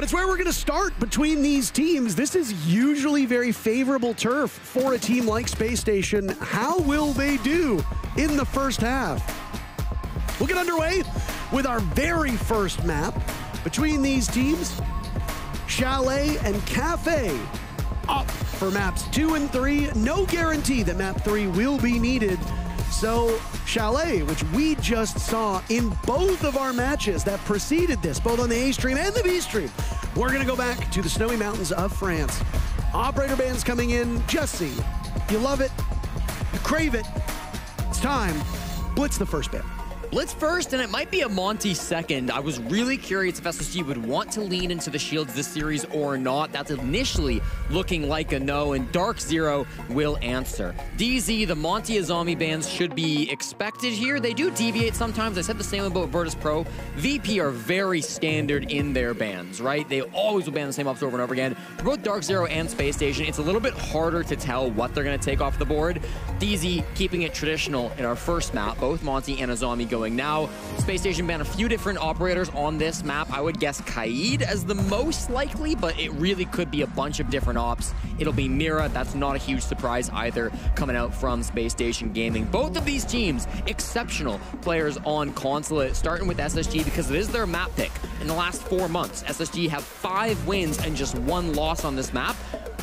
But it's where we're going to start between these teams. This is usually very favorable turf for a team like Spacestation. How will they do in the first half? We'll get underway with our very first map between these teams. Chalet and Cafe up for maps 2 and 3. No guarantee that map 3 will be needed. So Chalet, which we just saw in both of our matches that preceded this, both on the A stream and the B stream, we're gonna go back to the snowy mountains of France. Operator bands coming in. Jesse, you love it, you crave it. It's time. Blitz the first band. Blitz first, and it might be a Monty second. I was really curious if SSG would want to lean into the shields this series or not. That's initially looking like a no, and Darkzero will answer. DZ, the Monty Azami bands should be expected here. They do deviate sometimes. I said the same about Virtus Pro. VP are very standard in their bans, right? They always will ban the same ops over and over again. For both Darkzero and Spacestation, it's a little bit harder to tell what they're going to take off the board. DZ keeping it traditional in our first map, both Monty and Azami going now. Spacestation banned a few different operators on this map. I would guess Kaid as the most likely, but it really could be a bunch of different ops. It'll be Mira. That's not a huge surprise either, coming out from Spacestation Gaming. Both of these teams, exceptional players on Consulate, starting with SSG because it is their map pick. In the last 4 months, SSG have 5 wins and just 1 loss on this map.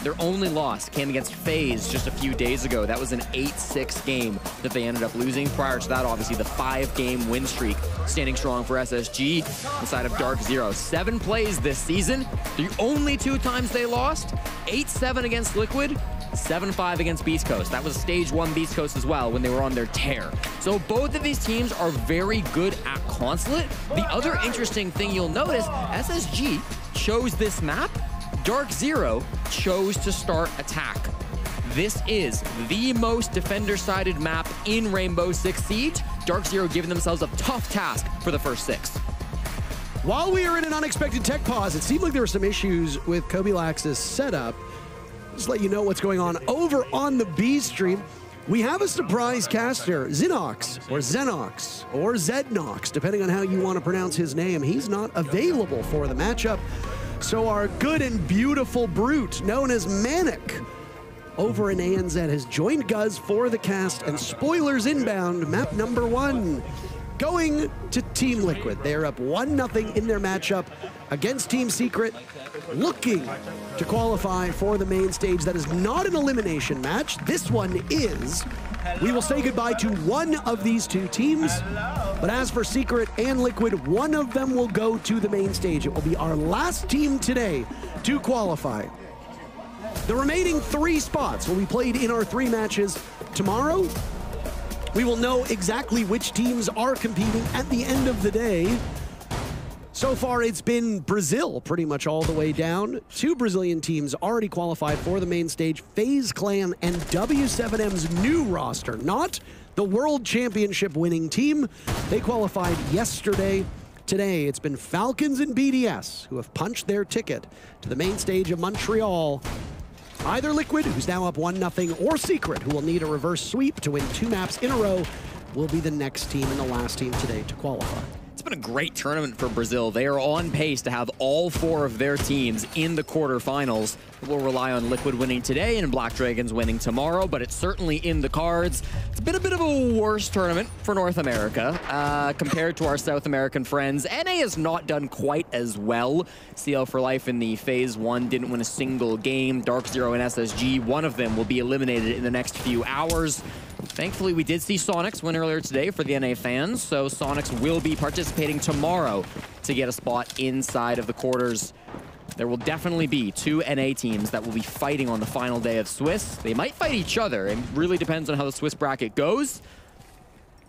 Their only loss came against FaZe just a few days ago. That was an 8-6 game that they ended up losing. Prior to that, obviously, the 5-game win streak standing strong for SSG inside of Darkzero. 7 plays this season. The only 2 times they lost, 8-7 against Liquid, 7-5 against Beast Coast. That was stage 1 Beast Coast as well when they were on their tear. So both of these teams are very good at Consulate. The other interesting thing you'll notice, SSG chose this map. Darkzero chose to start attack. This is the most defender-sided map in Rainbow Six Siege. Darkzero giving themselves a tough task for the first 6. While we are in an unexpected tech pause, it seemed like there were some issues with Kobilax's setup. Just let you know what's going on over on the B stream. We have a surprise caster, Zenox, or Zenox, or Zednox, depending on how you want to pronounce his name. He's not available for the matchup. So our good and beautiful brute, known as Manic, over in ANZ, has joined Guz for the cast, and spoilers inbound, map number 1, going to Team Liquid. They're up 1-0 in their matchup against Team Secret, looking to qualify for the main stage. That is not an elimination match. This one is. We will say goodbye to one of these 2 teams. But as for Secret and Liquid, one of them will go to the main stage. It will be our last team today to qualify. The remaining 3 spots will be played in our 3 matches tomorrow. We will know exactly which teams are competing at the end of the day. So far, it's been Brazil pretty much all the way down. 2 Brazilian teams already qualified for the main stage, FaZe Clan and W7M's new roster, not the World Championship winning team. They qualified yesterday. Today, it's been Falcons and BDS who have punched their ticket to the main stage of Montreal. Either Liquid, who's now up 1-0, or Secret, who will need a reverse sweep to win 2 maps in a row, will be the next team and the last team today to qualify. It's been a great tournament for Brazil. They are on pace to have all 4 of their teams in the quarterfinals. We'll rely on Liquid winning today and Black Dragons winning tomorrow, but it's certainly in the cards. It's been a bit of a worse tournament for North America compared to our South American friends. NA has not done quite as well. CL for Life in the Phase 1 didn't win a single game. Darkzero and SSG, one of them will be eliminated in the next few hours. Thankfully, we did see Sonics win earlier today for the NA fans, so Sonics will be participating tomorrow to get a spot inside of the quarters. There will definitely be 2 NA teams that will be fighting on the final day of Swiss. They might fight each other. It really depends on how the Swiss bracket goes.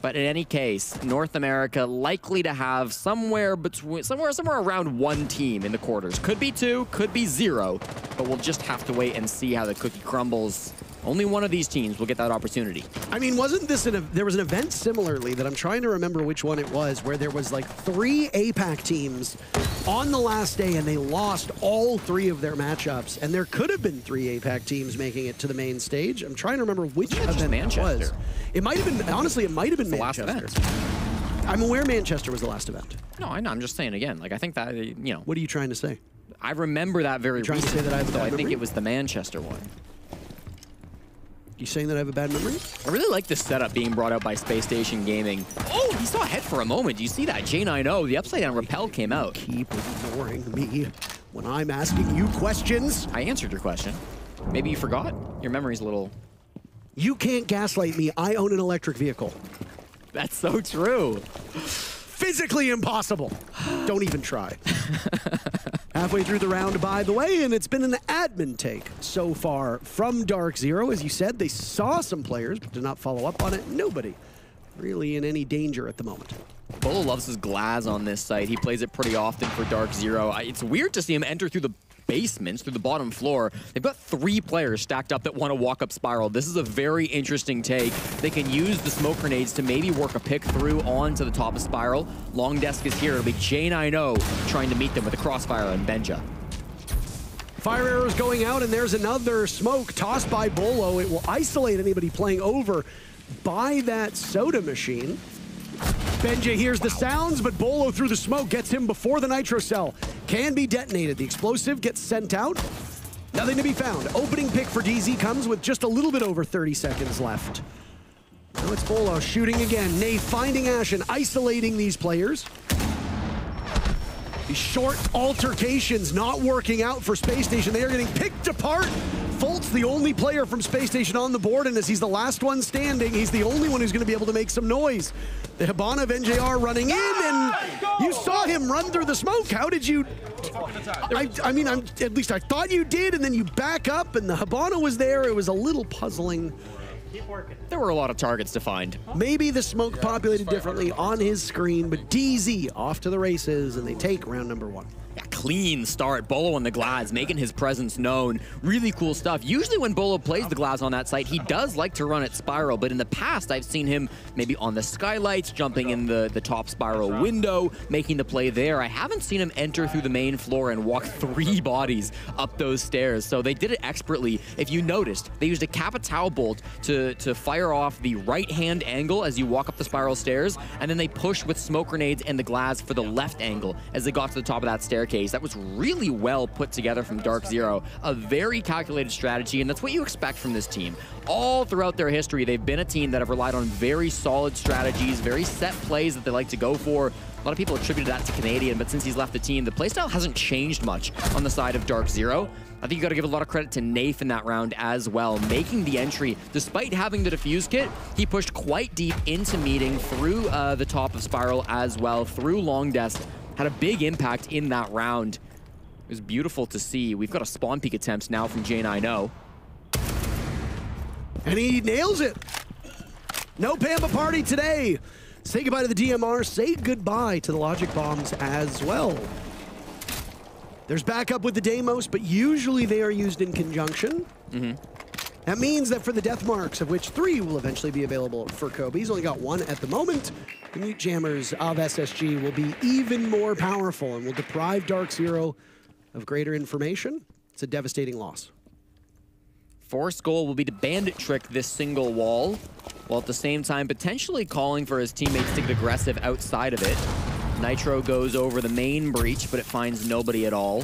But in any case, North America likely to have somewhere around 1 team in the quarters. Could be 2, could be 0, but we'll just have to wait and see how the cookie crumbles. Only one of these teams will get that opportunity. I mean, wasn't this there was an event similarly that I'm trying to remember which one it was, where there was like 3 APAC teams on the last day and they lost all 3 of their matchups, and there could have been 3 APAC teams making it to the main stage. I'm trying to remember which event it was. It might have been, honestly, it might have been Manchester. The last event. I'm aware Manchester was the last event. No, I know. I'm just saying again. Like, I think that, you know. What are you trying to say? I remember that very trying to say recently, that I have a though bad I think memory? it was the Manchester one. You saying that I have a bad memory? I really like this setup being brought out by Spacestation Gaming. Oh, he saw ahead for a moment. Do you see that? J90, the upside down rappel came out. Keep ignoring me when I'm asking you questions. I answered your question. Maybe you forgot? Your memory's a little... You can't gaslight me. I own an electric vehicle. That's so true. Physically impossible. Don't even try. Halfway through the round, by the way, and it's been an admin take so far from Darkzero. As you said, they saw some players, but did not follow up on it. Nobody really in any danger at the moment. Bolo loves his glass on this site. He plays it pretty often for Darkzero. It's weird to see him enter through the basements, through the bottom floor. They've got 3 players stacked up that want to walk up Spiral. This is a very interesting take. They can use the smoke grenades to maybe work a pick through onto the top of Spiral. Long desk is here. It'll be J90 trying to meet them with a crossfire and Benja. Fire arrows going out, and there's another smoke tossed by Bolo. It will isolate anybody playing over by that soda machine. Benja hears the sounds, but Bolo through the smoke gets him before the nitro cell can be detonated. The explosive gets sent out. Nothing to be found. Opening pick for DZ comes with just a little bit over 30 seconds left. Now it's Bolo shooting again. Nay finding Ashen, isolating these players. These short altercations not working out for Spacestation. They are getting picked apart. Folt's the only player from Spacestation on the board, and as he's the last one standing, he's the only one who's going to be able to make some noise. The Hibana of NJR running in, and you saw him run through the smoke. How did you... I mean, at least I thought you did, and then you back up, and the Hibana was there. It was a little puzzling. There were a lot of targets to find. Maybe the smoke populated differently on his screen, but DZ off to the races, and they take round number 1. Yeah, clean start. Bolo on the glass, making his presence known. Really cool stuff. Usually when Bolo plays the glass on that site, he does like to run at Spiral, but in the past, I've seen him maybe on the skylights, jumping in the top Spiral window, making the play there. I haven't seen him enter through the main floor and walk 3 bodies up those stairs, so they did it expertly. If you noticed, they used a Capitao bolt to fire off the right-hand angle as you walk up the Spiral stairs, and then they pushed with smoke grenades and the glass for the left angle as they got to the top of that staircase. That was really well put together from Darkzero. A very calculated strategy, and that's what you expect from this team. All throughout their history, they've been a team that have relied on very solid strategies, very set plays that they like to go for. A lot of people attributed that to Canadian, but since he's left the team, the playstyle hasn't changed much on the side of Darkzero. I think you got to give a lot of credit to Nafe in that round as well, making the entry. Despite having the defuse kit, he pushed quite deep into meeting through the top of Spiral as well, through long desk. Had a big impact in that round. It was beautiful to see. We've got a spawn peek attempt now from J90. And he nails it. No Pamba party today. Say goodbye to the DMR. Say goodbye to the logic bombs as well. There's backup with the Deimos, but usually they are used in conjunction. That means that for the death marks, of which 3 will eventually be available for Kobe, he's only got 1 at the moment. The mute jammers of SSG will be even more powerful and will deprive Darkzero of greater information. It's a devastating loss. Force goal will be to bandit trick this single wall, while at the same time potentially calling for his teammates to get aggressive outside of it. Nitro goes over the main breach, but it finds nobody at all.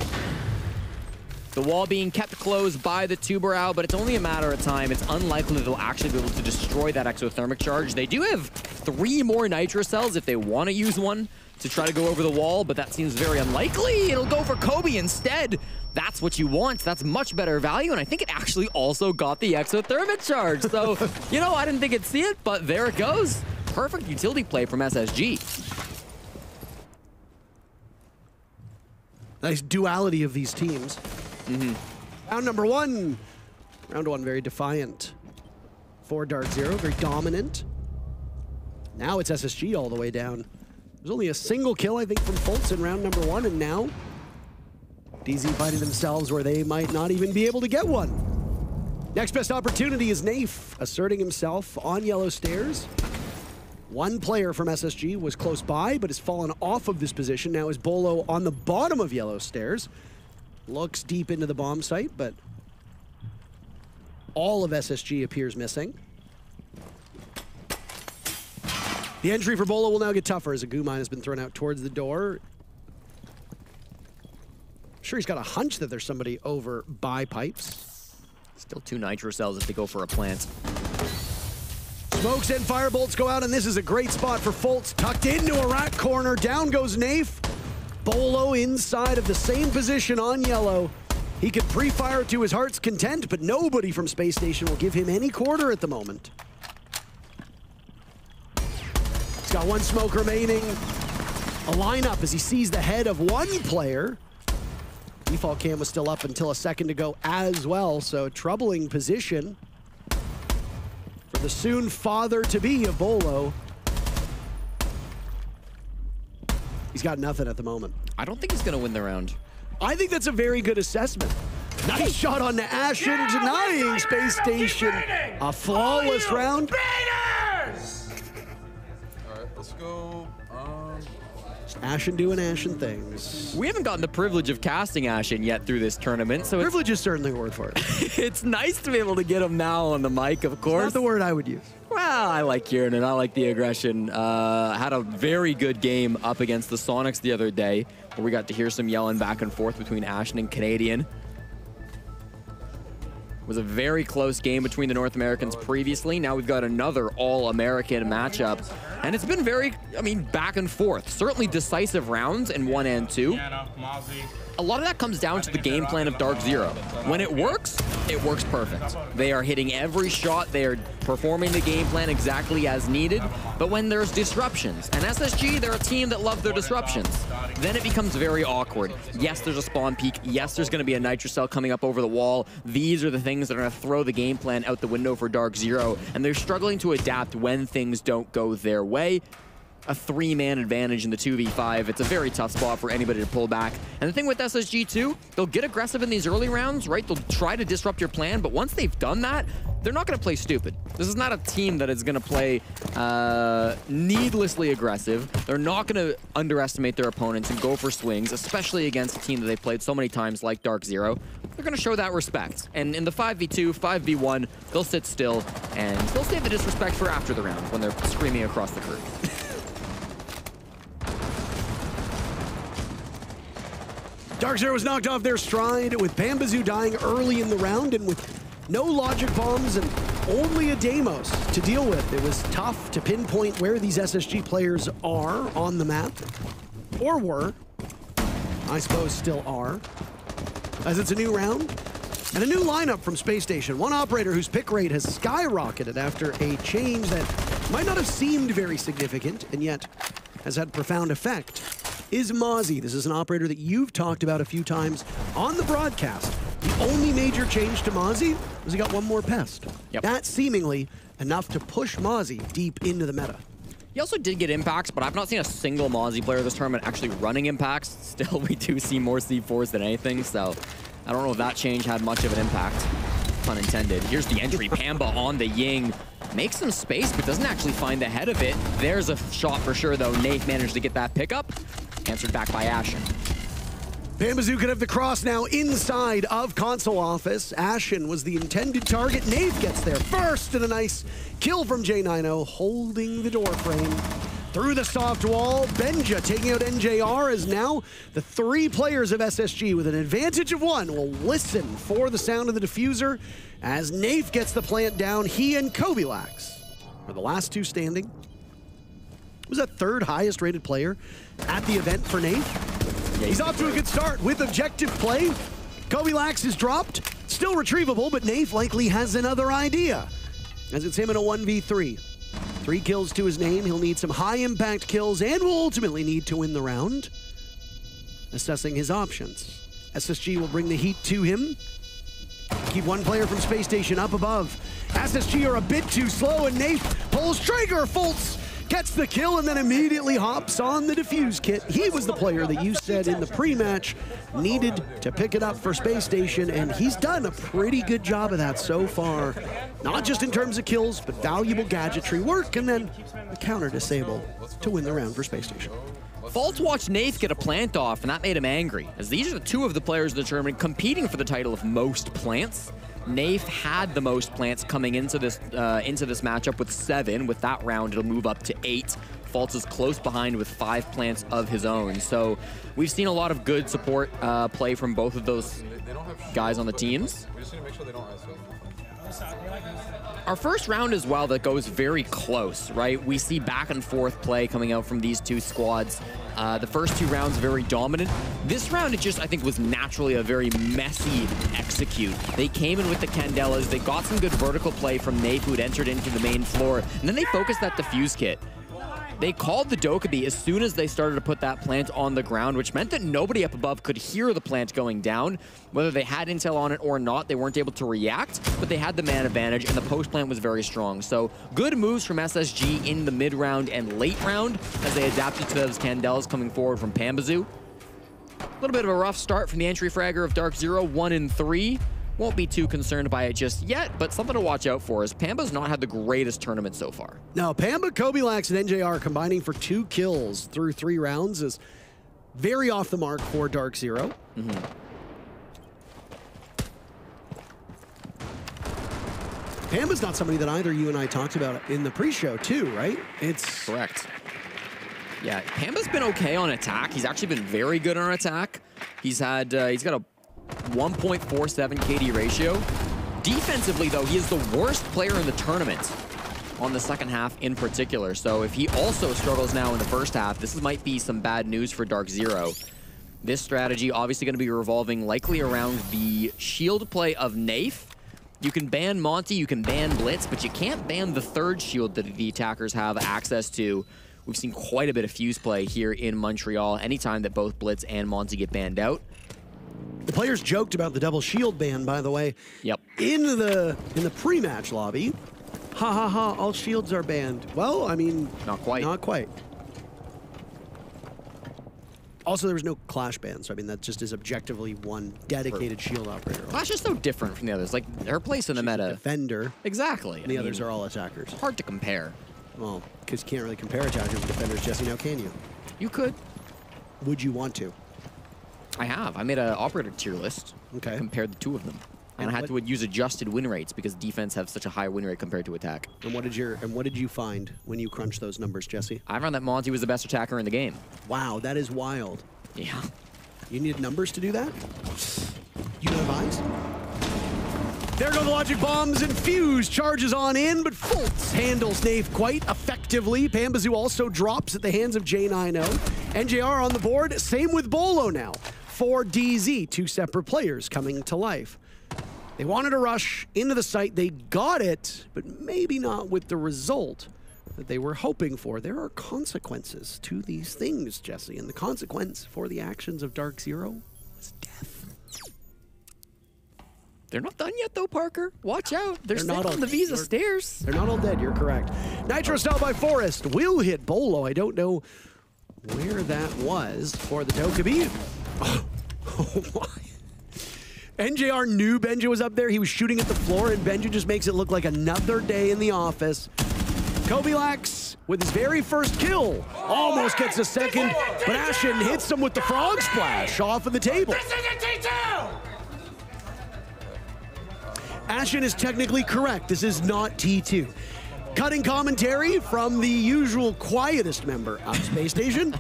The wall being kept closed by the Tuberau, but it's only a matter of time. It's unlikely that they'll actually be able to destroy that exothermic charge. They do have 3 more nitro cells if they want to use one to try to go over the wall, but that seems very unlikely. It'll go for Kobe instead. That's what you want. That's much better value, and I think it actually also got the exothermic charge. So, you know, I didn't think it'd see it, but there it goes. Perfect utility play from SSG. Nice duality of these teams. Round number 1. Round 1 very defiant for Darkzero, very dominant. Now it's SSG all the way down. There's only a single kill, I think, from Foltz in round number 1, and now DZ finding themselves where they might not even be able to get one. Next best opportunity is Nafe asserting himself on yellow stairs. 1 player from SSG was close by, but has fallen off of this position. Now is Bolo on the bottom of yellow stairs. Looks deep into the bomb site, but all of SSG appears missing. The entry for Bolo will now get tougher as a goo mine has been thrown out towards the door. Sure, he's got a hunch that there's somebody over by pipes. Still 2 nitro cells if they go for a plant. Smokes and firebolts go out, and this is a great spot for Fultz. Tucked into a rack corner. Down goes Nafe. Bolo inside of the same position on yellow. He could pre-fire to his heart's content, but nobody from Space Station will give him any quarter at the moment. He's got 1 smoke remaining. A lineup as he sees the head of 1 player. Default cam was still up until a second to go as well, so a troubling position for the soon father-to-be of Bolo. He's got nothing at the moment. I don't think he's going to win the round. I think that's a very good assessment. Nice shot on the Ashen, denying Space Station a flawless round. All right, let's go. Ashen doing Ashen things. We haven't gotten the privilege of casting Ashen yet through this tournament, so Privilege is certainly a word for it. it's nice to be able to get him now on the mic, of course. Not the word I would use. Well, I like Kieran and I like the aggression. Had a very good game up against the Sonics the other day, where we got to hear some yelling back and forth between Ashen and Canadian. It was a very close game between the North Americans previously. Now we've got another All-American matchup. And it's been very, back and forth. Certainly decisive rounds in 1 and 2. A lot of that comes down to the game plan of Darkzero. When it works perfect. They are hitting every shot. They are performing the game plan exactly as needed. But when there's disruptions, and SSG, they're a team that love their disruptions, then it becomes very awkward. Yes, there's a spawn peak. Yes, there's going to be a nitro cell coming up over the wall. These are the things that are going to throw the game plan out the window for Darkzero, and they're struggling to adapt when things don't go their way. A 3-man advantage in the 2v5. It's a very tough spot for anybody to pull back. And the thing with SSG too, they'll get aggressive in these early rounds, right? They'll try to disrupt your plan, but once they've done that, they're not going to play stupid. This is not a team that is going to play needlessly aggressive. They're not going to underestimate their opponents and go for swings, especially against a team that they've played so many times like Darkzero. They're going to show that respect. And in the 5v2, 5v1, they'll sit still, and they'll save the disrespect for after the round when they're screaming across the crew. Darkzero was knocked off their stride with Bambazoo dying early in the round, and with no logic bombs and only a Deimos to deal with. It was tough to pinpoint where these SSG players are on the map, or were. I suppose still are, as it's a new round and a new lineup from Space Station. One operator whose pick rate has skyrocketed after a change that might not have seemed very significant and yet has had profound effect is Mozzie. This is an operator that you've talked about a few times on the broadcast. The only major change to Mozzie was he got 1 more pest. Yep. That's seemingly enough to push Mozzie deep into the meta. He also did get impacts, but I've not seen a single Mozzie player this tournament actually running impacts. Still, we do see more C4s than anything, so I don't know if that change had much of an impact. Pun intended. Here's the entry. Pamba on the Ying. Makes some space, but doesn't actually find the head of it. There's a shot for sure, though. Nafe managed to get that pickup. Answered back by Ashen. Bambazoo could have the cross now inside of console office. Ashen was the intended target. Nafe gets there first, and a nice kill from J90, holding the door frame. Through the soft wall, Benja taking out NJR, as now the 3 players of SSG with an advantage of 1 will listen for the sound of the diffuser as Nafe gets the plant down. He and Kobilax are the last 2 standing. Was that 3rd highest rated player at the event for Nafe. He's off to a good start with objective play. Kobilax is dropped, still retrievable, but Nafe likely has another idea, as it's him in a 1v3. 3 kills to his name. He'll need some high-impact kills and will ultimately need to win the round. Assessing his options. SSG will bring the heat to him. Keep 1 player from Space Station up above. SSG are a bit too slow, and Nafe pulls trigger. Fultz gets the kill and then immediately hops on the defuse kit. He was the player that you said in the pre-match needed to pick it up for Space Station, and he's done a pretty good job of that so far. Not just in terms of kills, but valuable gadgetry work, and then the counter disable to win the round for Space Station. Fultz watched Nafe get a plant off, and that made him angry, as these are the 2 of the players in the tournament competing for the title of most plants. Nafe had the most plants coming into this matchup with 7. With that round, it'll move up to 8 Faltz is close behind with 5 plants of his own. So we've seen a lot of good support play from both of those guys on the teams. We just need to make sure they don't ISO. Our first round as well that goes very close, right? We see back and forth play coming out from these two squads. The first 2 rounds very dominant. This round, it just, I think, was naturally a very messy execute. They came in with the Candelas. They got some good vertical play from Nape, who had entered into the main floor. And then they focused that defuse kit. They called the Dokkaebi as soon as they started to put that plant on the ground, which meant that nobody up above could hear the plant going down. Whether they had intel on it or not, they weren't able to react, but they had the man advantage, and the post plant was very strong. So good moves from SSG in the mid round and late round as they adapted to those Candelas coming forward from Pambazoo. A little bit of a rough start from the entry fragger of Darkzero, 1-3. Won't be too concerned by it just yet, but something to watch out for is Pamba's not had the greatest tournament so far. No, Pamba, Kobilax, and NJR combining for 2 kills through 3 rounds is very off the mark for Darkzero. Pamba's not somebody that either you and I talked about in the pre-show too, right? It's correct. Yeah, Pamba's been okay on attack. He's actually been very good on attack. He's got a 1.47 KD ratio. Defensively, though, he is the worst player in the tournament on the second half in particular. So if he also struggles now in the first half, this might be some bad news for Darkzero. This strategy obviously going to be revolving likely around the shield play of Nafe. You can ban Monty, you can ban Blitz, but you can't ban the third shield that the attackers have access to. We've seen quite a bit of fuse play here in Montreal anytime that both Blitz and Monty get banned out. The players joked about the double shield ban, by the way. Yep. In the pre-match lobby. Ha ha ha, all shields are banned. Well, I mean, not quite. Not quite. Also, there was no Clash ban, so I mean, that just is objectively one dedicated shield operator. Clash is so different from the others. Like, her place in the meta. Defender. Exactly. And the others are all attackers. Hard to compare. Well, because you can't really compare attackers and defenders, Jesse, now can you? You could. Would you want to? I have. I made an operator tier list. Okay. Compared the 2 of them. And I had to use adjusted win rates because defense have such a high win rate compared to attack. And what did you find when you crunched those numbers, Jesse? I found that Monty was the best attacker in the game. Wow, that is wild. Yeah. You need numbers to do that? You don't have eyes? There go the logic bombs, and Fuse charges on in, but Fultz handles Nafe quite effectively. Pambazoo also drops at the hands of J90. NJR on the board, same with Bolo now. For DZ, 2 separate players coming to life. They wanted to rush into the site, they got it, but maybe not with the result that they were hoping for. There are consequences to these things, Jesse, and the consequence for the actions of Darkzero was death. They're not done yet, though, Parker. Watch out. They're sitting on the Visa stairs. They're not all dead. You're correct. Nitro style by Forrest will hit Bolo. I don't know where that was for the Dokkaebi. Oh, my. NJR knew Benja was up there. He was shooting at the floor, and Benja just makes it look like another day in the office. Kobilax, with his very first kill, almost gets a second, but Ashen hits him with the frog splash off of the table. This is a T2! Ashen is technically correct. This is not T2. Cutting commentary from the usual quietest member of Spacestation,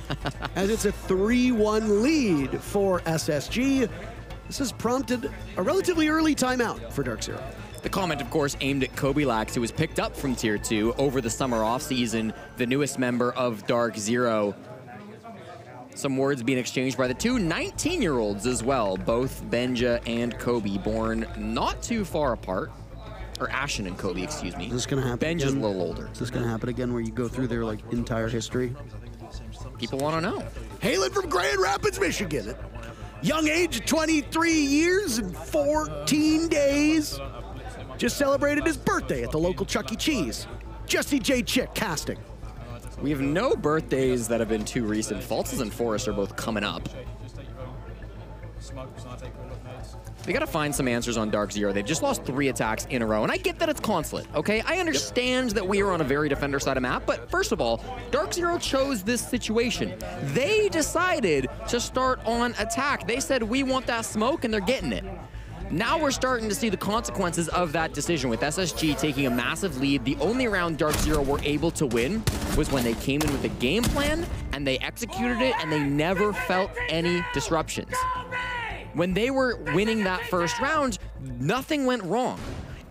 as it's a 3-1 lead for SSG. This has prompted a relatively early timeout for Darkzero. The comment, of course, aimed at Kobilax, who was picked up from Tier 2 over the summer offseason, the newest member of Darkzero. Some words being exchanged by the 2 19-year-olds as well, both Benja and Kobe, born not too far apart. Or Ashen and Kobe, excuse me. Is this going to happen Benja's again? a little older. Is this going to happen again where you go through their like entire history? People want to know. Hailing from Grand Rapids, Michigan. Young age, 23 years and 14 days. Just celebrated his birthday at the local Chuck E. Cheese. Jesse J. Chick casting. We have no birthdays that have been too recent. Faltzes and Forrest are both coming up. They got to find some answers on Darkzero. They've just lost 3 attacks in a row, and I get that it's Consulate, okay? I understand that we are on a very defender side of map, but first of all, Darkzero chose this situation. They decided to start on attack. They said, we want that smoke, and they're getting it. Now we're starting to see the consequences of that decision with SSG taking a massive lead. The only round Darkzero were able to win was when they came in with a game plan and they executed it and they never felt any disruptions. When they were winning that first round, nothing went wrong.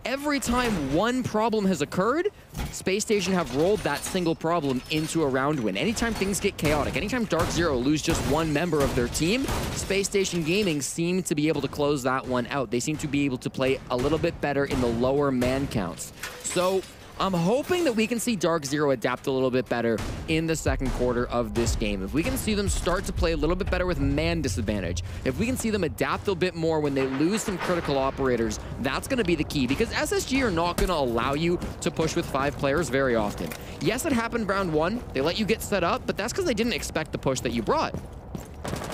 Every time one problem has occurred, Spacestation have rolled that single problem into a round win. Anytime things get chaotic, anytime Darkzero lose just one member of their team, Spacestation Gaming seem to be able to close that one out. They seem to be able to play a little bit better in the lower man counts. So I'm hoping that we can see Darkzero adapt a little bit better in the second quarter of this game. If we can see them start to play a little bit better with man disadvantage, if we can see them adapt a bit more when they lose some critical operators, that's going to be the key, because SSG are not going to allow you to push with 5 players very often. Yes, it happened round 1. They let you get set up, but that's because they didn't expect the push that you brought.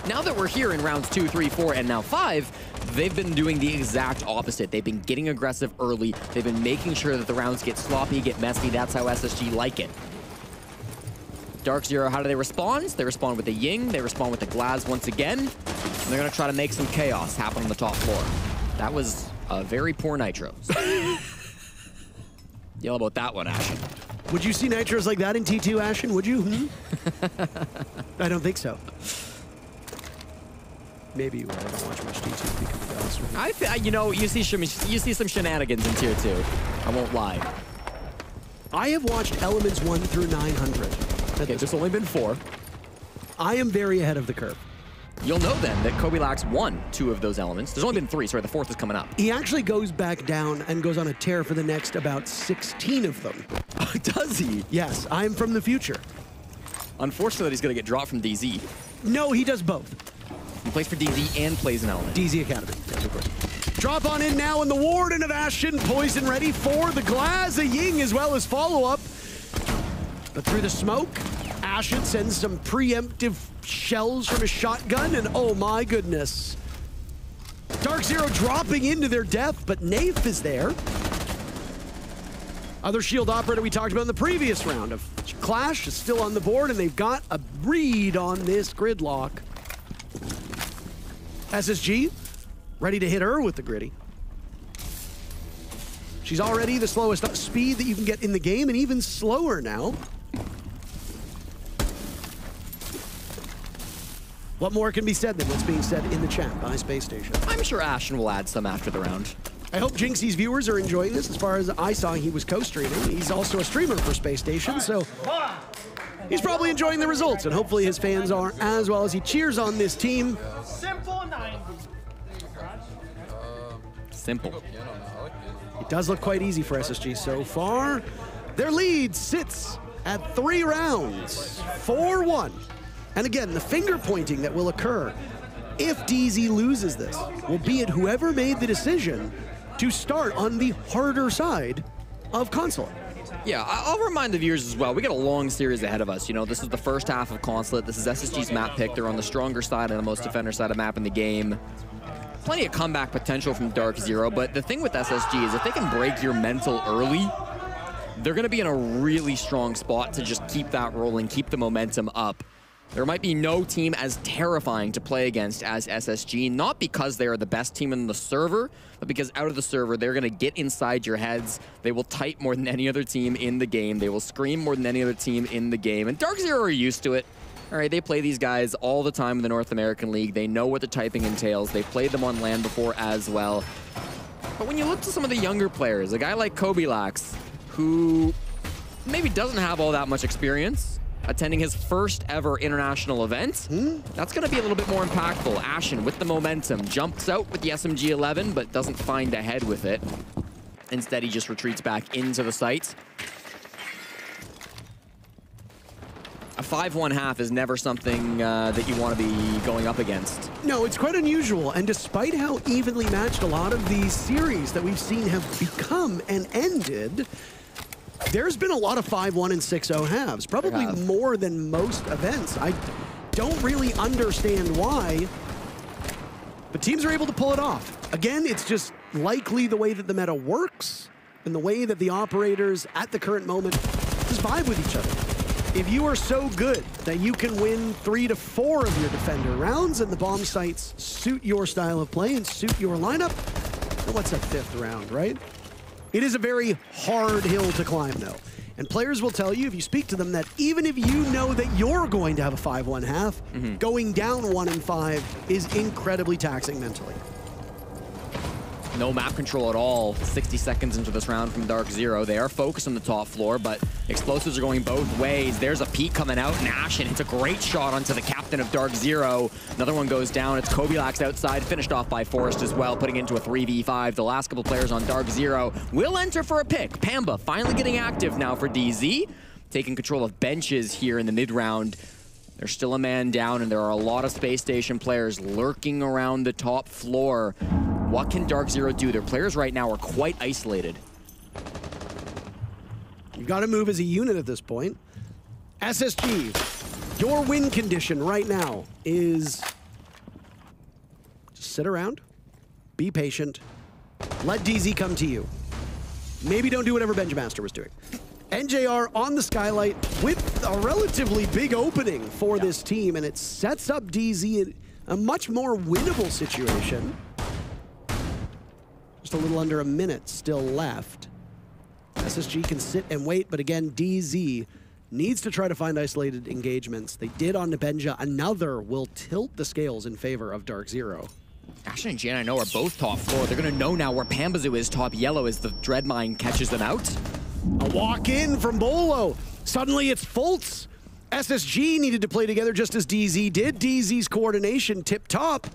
Now that we're here in rounds 2, 3, 4, and now 5, they've been doing the exact opposite. They've been getting aggressive early. They've been making sure that the rounds get sloppy, get messy. That's how SSG like it. Darkzero, how do they respond? They respond with the Ying. They respond with the Glaz once again. And they're going to try to make some chaos happen on the top floor. That was a very poor Nitro. Yell about that one, Ashen. Would you see Nitros like that in T2, Ashen? Would you? I don't think so. Maybe you would. I don't watch much T2 because of that. You know, you see some shenanigans in Tier 2. I won't lie. I have watched Elements 1 through 900. Okay, there's only been 4. I am very ahead of the curve. You'll know then that Kobilax won 2 of those elements. There's only been 3, sorry, the 4th is coming up. He actually goes back down and goes on a tear for the next about 16 of them. Does he? Yes, I'm from the future. Unfortunately, he's going to get dropped from DZ. No, he does both. He plays for DZ and plays an element. DZ Academy. Yes, of course. Drop on in now, and the Warden of Ashen, poison ready for the Glaz, a Ying as well as follow-up. But through the smoke, Ashen sends some preemptive shells from his shotgun, and oh my goodness. Darkzero dropping into their death, but Nafe is there. Other shield operator we talked about in the previous round of Clash is still on the board, and they've got a read on this gridlock. SSG, ready to hit her with the gritty. She's already the slowest speed that you can get in the game, and even slower now. What more can be said than what's being said in the chat by Spacestation? I'm sure Ashen will add some after the round. I hope Jinxie's viewers are enjoying this. As far as I saw, he was co-streaming. He's also a streamer for Spacestation, so he's probably enjoying the results, and hopefully his fans are as well, as he cheers on this team. Simple 90. Simple. It does look quite easy for SSG so far. Their lead sits at 3 rounds, 4-1. And again, the finger pointing that will occur if DZ loses this will be it whoever made the decision to start on the harder side of Consulate. Yeah, I'll remind the viewers as well, we got a long series ahead of us. You know, this is the first half of Consulate. This is SSG's map pick. They're on the stronger side and the most defender side of map in the game. Plenty of comeback potential from Darkzero, but the thing with SSG is if they can break your mental early, they're going to be in a really strong spot to just keep that rolling, keep the momentum up. There might be no team as terrifying to play against as SSG, not because they are the best team in the server, but because out of the server, they're going to get inside your heads. They will type more than any other team in the game. They will scream more than any other team in the game. And Darkzero are used to it. All right, they play these guys all the time in the North American League. They know what the typing entails. They've played them on LAN before as well. But when you look to some of the younger players, a guy like Kobilax, who maybe doesn't have all that much experience, attending his first ever international event, that's going to be a little bit more impactful. Ashen with the momentum, jumps out with the SMG-11, but doesn't find a head with it. Instead, he just retreats back into the site. A 5-1 half is never something that you want to be going up against. No, it's quite unusual, and despite how evenly matched a lot of these series that we've seen have become and ended, there's been a lot of 5-1 and 6-0 halves, probably more than most events. I don't really understand why, but teams are able to pull it off. Again, it's just likely the way that the meta works and the way that the operators at the current moment just vibe with each other. If you are so good that you can win 3 to 4 of your defender rounds and the bomb sites suit your style of play and suit your lineup, What's that 5th round, right? It is a very hard hill to climb, though. And players will tell you, if you speak to them, that even if you know that you're going to have a 5-1 half, going down 1 and 5 is incredibly taxing mentally. No map control at all. 60 seconds into this round from Darkzero. They are focused on the top floor, but explosives are going both ways. There's a peek coming out, and Ashen hits a great shot onto the captain of Darkzero. Another one goes down. It's Kobilax outside, finished off by Forrest as well, putting into a 3v5. The last couple players on Darkzero will enter for a pick. Pamba finally getting active now for DZ, taking control of benches here in the mid-round. There's still a man down, and there are a lot of Space Station players lurking around the top floor. What can Darkzero do? Their players right now are quite isolated. You've got to move as a unit at this point. SSG, your win condition right now is just sit around, be patient, let DZ come to you. Maybe don't do whatever Benjamaster was doing. NJR on the skylight with a relatively big opening for this team, and it sets up DZ in a much more winnable situation. Just a little under a minute still left. SSG can sit and wait, but again, DZ needs to try to find isolated engagements. They did on Benja. Another will tilt the scales in favor of Darkzero. Ashen and Jan, I know, are both top floor. They're going to know now where Pambazu is top yellow as the Dread Mine catches them out. A walk in from Bolo. Suddenly it's Fultz. SSG needed to play together just as DZ did. DZ's coordination tip top.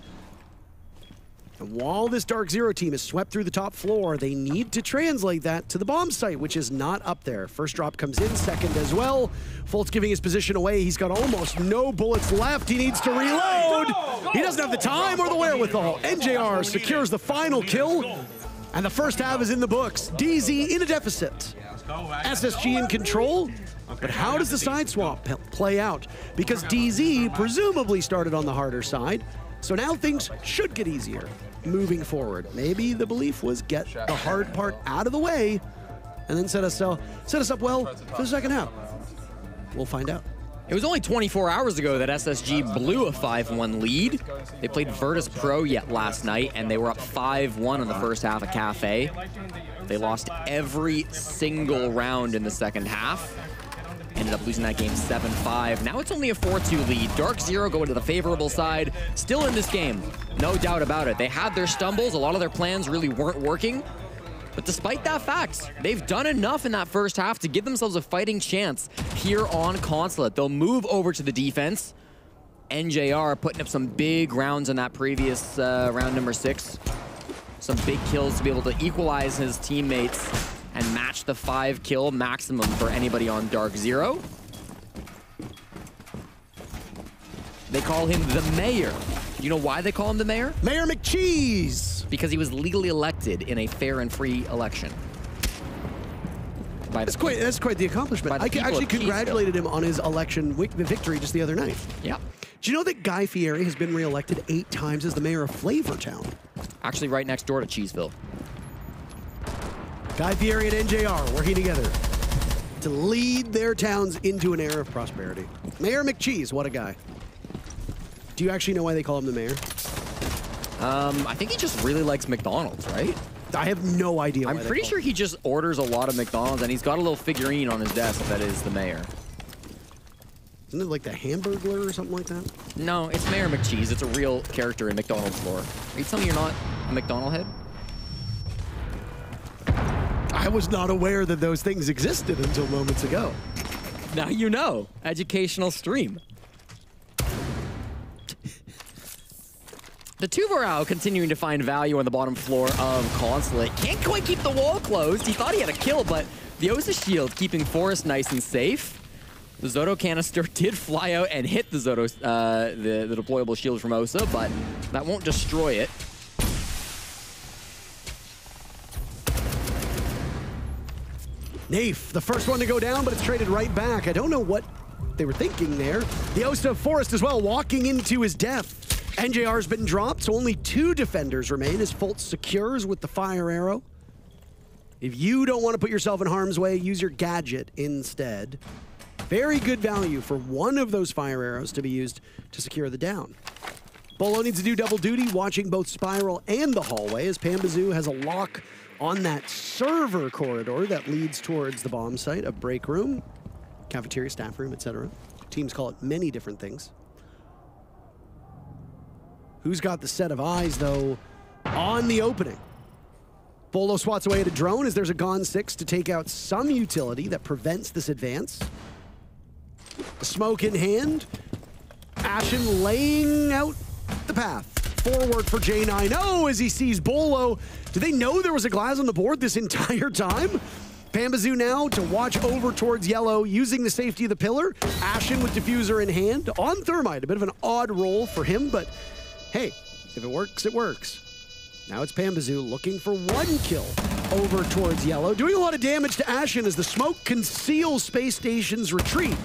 And while this Darkzero team is swept through the top floor, they need to translate that to the bomb site, which is not up there. First drop comes in, second as well. Fultz giving his position away. He's got almost no bullets left. He needs to reload. He doesn't have the time or the wherewithal. NJR secures the final kill, and the first half is in the books. DZ in a deficit. SSG in control, but how does the side swap play out? Because DZ presumably started on the harder side, so now things should get easier moving forward. Maybe the belief was get the hard part out of the way and then set us up well for the second half. We'll find out. It was only 24 hours ago that SSG blew a 5-1 lead. They played Virtus Pro yet last night, and they were up 5-1 in the first half of Cafe. They lost every single round in the second half. Ended up losing that game 7-5. Now it's only a 4-2 lead. Darkzero going to the favorable side. Still in this game, no doubt about it. They had their stumbles. A lot of their plans really weren't working. But despite that fact, they've done enough in that first half to give themselves a fighting chance here on Consulate. They'll move over to the defense. NJR putting up some big rounds in that previous round number 6. Some big kills to be able to equalize his teammates and match the 5-kill maximum for anybody on Darkzero. They call him the Mayor. You know why they call him the Mayor? Mayor McCheese! Because he was legally elected in a fair and free election. That's quite the accomplishment. I actually congratulated him on his election victory just the other night. Yeah. Do you know that Guy Fieri has been reelected 8 times as the mayor of Flavortown? Actually right next door to Cheeseville. Guy Fieri and NJR working together to lead their towns into an era of prosperity. Mayor McCheese, what a guy. Do you actually know why they call him the mayor? I think he just really likes McDonald's, right? I have no idea why. I'm pretty sure he just orders a lot of McDonald's, and he's got a little figurine on his desk that is the mayor. Isn't it like the Hamburglar or something like that? No, it's Mayor McCheese. It's a real character in McDonald's lore. Are you telling me you're not a McDonald head? I was not aware that those things existed until moments ago. Now you know. Educational stream. The Tuvarao continuing to find value on the bottom floor of Consulate. Can't quite keep the wall closed. He thought he had a kill, but the Osa shield keeping Forrest nice and safe. The Zoto canister did fly out and hit the Zoto, the deployable shield from Osa, but that won't destroy it. Nafe, the first one to go down, but it's traded right back. I don't know what they were thinking there. The Osa Forrest as well, walking into his death. NJR's been dropped, so only 2 defenders remain as Fultz secures with the fire arrow. If you don't want to put yourself in harm's way, use your gadget instead. Very good value for one of those fire arrows to be used to secure the down. Bolo needs to do double duty, watching both Spiral and the hallway, as Pambazoo has a lock on that server corridor that leads towards the bomb site, a break room, cafeteria, staff room, etc. Teams call it many different things. Who's got the set of eyes, though, on the opening? Bolo swats away at a drone as there's a Gon 6 to take out some utility that prevents this advance. A smoke in hand. Ashen laying out the path forward for J90 as he sees Bolo. Do they know there was a glass on the board this entire time? Pambazoo now to watch over towards yellow, using the safety of the pillar. Ashen with diffuser in hand on Thermite. A bit of an odd roll for him, but hey, if it works, it works. Now it's Pambazoo looking for one kill over towards yellow, doing a lot of damage to Ashen as the smoke conceals Space Station's retreat.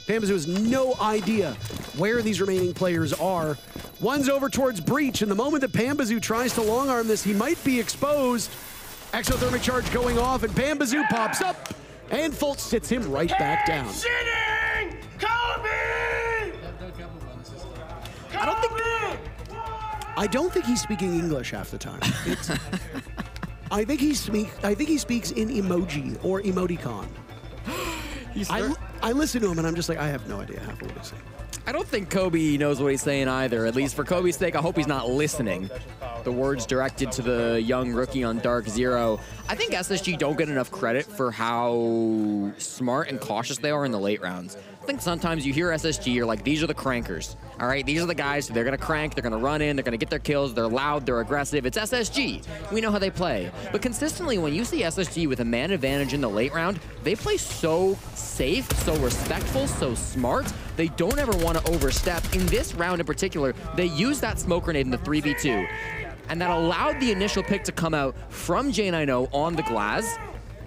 Pambazoo has no idea where these remaining players are. One's over towards Breach, and the moment that Pambazoo tries to long-arm this, he might be exposed. Exothermic charge going off, and Pambazoo pops up, and Fultz sits him right back down. Sitting! Kobe! I don't think he's speaking English half the time. I think he speaks in emoji or emoticon. I listen to him and I'm just like, I have no idea half of what he's saying. I don't think Kobe knows what he's saying either. At least for Kobe's sake, I hope he's not listening. The words directed to the young rookie on Darkzero. I think SSG don't get enough credit for how smart and cautious they are in the late rounds. I think sometimes you hear SSG, you're like, these are the crankers. All right, these are the guys who they're going to crank, they're going to run in, they're going to get their kills, they're loud, they're aggressive. It's SSG. We know how they play. But consistently, when you see SSG with a man advantage in the late round, they play so safe, so respectful, so smart. They don't ever want to overstep. In this round in particular, they used that smoke grenade in the 3v2. And that allowed the initial pick to come out from J90 on the glass.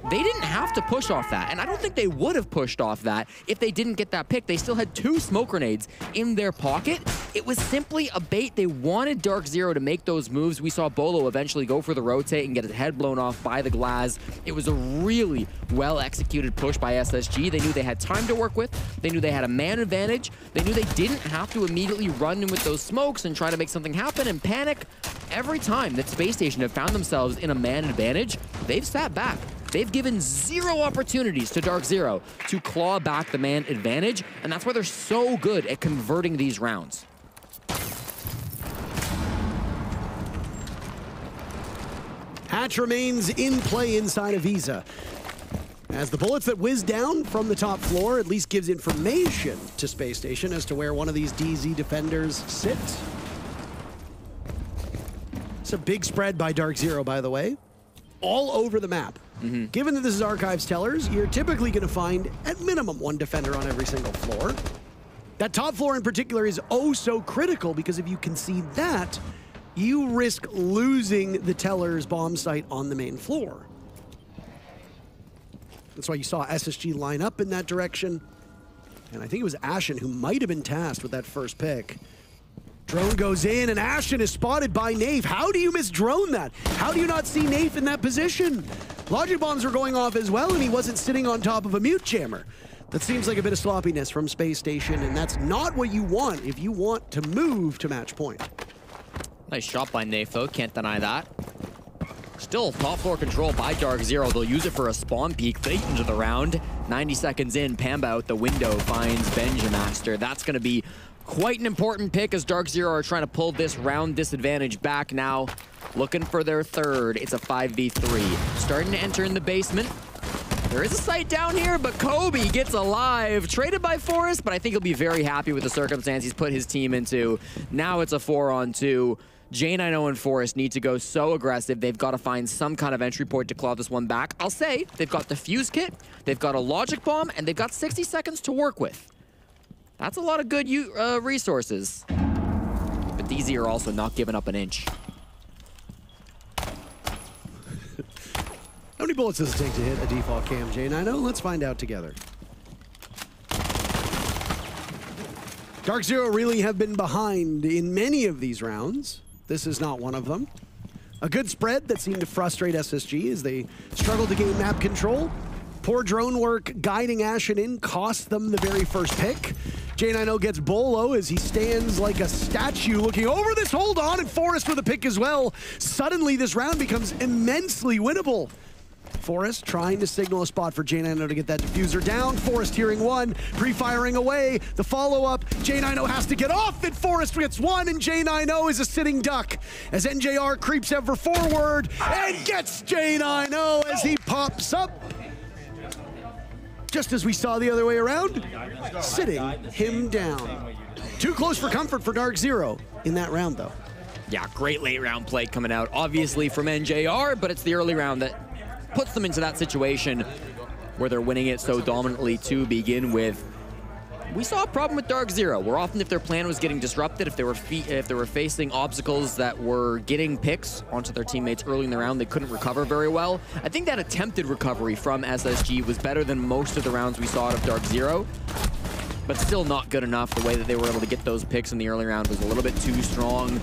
They didn't have to push off that, and I don't think they would have pushed off that if they didn't get that pick. They still had 2 smoke grenades in their pocket. It was simply a bait. They wanted Darkzero to make those moves. We saw Bolo eventually go for the rotate and get his head blown off by the glass. It was a really well-executed push by SSG. They knew they had time to work with. They knew they had a man advantage. They knew they didn't have to immediately run in with those smokes and try to make something happen and panic. Every time that Space Station have found themselves in a man advantage, they've sat back. They've given 0 opportunities to Darkzero to claw back the man advantage, and that's why they're so good at converting these rounds. Hatch remains in play inside of Visa, as the bullets that whiz down from the top floor at least gives information to Space Station as to where one of these DZ defenders sit. It's a big spread by Darkzero, by the way, all over the map. Given that this is Archives Tellers, you're typically going to find, at minimum, 1 defender on every single floor. That top floor in particular is oh so critical, because if you concede that, you risk losing the Tellers bomb site on the main floor. That's why you saw SSG line up in that direction. And I think it was Ashen who might have been tasked with that first pick. Drone goes in, and Ashen is spotted by Nafe. How do you miss drone that? How do you not see Nafe in that position? Logic bombs were going off as well, and he wasn't sitting on top of a mute jammer. That seems like a bit of sloppiness from Space Station, and that's not what you want if you want to move to match point. Nice shot by Nafe, though. Can't deny that. Still top floor control by Darkzero. They'll use it for a spawn peek late into the round. 90 seconds in, Pamba out the window finds Benjamaster. That's going to be quite an important pick as Darkzero are trying to pull this round disadvantage back now. Looking for their third. It's a 5v3. Starting to enter in the basement. There is a site down here, but Kobe gets alive. Traded by Forrest, but I think he'll be very happy with the circumstance he's put his team into. Now it's a 4-on-2. J90 and Forrest need to go so aggressive. They've got to find some kind of entry point to claw this one back. I'll say they've got the fuse kit, they've got a logic bomb, and they've got 60 seconds to work with. That's a lot of good resources. But DZ are also not giving up an inch. How many bullets does it take to hit a default cam, J90? Let's find out together. Darkzero really have been behind in many of these rounds. This is not one of them. A good spread that seemed to frustrate SSG as they struggled to gain map control. Poor drone work guiding Ashen in cost them the very first pick. J9O gets Bolo as he stands like a statue looking over this hold on, and Forrest with a pick as well. Suddenly this round becomes immensely winnable. Forrest trying to signal a spot for J9O to get that diffuser down. Forrest hearing one, pre-firing away. The follow-up, J9O has to get off it. Forrest gets one, and J9O is a sitting duck as NJR creeps ever forward and gets J9O as he pops up. Just as we saw the other way around, sitting him down. Too close for comfort for Darkzero in that round, though. Yeah, great late round play coming out, obviously from NJR, but it's the early round that puts them into that situation where they're winning it so dominantly to begin with. We saw a problem with Darkzero, where often if their plan was getting disrupted, if they were facing obstacles that were getting picks onto their teammates early in the round, they couldn't recover very well. I think that attempted recovery from SSG was better than most of the rounds we saw out of Darkzero, but still not good enough. The way that they were able to get those picks in the early round was a little bit too strong.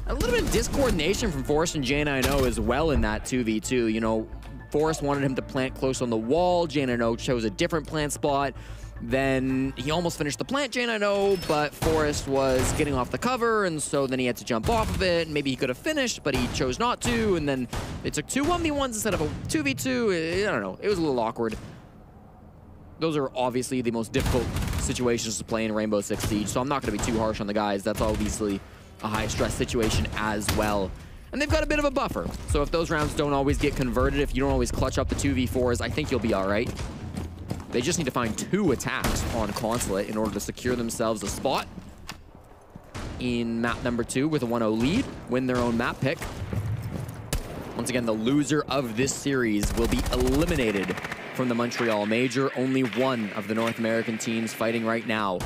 A little bit of discoordination from Forrest and J9O as well in that 2v2. You know, Forrest wanted him to plant close on the wall. J9O chose a different plant spot. Then he almost finished the plant, J9O, but Forrest was getting off the cover, and so then he had to jump off of it. Maybe he could have finished, but he chose not to, and then they took 2 1v1s instead of a 2v2. I don't know. It was a little awkward. Those are obviously the most difficult situations to play in Rainbow Six Siege, so I'm not going to be too harsh on the guys. That's obviously a high-stress situation as well. And they've got a bit of a buffer, so if those rounds don't always get converted, if you don't always clutch up the 2v4s, I think you'll be all right. They just need to find 2 attacks on Consulate in order to secure themselves a spot in map number 2 with a 1-0 lead, win their own map pick. Once again, the loser of this series will be eliminated from the Montreal Major. Only one of the North American teams fighting right now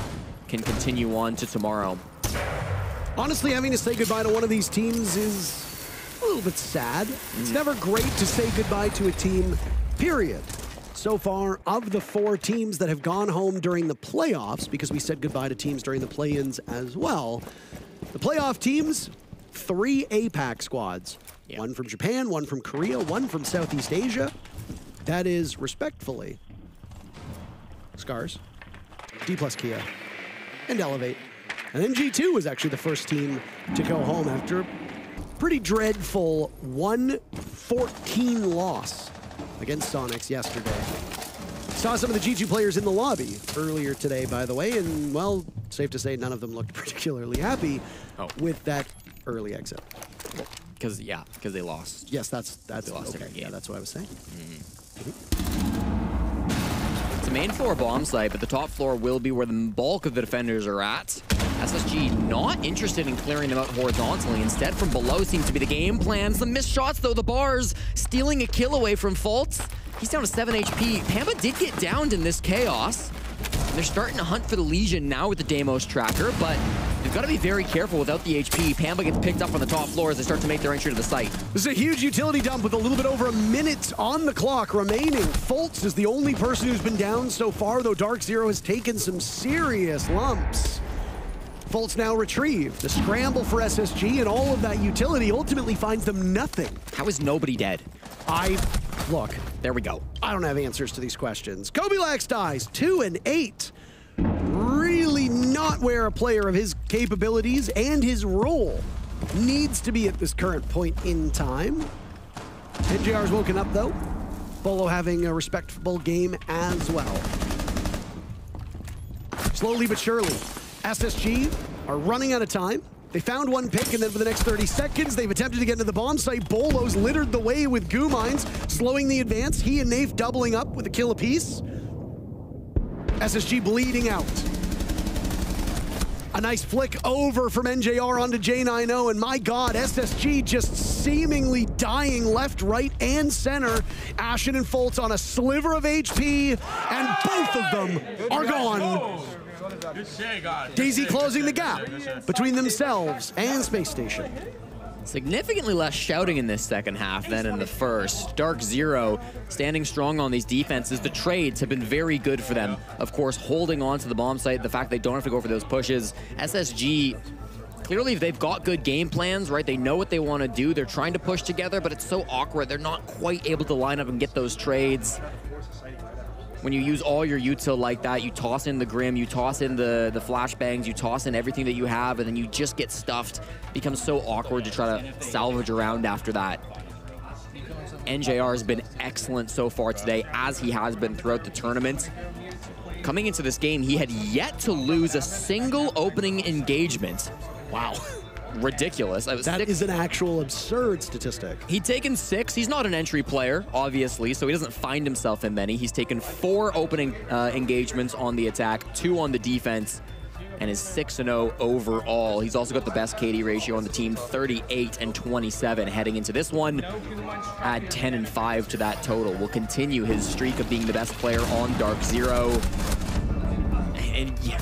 can continue on to tomorrow. Honestly, having to say goodbye to one of these teams is a little bit sad. It's never great to say goodbye to a team, period. So far, of the 4 teams that have gone home during the playoffs, because we said goodbye to teams during the play-ins as well, the playoff teams, 3 APAC squads. Yep. 1 from Japan, 1 from Korea, 1 from Southeast Asia. That is, respectfully, Scars, D+ Kia, and Elevate. And then G2 was actually the first team to go home after a pretty dreadful 1-14 loss against Sonics yesterday. Saw some of the G2 players in the lobby earlier today, by the way, and, well, safe to say none of them looked particularly happy with that early exit. Because they lost. Yes, that's okay. Yeah, that's what I was saying. It's a main floor bomb site, but the top floor will be where the bulk of the defenders are at. SSG not interested in clearing them out horizontally. Instead, from below seems to be the game plan. Some missed shots, though. The bars stealing a kill away from Fultz. He's down to 7 HP. Pamba did get downed in this chaos. And they're starting to hunt for the Legion now with the Deimos tracker, but they've got to be very careful without the HP. Pamba gets picked up on the top floor as they start to make their entry to the site. This is a huge utility dump with a little bit over a minute on the clock remaining. Fultz is the only person who's been down so far, though Darkzero has taken some serious lumps. Fultz now retrieved. The scramble for SSG and all of that utility ultimately finds them nothing. How is nobody dead? Look. There we go. I don't have answers to these questions. Kobilax dies 2 and 8. Really not where a player of his capabilities and his role needs to be at this current point in time. NJR's woken up though. Bolo having a respectable game as well. Slowly but surely, SSG are running out of time. They found 1 pick, and then for the next 30 seconds, they've attempted to get into the bomb site. Bolo's littered the way with goo mines, slowing the advance. He and Nafe doubling up with a kill apiece. SSG bleeding out. A nice flick over from NJR onto J9O, and my God, SSG just seemingly dying left, right, and center. Ashen and Fultz on a sliver of HP, and both of them are gone. Daisy closing the gap between themselves and Spacestation. Significantly less shouting in this second half than in the first. Darkzero standing strong on these defenses. The trades have been very good for them. Of course, holding on to the bomb site, the fact they don't have to go for those pushes. SSG, clearly they've got good game plans, right? They know what they want to do. They're trying to push together, but it's so awkward. They're not quite able to line up and get those trades. when you use all your util like that, you toss in the Grim, you toss in the flashbangs, you toss in everything that you have, and then you just get stuffed. It becomes so awkward to try to salvage around after that. NJR has been excellent so far today, as he has been throughout the tournament. Coming into this game, he had yet to lose a single opening engagement. Wow. Ridiculous. That is an actual absurd statistic. He'd taken 6. He's not an entry player, obviously, so he doesn't find himself in many. He's taken 4 opening engagements on the attack, 2 on the defense, and is 6-0 overall. He's also got the best KD ratio on the team, 38 and 27 heading into this one. Add 10 and 5 to that total. Will continue his streak of being the best player on Darkzero. And yeah,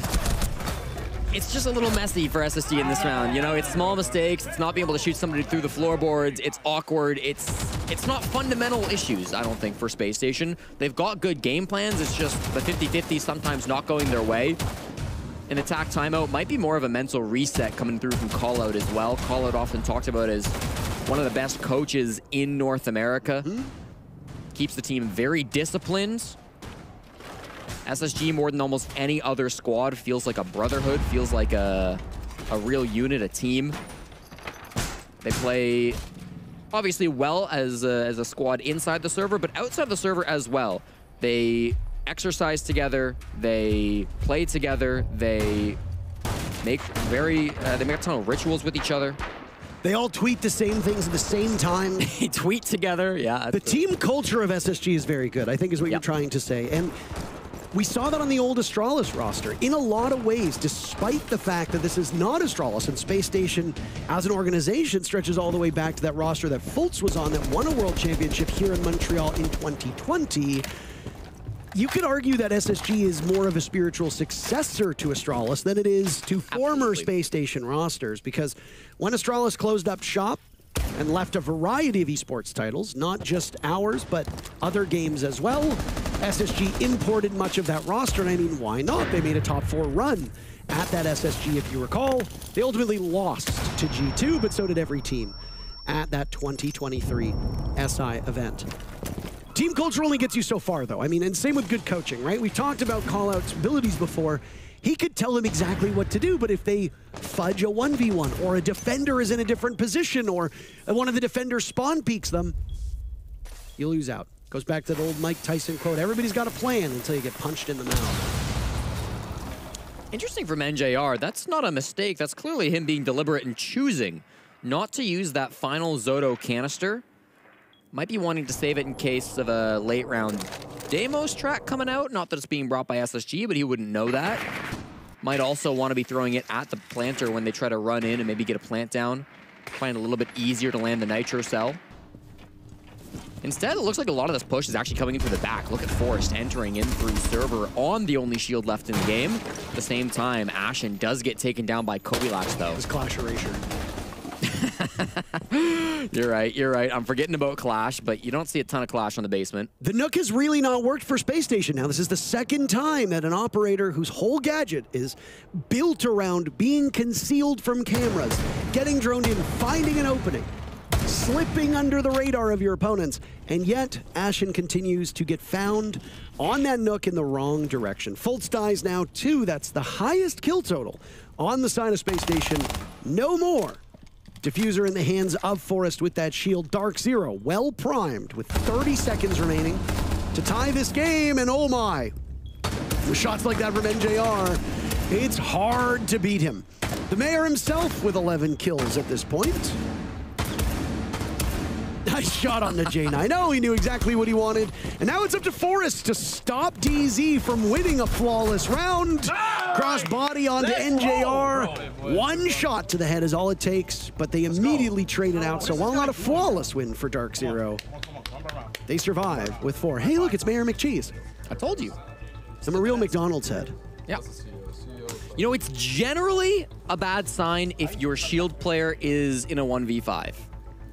it's just a little messy for SSG in this round. You know, it's small mistakes. It's not being able to shoot somebody through the floorboards. It's awkward. It's not fundamental issues, I don't think, for Spacestation. They've got good game plans. It's just the 50-50 sometimes not going their way. An attack timeout might be more of a mental reset coming through from Callout as well. Callout often talked about as one of the best coaches in North America. Keeps the team very disciplined. SSG, more than almost any other squad, feels like a brotherhood, feels like a real unit, a team. They play obviously well as a squad inside the server, but outside the server as well. They exercise together, they play together, they make a ton of rituals with each other. They all tweet the same things at the same time. They tweet together, yeah. The team culture of SSG is very good, I think is what you're trying to say. And we saw that on the old Astralis roster in a lot of ways, despite the fact that this is not Astralis, and Spacestation as an organization stretches all the way back to that roster that Fultz was on that won a world championship here in Montreal in 2020. You could argue that SSG is more of a spiritual successor to Astralis than it is to former Spacestation rosters, because when Astralis closed up shop and left a variety of esports titles, not just ours, but other games as well, SSG imported much of that roster, and I mean, why not? They made a top 4 run at that SSG, if you recall. They ultimately lost to G2, but so did every team at that 2023 SI event. Team culture only gets you so far, though. I mean, and same with good coaching, right? We've talked about Callout's abilities before. He could tell them exactly what to do, but if they fudge a 1v1, or a defender is in a different position, or one of the defenders spawn peeks them, you lose out. Goes back to the old Mike Tyson quote, everybody's got a plan until you get punched in the mouth. Interesting from NJR. That's not a mistake. That's clearly him being deliberate and choosing not to use that final Zoto canister. Might be wanting to save it in case of a late round Deimos track coming out. Not that it's being brought by SSG, but he wouldn't know that. Might also want to be throwing it at the planter when they try to run in and maybe get a plant down. Find it a little bit easier to land the nitro cell. Instead, it looks like a lot of this push is actually coming in through the back. Look at Forrest entering in through server on the only shield left in the game. At the same time, Ashen does get taken down by Kobilax, though. It's Clash Erasure. You're right. I'm forgetting about Clash, but you don't see a ton of Clash on the basement. The Nook has really not worked for Spacestation now. This is the second time that an operator whose whole gadget is built around being concealed from cameras, getting droned in, finding an opening, slipping under the radar of your opponents, and yet Ashen continues to get found on that Nook in the wrong direction. Fultz dies now too. That's the highest kill total on the side of Spacestation. No more. Diffuser in the hands of Forrest with that shield. Darkzero well primed with 30 seconds remaining to tie this game, and oh my, with shots like that from NJR, it's hard to beat him. The mayor himself with 11 kills at this point. Nice shot on the J9. Oh, he knew exactly what he wanted. And now it's up to Forrest to stop DZ from winning a flawless round. Cross body onto NJR. One shot to the head is all it takes, but they immediately trade it out. So while not a flawless win for Darkzero, they survive with 4. Hey, look, it's Mayor McCheese. I told you. I'm a real McDonald's head. Yeah. You know, it's generally a bad sign if your shield player is in a 1v5.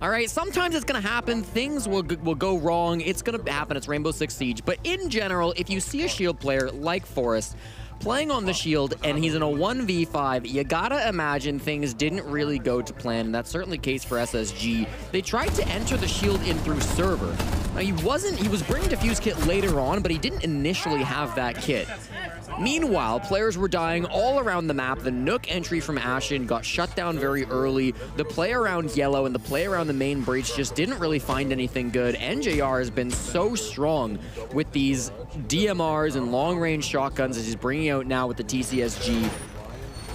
All right, sometimes it's going to happen. Things will go wrong. It's going to happen. It's Rainbow Six Siege. But in general, if you see a shield player like Forrest playing on the shield and he's in a 1v5, you got to imagine things didn't really go to plan. And that's certainly the case for SSG. They tried to enter the shield in through server. Now, he was bringing Diffuse Kit later on, but he didn't initially have that kit. Meanwhile, players were dying all around the map. The Nook entry from Ashen got shut down very early. The play around Yellow and the play around the main breach just didn't really find anything good. NJR has been so strong with these DMRs and long-range shotguns as he's bringing out now with the TCSG.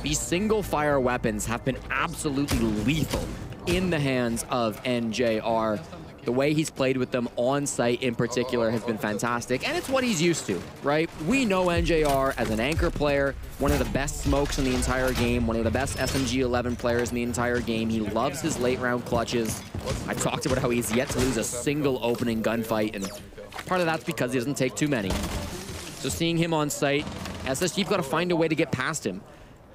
These single-fire weapons have been absolutely lethal in the hands of NJR. The way he's played with them on site in particular has been fantastic, and it's what he's used to, right? We know NJR as an anchor player, one of the best smokes in the entire game, one of the best SMG-11 players in the entire game. He loves his late-round clutches. I talked about how he's yet to lose a single opening gunfight, and part of that's because he doesn't take too many. So seeing him on site, SSG've got to find a way to get past him.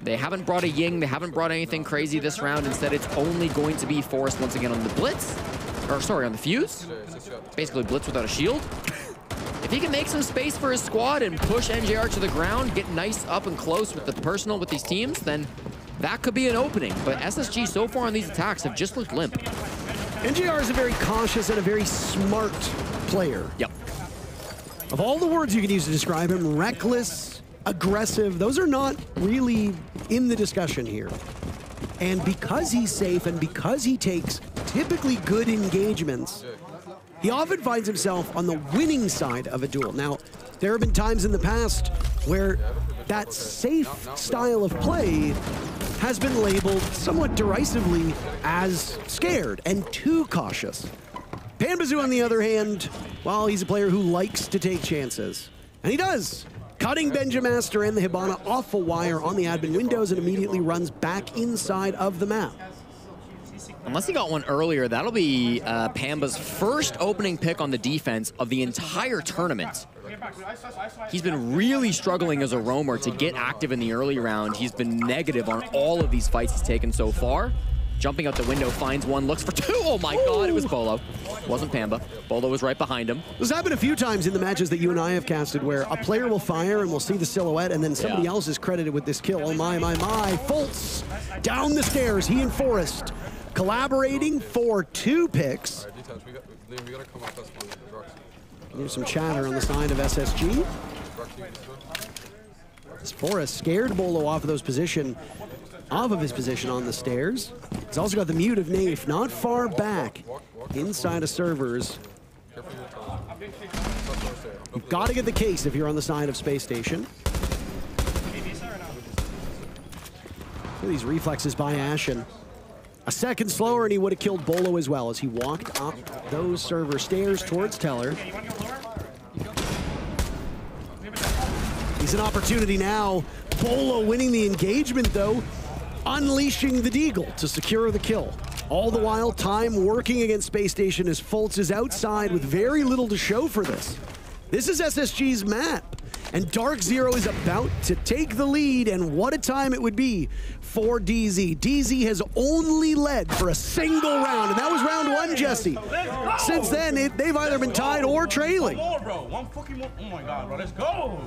They haven't brought a Ying, they haven't brought anything crazy this round. Instead, it's only going to be forced once again on the Blitz. Or sorry, on the Fuse. Basically Blitz without a shield. If he can make some space for his squad and push NJR to the ground, get nice up and close with the personal with these teams, then that could be an opening. But SSG so far on these attacks have just looked limp. NJR is a very cautious and a very smart player. Yep. Of all the words you can use to describe him, reckless, aggressive, those are not really in the discussion here. And because he's safe and because he takes typically good engagements, he often finds himself on the winning side of a duel. Now, there have been times in the past where that safe style of play has been labeled somewhat derisively as scared and too cautious. Panbazoo, on the other hand, well, he's a player who likes to take chances. And he does. Cutting Benjamaster and the Hibana off a wire on the admin windows and immediately runs back inside of the map. Unless he got one earlier, that'll be Pamba's first opening pick on the defense of the entire tournament. He's been really struggling as a roamer to get active in the early round. He's been negative on all of these fights he's taken so far. Jumping out the window, finds one, looks for two. Oh my God, it was Bolo. It wasn't Pamba. Bolo was right behind him. This happened a few times in the matches that you and I have casted where a player will fire and we'll see the silhouette and then somebody else is credited with this kill. Oh my. Foltz down the stairs, he and Forrest collaborating for 2 picks. There's some chatter on the side of SSG. As Forrest scared Bolo off of his position on the stairs. He's also got the mute of Naif not far back inside of servers. You've got to get the case if you're on the side of Spacestation. Look at these reflexes by Ashen. A second slower and he would have killed Bolo as well as he walked up those server stairs towards Teller. He's an opportunity now. Bolo winning the engagement though, unleashing the Deagle to secure the kill. All the while, time working against Spacestation as Foltz is outside with very little to show for this. This is SSG's map, and Darkzero is about to take the lead, and what a time it would be for DZ. DZ has only led for a single round, and that was round 1, Jesse. Since then, they've either been tied or trailing. One fucking more. Oh my God, bro, let's go.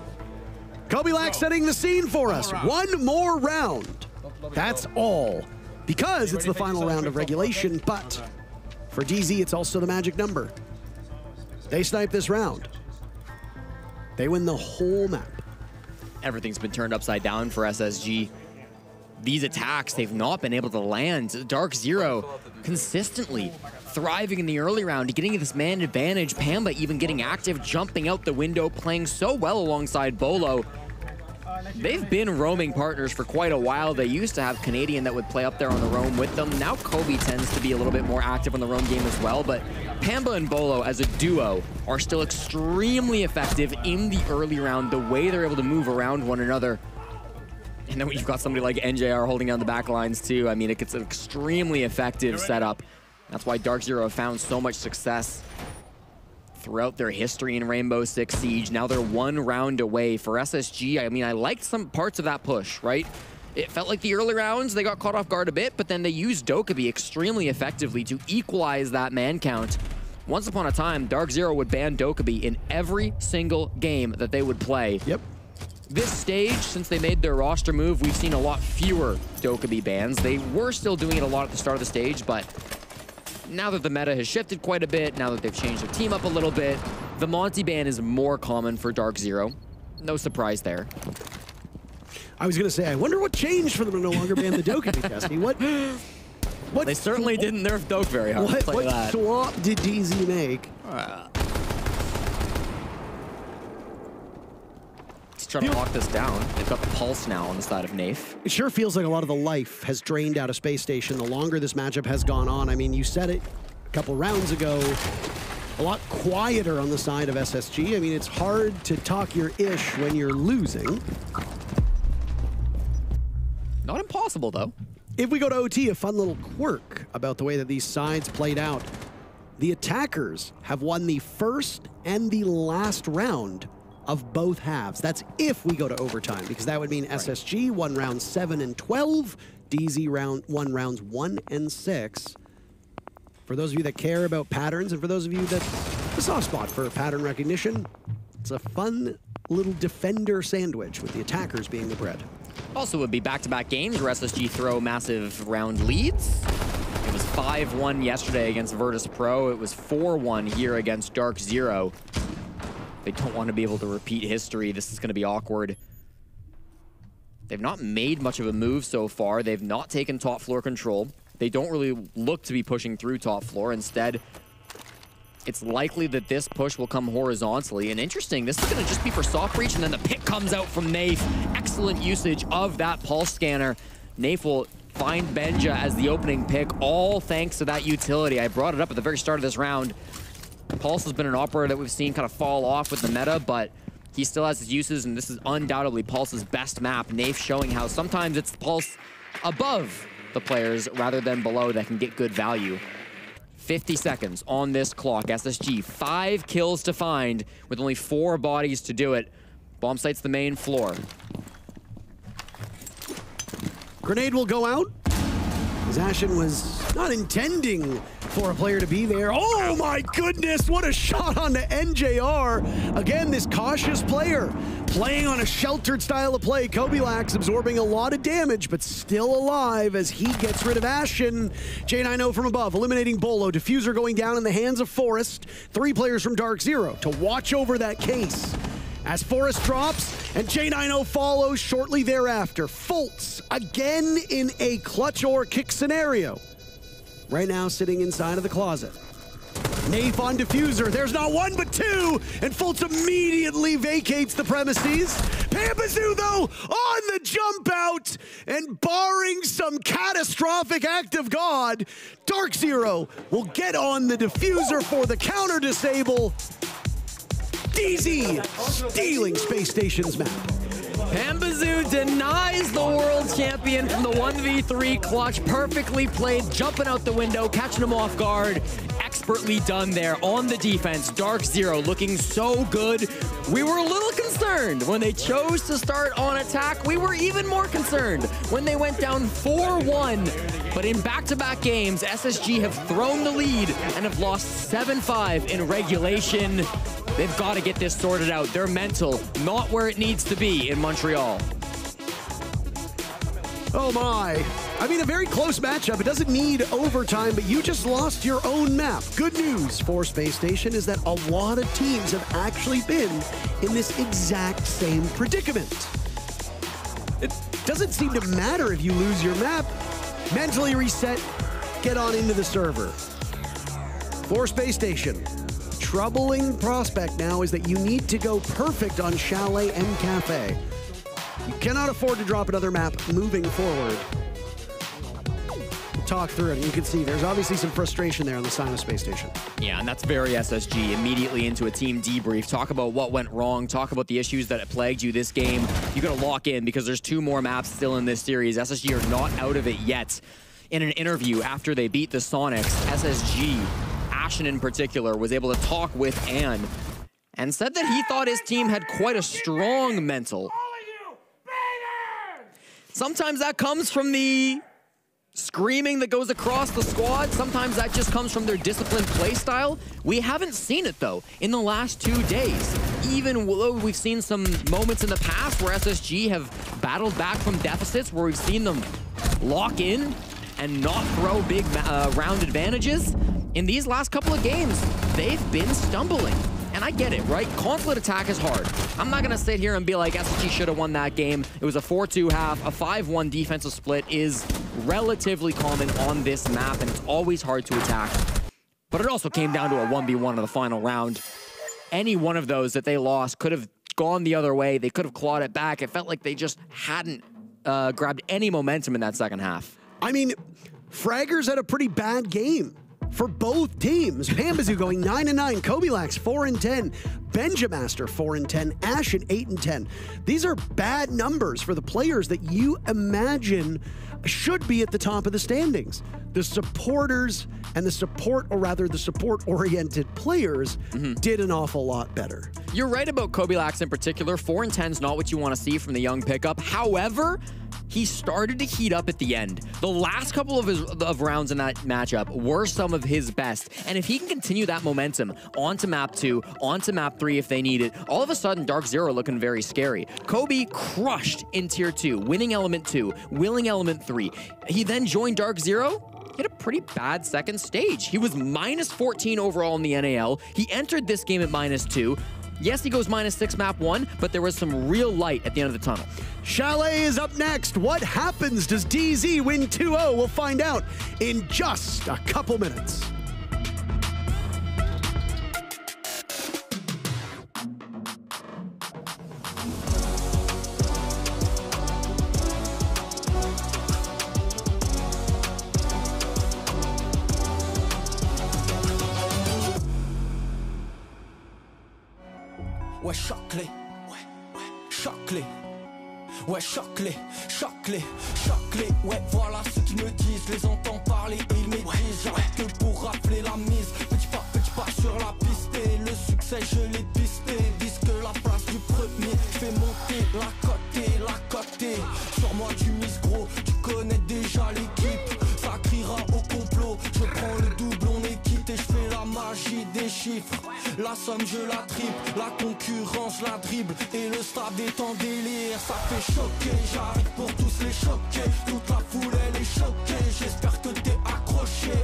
Kobilac setting the scene for us. One more round. That's all. Because it's the final round of regulation, but for DZ, it's also the magic number. They snipe this round. They win the whole map. Everything's been turned upside down for SSG. These attacks, they've not been able to land. Darkzero consistently thriving in the early round, getting this man advantage. Pamba even getting active, jumping out the window, playing so well alongside Bolo. They've been roaming partners for quite a while. They used to have Canadian that would play up there on the roam with them. Now Kobe tends to be a little bit more active on the roam game as well, but Pamba and Bolo as a duo are still extremely effective in the early round, the way they're able to move around one another. And then when you've got somebody like NJR holding down the back lines too, I mean, it gets an extremely effective setup. That's why Darkzero have found so much success throughout their history in Rainbow Six Siege. Now they're 1 round away. For SSG, I mean, I liked some parts of that push, right? It felt like the early rounds, they got caught off guard a bit, but then they used Dokkaebi extremely effectively to equalize that man count. Once upon a time, Darkzero would ban Dokkaebi in every single game that they would play. Yep. This stage, since they made their roster move, we've seen a lot fewer Dokkaebi bans. They were still doing it a lot at the start of the stage, but now that the meta has shifted quite a bit, now that they've changed their team up a little bit, the Monty ban is more common for Darkzero. No surprise there. I was going to say, I wonder what changed for them to no longer ban the Doke Testy. What They certainly didn't nerf Doke very hard. What swap did DZ make? He's trying to lock this down. They've got the pulse now on the side of Nafe. It sure feels like a lot of the life has drained out of Space Station the longer this matchup has gone on. I mean, you said it a couple rounds ago, a lot quieter on the side of SSG. I mean, it's hard to talk your ish when you're losing. Not impossible, though. If we go to OT, a fun little quirk about the way that these sides played out. The attackers have won the first and the last round of both halves. That's if we go to overtime, because that would mean SSG won rounds 7 and 12, DZ won rounds 1 and 6. For those of you that care about patterns, and for those of you that have a soft spot for pattern recognition, it's a fun little defender sandwich with the attackers being the bread. Also would be back-to-back games where SSG throw massive round leads. It was 5-1 yesterday against Virtus Pro. It was 4-1 here against Darkzero. They don't want to be able to repeat history. This is going to be awkward. They've not made much of a move so far. They've not taken top floor control. They don't really look to be pushing through top floor. Instead, it's likely that this push will come horizontally. And interesting, this is going to just be for soft breach, and then the pick comes out from Nafe. Excellent usage of that pulse scanner. Nafe will find Benja as the opening pick, all thanks to that utility. I brought it up at the very start of this round. Pulse has been an operator that we've seen kind of fall off with the meta, but he still has his uses, and this is undoubtedly Pulse's best map. Nafe showing how sometimes it's Pulse above the players rather than below that can get good value. 50 seconds on this clock. SSG, 5 kills to find with only 4 bodies to do it. Bomb site's the main floor. Grenade will go out. Ashen was not intending for a player to be there. Oh my goodness, what a shot on the NJR. Again, this cautious player playing on a sheltered style of play. Kobilax absorbing a lot of damage, but still alive as he gets rid of Ashen. J9O from above, eliminating Bolo. Diffuser going down in the hands of Forest. 3 players from Darkzero to watch over that case. As Forest drops, and J9O follows shortly thereafter. Fultz again in a clutch or kick scenario. Right now sitting inside of the closet. Nafe on Diffuser. There's not 1 but 2, and Fultz immediately vacates the premises. Pampazoo, though, on the jump out, and barring some catastrophic act of God, Darkzero will get on the Diffuser for the counter disable. DZ stealing Space Station's map. Pampazoo denies the world champion from the 1v3 clutch. Perfectly played, jumping out the window, catching him off guard. Expertly done there on the defense. Darkzero looking so good. We were a little concerned when they chose to start on attack. We were even more concerned when they went down 4-1. But in back-to-back games, SSG have thrown the lead and have lost 7-5 in regulation. They've got to get this sorted out. Their mental, not where it needs to be in Montreal. Oh my. I mean, a very close matchup. It doesn't need overtime, but you just lost your own map. Good news for Space Station is that a lot of teams have actually been in this exact same predicament. It doesn't seem to matter if you lose your map. Mentally reset, get on into the server. For Space Station, troubling prospect now is that you need to go perfect on Chalet and Cafe. You cannot afford to drop another map moving forward. We'll talk through it, and you can see there's obviously some frustration there on the side of Space Station. Yeah, and that's very SSG. Immediately into a team debrief. Talk about what went wrong. Talk about the issues that plagued you this game. You got to lock in because there's 2 more maps still in this series. SSG are not out of it yet. In an interview after they beat the Sonics, SSG, Ashen in particular, was able to talk with Ann and said that he thought his team had quite a strong mental. Sometimes that comes from the screaming that goes across the squad. Sometimes that just comes from their disciplined play style. We haven't seen it, though, in the last 2 days. Even though we've seen some moments in the past where SSG have battled back from deficits, where we've seen them lock in and not throw big round advantages. in these last couple of games, they've been stumbling. And I get it, right? Conflict attack is hard. I'm not going to sit here and be like, SSG should have won that game. It was a 4-2 half. A 5-1 defensive split is relatively common on this map, and it's always hard to attack. But it also came down to a 1v1 in the final round. Any one of those that they lost could have gone the other way. They could have clawed it back. It felt like they just hadn't grabbed any momentum in that second half. I mean, Fraggers had a pretty bad game for both teams. Pambazoo going 9-9, Kobilax 4-10, Benjamaster 4-10, Ashen 8-10. These are bad numbers for the players that you imagine should be at the top of the standings. The supporters and the support-oriented players did an awful lot better. You're right about Kobilax in particular. 4-10 is not what you want to see from the young pickup. However, he started to heat up at the end. The last couple of rounds in that matchup were some of his best. And if he can continue that momentum onto map 2, onto map 3 if they need it, all of a sudden Darkzero looking very scary. Kobe crushed in tier 2, winning element 2, willing element 3. He then joined Darkzero. He had a pretty bad second stage. He was -14 overall in the NAL. He entered this game at -2. Yes, he goes -6 map 1, but there was some real light at the end of the tunnel. Chalet is up next. What happens? Does DZ win 2-0? We'll find out in just a couple minutes. Ouais, choc-les, choc-les, ouais, choc-les, choc-les, choc-les, ouais, voilà ce qu'ils me disent, les entends parler et ils maîtrisent, j'arrête que pour rappeler la mise, petit pas sur la piste, et le succès je l'ai pisté, disent que la place du premier, fais monter la côté, sur moi tu mises gros, tu connais déjà l'équipe, ça criera au complot, je prends le double, on est quitté, je fais la magie des chiffres. La somme je la triple, la concurrence la dribble et le stade est en délire, ça fait choquer, j'arrive pour tous les choquer, toute la foule elle est choquée, j'espère que t'es accroché,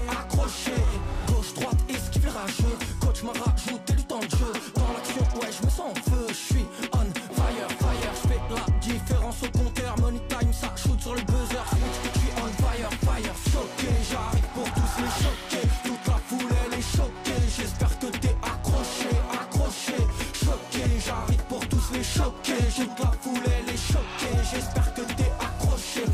gauche droite esquive le rageux, coach m'a rajouté du temps de jeu, dans l'action ouais je me sens en feu, je suis on fire, je fais la différence au compteur, money time ça shoot sur le buzzer, je suis on fire, choqué, j'arrive pour tous les choquer, toute la foule elle est choquée, j'espère que t'es accroché, choqué, j'arrive pour tous les choquer, toute la foule elle est choquée, j'espère que t'es accroché.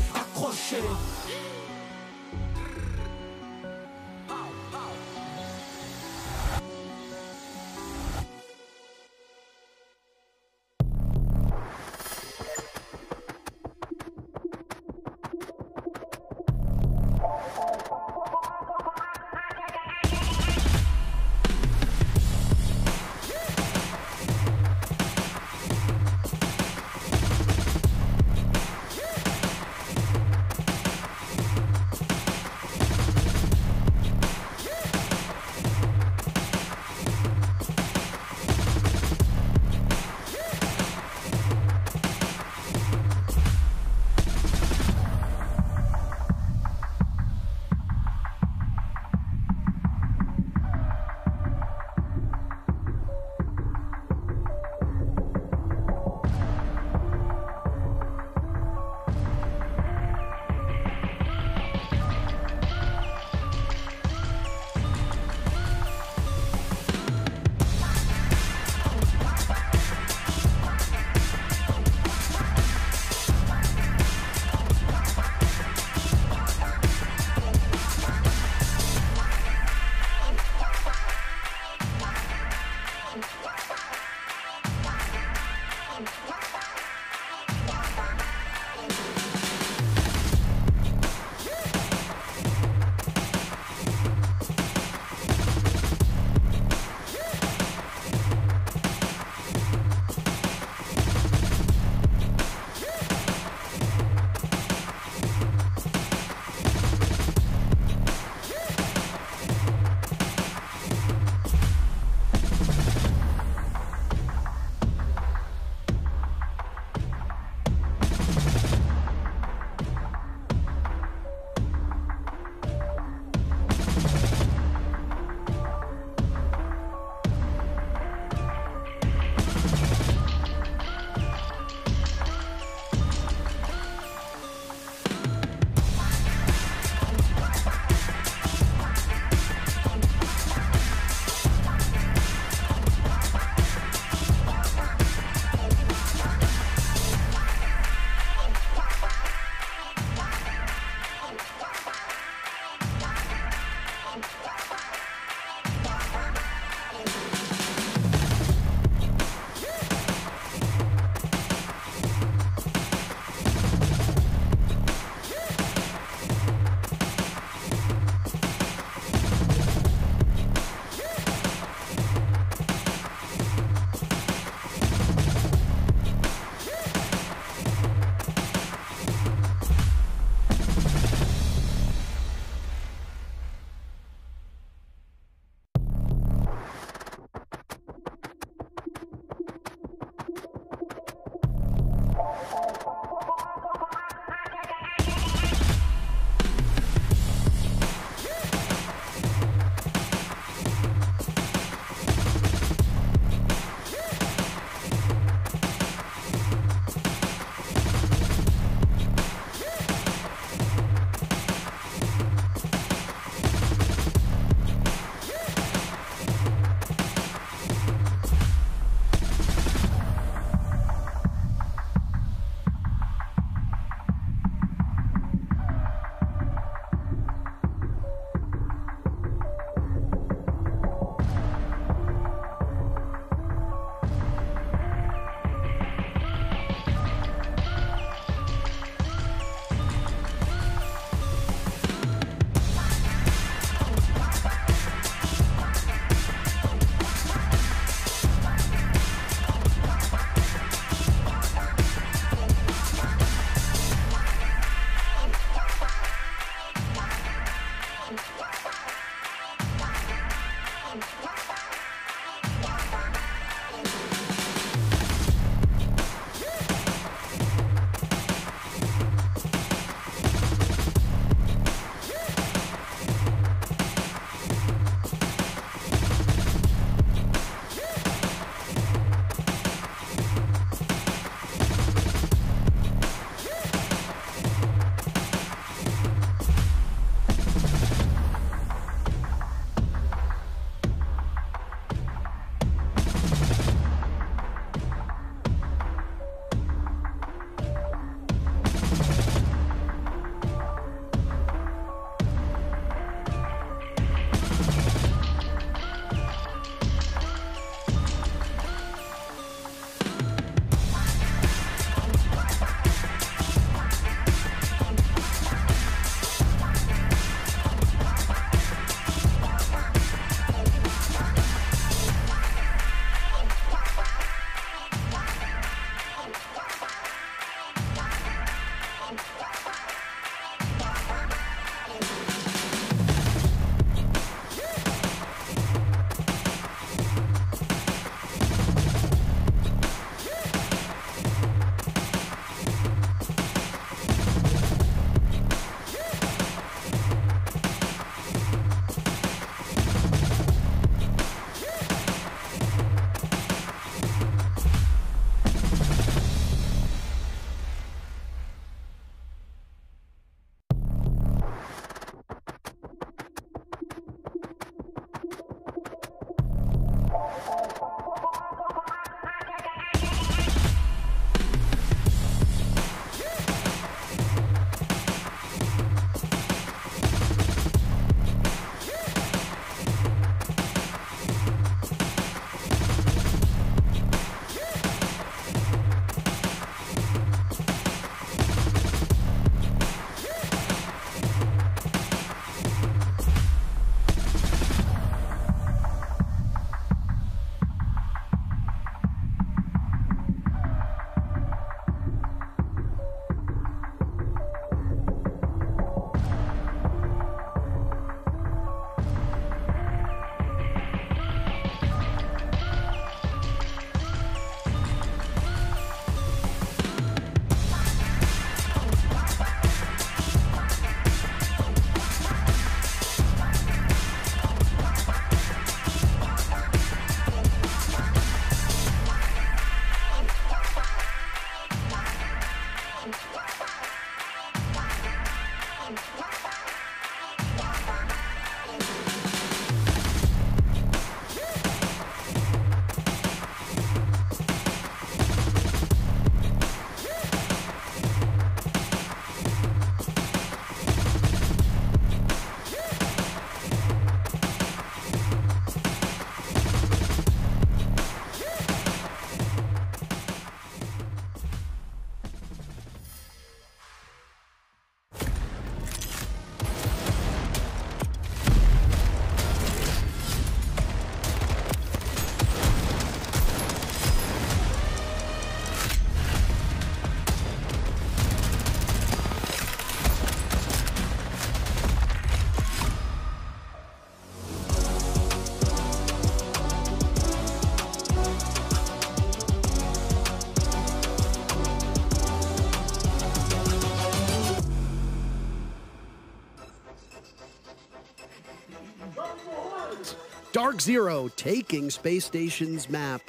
Darkzero taking Spacestation's map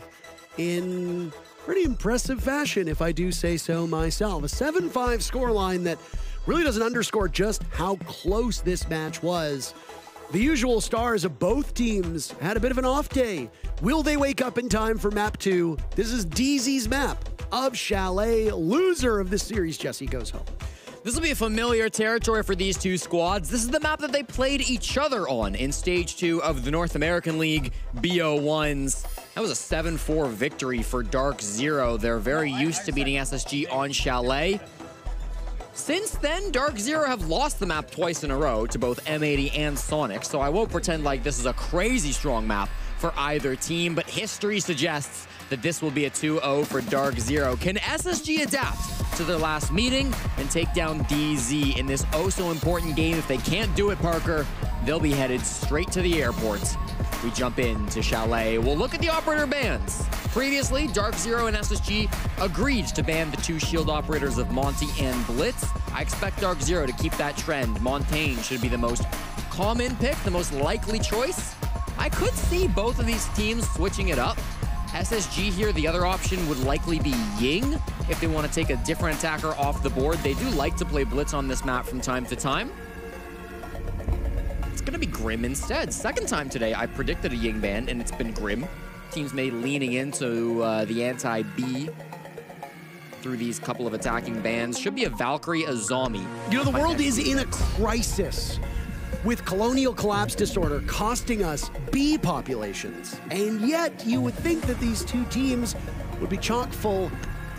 in pretty impressive fashion, if I do say so myself. A 7-5 scoreline that really doesn't underscore just how close this match was. The usual stars of both teams had a bit of an off day. Will they wake up in time for map 2? This is DZ's map of Chalet. Loser of this series, Jesse, goes home. This will be a familiar territory for these two squads. This is the map that they played each other on in Stage 2 of the North American League BO1s. That was a 7-4 victory for Darkzero. They're very used to beating SSG on Chalet. Since then, Darkzero have lost the map twice in a row to both M80 and Sonic, so I won't pretend like this is a crazy strong map for either team, but history suggests that this will be a 2-0 for Darkzero. Can SSG adapt to their last meeting and take down DZ in this oh-so-important game? If they can't do it, Parker, they'll be headed straight to the airport. We jump into Chalet. We'll look at the operator bans. Previously, Darkzero and SSG agreed to ban the two shield operators of Monty and Blitz. I expect Darkzero to keep that trend. Montaigne should be the most common pick, the most likely choice. I could see both of these teams switching it up. SSG here, the other option would likely be Ying if they want to take a different attacker off the board. They do like to play Blitz on this map from time to time. It's going to be Grim instead. Second time today, I predicted a Ying ban, and it's been Grim. Teams made leaning into the anti-B through these couple of attacking bans. Should be a Valkyrie, a zombie. You know, the world is in a crisis with colonial collapse disorder costing us bee populations. And yet, you would think that these two teams would be chock full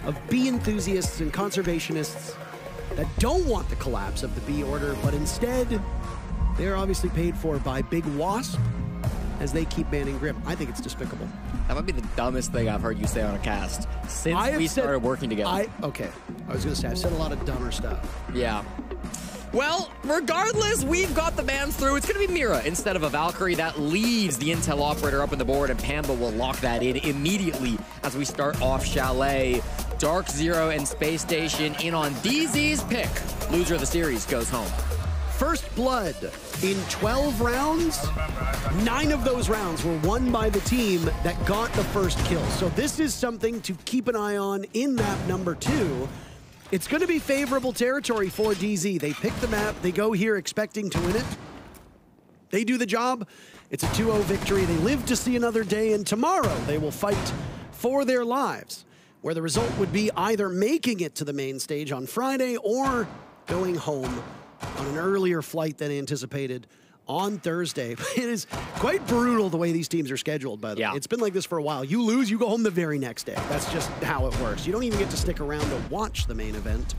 of bee enthusiasts and conservationists that don't want the collapse of the bee order, but instead, they're obviously paid for by Big Wasp as they keep banning Grim. I think it's despicable. That might be the dumbest thing I've heard you say on a cast since we started working together. Okay, I was gonna say, I've said a lot of dumber stuff. Yeah. Well, regardless, we've got the bans through. It's going to be Mira instead of a Valkyrie. That leaves the Intel operator up on the board, and Pamba will lock that in immediately as we start off Chalet. Darkzero and Spacestation in on DZ's pick. Loser of the series goes home. First blood in 12 rounds. 9 of those rounds were won by the team that got the first kill. So this is something to keep an eye on in map number 2. It's going to be favorable territory for DZ. They pick the map. They go here expecting to win it. They do the job. It's a 2-0 victory. They live to see another day, and tomorrow they will fight for their lives, where the result would be either making it to the main stage on Friday or going home on an earlier flight than anticipated on Thursday. It is quite brutal the way these teams are scheduled, by the way. It's been like this for a while. You lose, you go home the very next day. That's just how it works. You don't even get to stick around to watch the main event.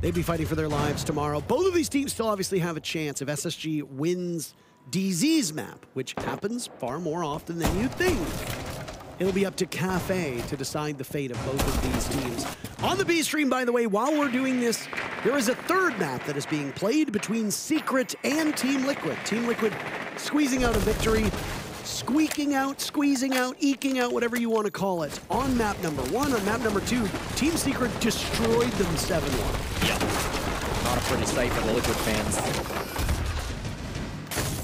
They'd be fighting for their lives tomorrow. Both of these teams still obviously have a chance if SSG wins DZ's map, which happens far more often than you'd think. It'll be up to Cafe to decide the fate of both of these teams. On the B stream, by the way, while we're doing this, there is a third map that is being played between Secret and Team Liquid. Team Liquid squeezing out a victory, squeaking out, squeezing out, eking out, whatever you want to call it. On map number 1, on map number 2, Team Secret destroyed them 7-1. Yep. Not a pretty sight for the Liquid fans.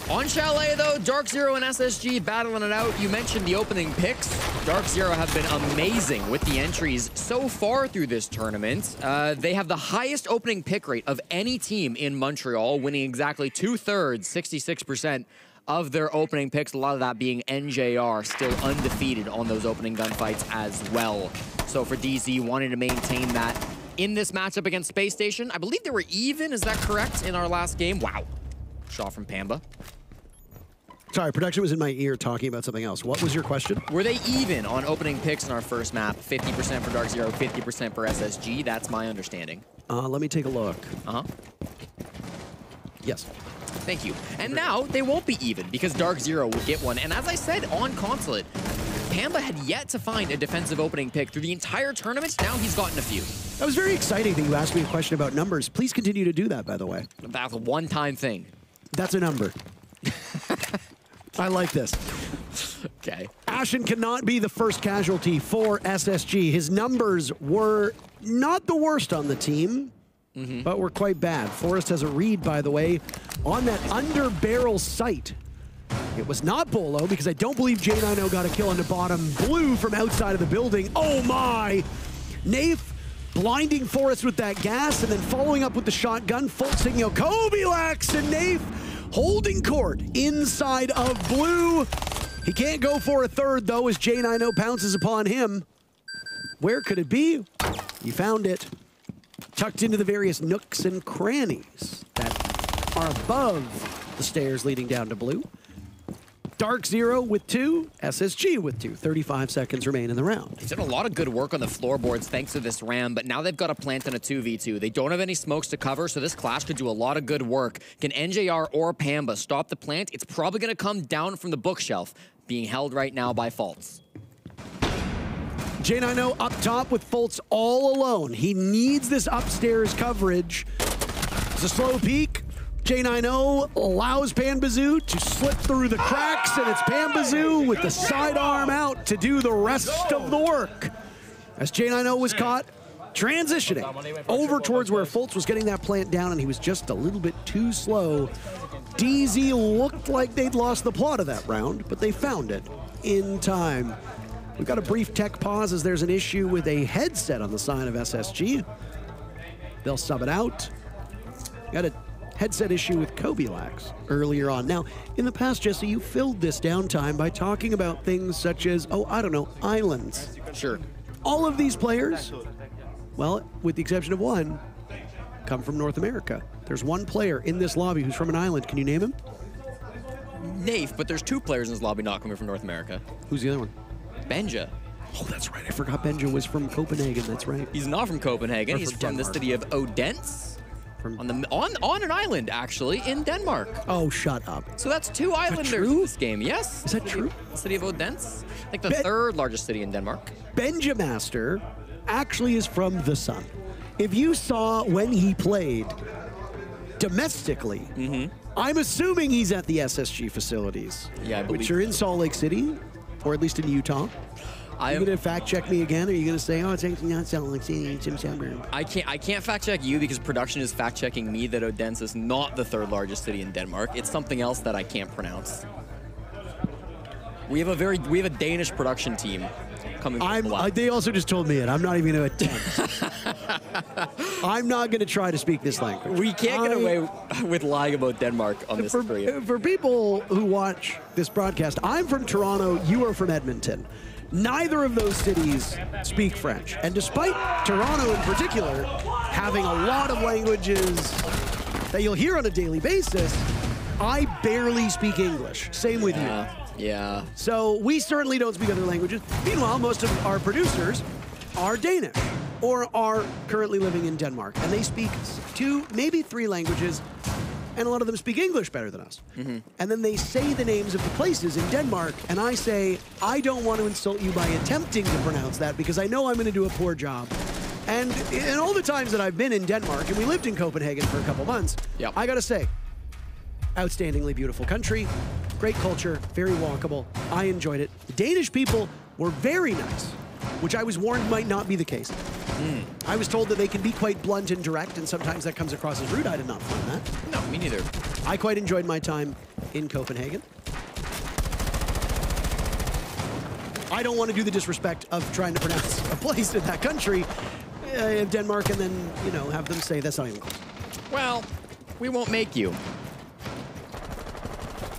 On Chalet, though, Darkzero and SSG battling it out. You mentioned the opening picks. Darkzero have been amazing with the entries so far through this tournament. They have the highest opening pick rate of any team in Montreal, winning exactly 2/3, 66% of their opening picks. A lot of that being NJR, still undefeated on those opening gunfights as well. So for DZ, wanting to maintain that in this matchup against Spacestation, I believe they were even, is that correct, in our last game? Wow. Shot from Pamba. Sorry, production was in my ear talking about something else. What was your question? Were they even on opening picks in our first map? 50% for Darkzero, 50% for SSG. That's my understanding. Let me take a look. Yes. Thank you. And now they won't be even because Darkzero will get one. And as I said on Consulate, Pamba had yet to find a defensive opening pick through the entire tournament. Now he's gotten a few. That was very exciting that you asked me a question about numbers. Please continue to do that, by the way. That's a one-time thing. That's a number. I like this. Okay. Ashen cannot be the first casualty for SSG. His numbers were not the worst on the team, but were quite bad. Forrest has a read, by the way, on that under-barrel sight. It was not Bolo because I don't believe J90 got a kill on the bottom blue from outside of the building. Oh my! Nafe blinding Forrest with that gas and then following up with the shotgun. Full signal. Kobilax and Nafe holding court inside of blue. He can't go for a third though as J90 pounces upon him. Where could it be? You found it. Tucked into the various nooks and crannies that are above the stairs leading down to blue. Darkzero with 2, SSG with 2. 35 seconds remain in the round. He's done a lot of good work on the floorboards thanks to this ram, but now they've got a plant in a 2v2. They don't have any smokes to cover, so this clash could do a lot of good work. Can NJR or Pamba stop the plant? It's probably going to come down from the bookshelf, being held right now by Fultz. J90 up top with Fultz all alone. He needs this upstairs coverage. It's a slow peek. J90 allows Panbazoo to slip through the cracks, and it's Panbazoo with the sidearm out to do the rest of the work. As J90 was caught transitioning over towards where Fultz was getting that plant down, and he was just a little bit too slow. DZ looked like they'd lost the plot of that round, but they found it in time. We've got a brief tech pause as there's an issue with a headset on the side of SSG. They'll sub it out. Got a headset issue with Kobilax earlier on. Now, in the past, Jesse, you filled this downtime by talking about things such as, oh, I don't know, islands. Sure. All of these players, well, with the exception of one, come from North America. There's one player in this lobby who's from an island. Can you name him? Nafe, but there's 2 players in this lobby not coming from North America. Who's the other one? Benja. Oh, that's right. I forgot Benja was from Copenhagen. That's right. He's not from Copenhagen. He's from the city of Odense. On an island, actually, in Denmark. Oh, shut up. So that's 2 islanders in this game, yes? Is that true? The city of Odense. I think the 3rd largest city in Denmark. Benja Master actually is from the Sun. If you saw when he played domestically, I'm assuming he's at the SSG facilities, yeah, which are in Salt Lake City, or at least in Utah. Are you going to fact check me again? Or are you going to say, oh, it's actually not Salt Lake City, it's in suburb? I can't fact check you because production is fact checking me that Odense is not the 3rd largest city in Denmark. It's something else that I can't pronounce. We have a Danish production team coming. They also just told me it. I'm not even going to attempt. I'm not going to try to speak this language. We can't get away with lying about Denmark on this stream. For people who watch this broadcast, I'm from Toronto. You are from Edmonton. Neither of those cities speak French. And despite Toronto in particular having a lot of languages that you'll hear on a daily basis, I barely speak English. Same with you. Yeah. So we certainly don't speak other languages. Meanwhile, most of our producers are Danish or are currently living in Denmark. And they speak 2, maybe 3 languages. And a lot of them speak English better than us. And then they say the names of the places in Denmark, and I say, I don't want to insult you by attempting to pronounce that because I know I'm going to do a poor job. And in all the times that I've been in Denmark, and we lived in Copenhagen for a couple months, I got to say, outstandingly beautiful country, great culture, very walkable. I enjoyed it. The Danish people were very nice, which I was warned might not be the case. I was told that they can be quite blunt and direct, and sometimes that comes across as rude. I did not find that. No, me neither. I quite enjoyed my time in Copenhagen. I don't want to do the disrespect of trying to pronounce a place in that country, Denmark, and then, you know, have them say that's not even close. Well, we won't make you.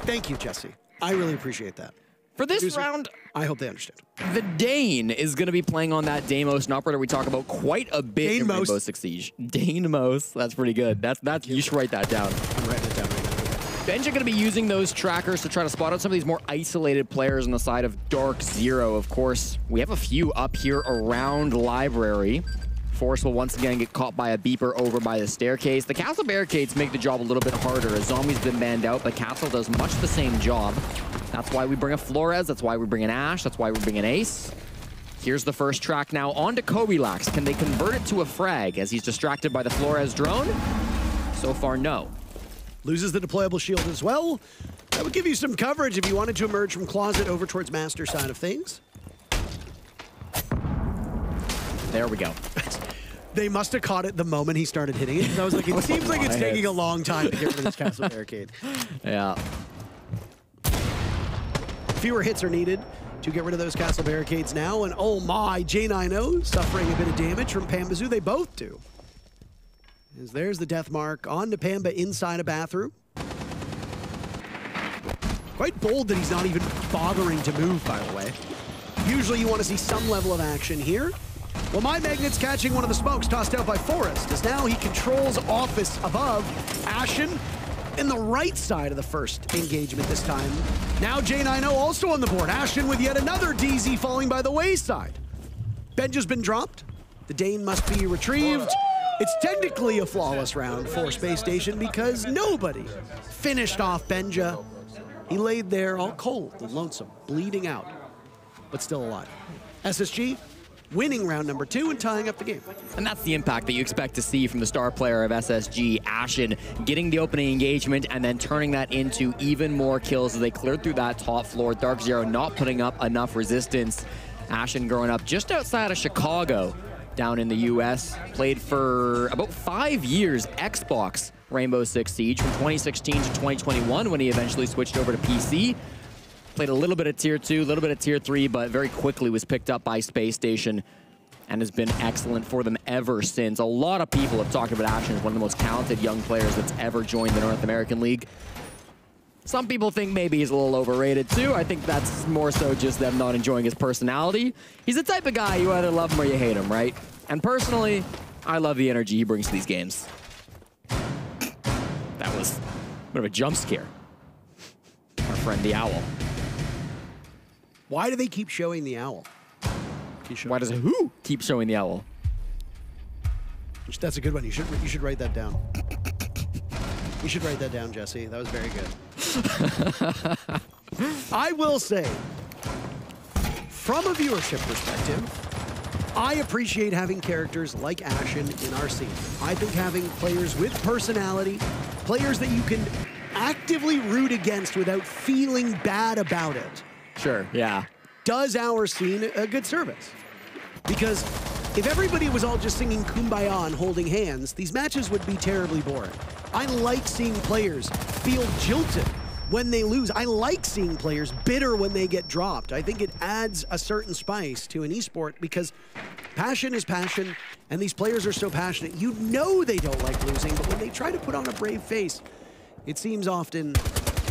Thank you, Jesse. I really appreciate that. For this round, I hope they understand. The Dane is going to be playing on that Deimos, an operator we talk about quite a bit in Rainbow Six Siege. Deimos, that's pretty good. That's you should write that down. I'm writing it down right now. Benja going to be using those trackers to try to spot out some of these more isolated players on the side of Darkzero. Of course, we have a few up here around Library. Force will once again get caught by a beeper over by the staircase. The castle barricades make the job a little bit harder as Zombie's been banned out, but castle does much the same job. That's why we bring a Flores, that's why we bring an Ash, that's why we bring an Ace. Here's the first track now on to Kobilax. Can they convert it to a frag as he's distracted by the Flores drone? So far, no. Loses the deployable shield as well. That would give you some coverage if you wanted to emerge from closet over towards master side of things. There we go. They must have caught it the moment he started hitting it. I was like, it seems like it's taking a long time to get rid of this castle barricade. Yeah. Fewer hits are needed to get rid of those castle barricades now. And oh my, J9O suffering a bit of damage from Pambazu. They both do. As there's the death mark on to Pamba inside a bathroom. Quite bold that he's not even bothering to move, by the way. Usually you want to see some level of action here. Well, My Magnet's catching one of the smokes tossed out by Forrest, as now he controls office above. Ashen in the right side of the first engagement this time. Now J9O also on the board. Ashen with yet another DZ falling by the wayside. Benja's been dropped. The Dane must be retrieved. It's technically a flawless round for Space Station because nobody finished off Benja. He laid there all cold and lonesome, bleeding out, but still alive. SSG winning round number 2 and tying up the game. And that's the impact that you expect to see from the star player of SSG, Ashen, getting the opening engagement and then turning that into even more kills as they cleared through that top floor. Darkzero not putting up enough resistance. Ashen growing up just outside of Chicago, down in the US, played for about 5 years Xbox Rainbow Six Siege from 2016 to 2021 when he eventually switched over to PC. Played a little bit of Tier 2, a little bit of Tier 3, but very quickly was picked up by Space Station and has been excellent for them ever since. A lot of people have talked about Ashen as one of the most talented young players that's ever joined the North American League. Some people think maybe he's a little overrated too. I think that's more so just them not enjoying his personality. He's the type of guy you either love him or you hate him, right? And personally, I love the energy he brings to these games. That was a bit of a jump scare. Our friend the owl. Why do they keep showing the owl? Why does who keep showing the owl? That's a good one. You should write that down. You should write that down, Jesse. That was very good. I will say, from a viewership perspective, I appreciate having characters like Ashen in our scene. I think having players with personality, players that you can actively root against without feeling bad about it. Sure, yeah. Does our scene a good service. Because if everybody was all just singing Kumbaya and holding hands, these matches would be terribly boring. I like seeing players feel jilted when they lose. I like seeing players bitter when they get dropped. I think it adds a certain spice to an esport because passion is passion, and these players are so passionate. You know they don't like losing, but when they try to put on a brave face, it seems often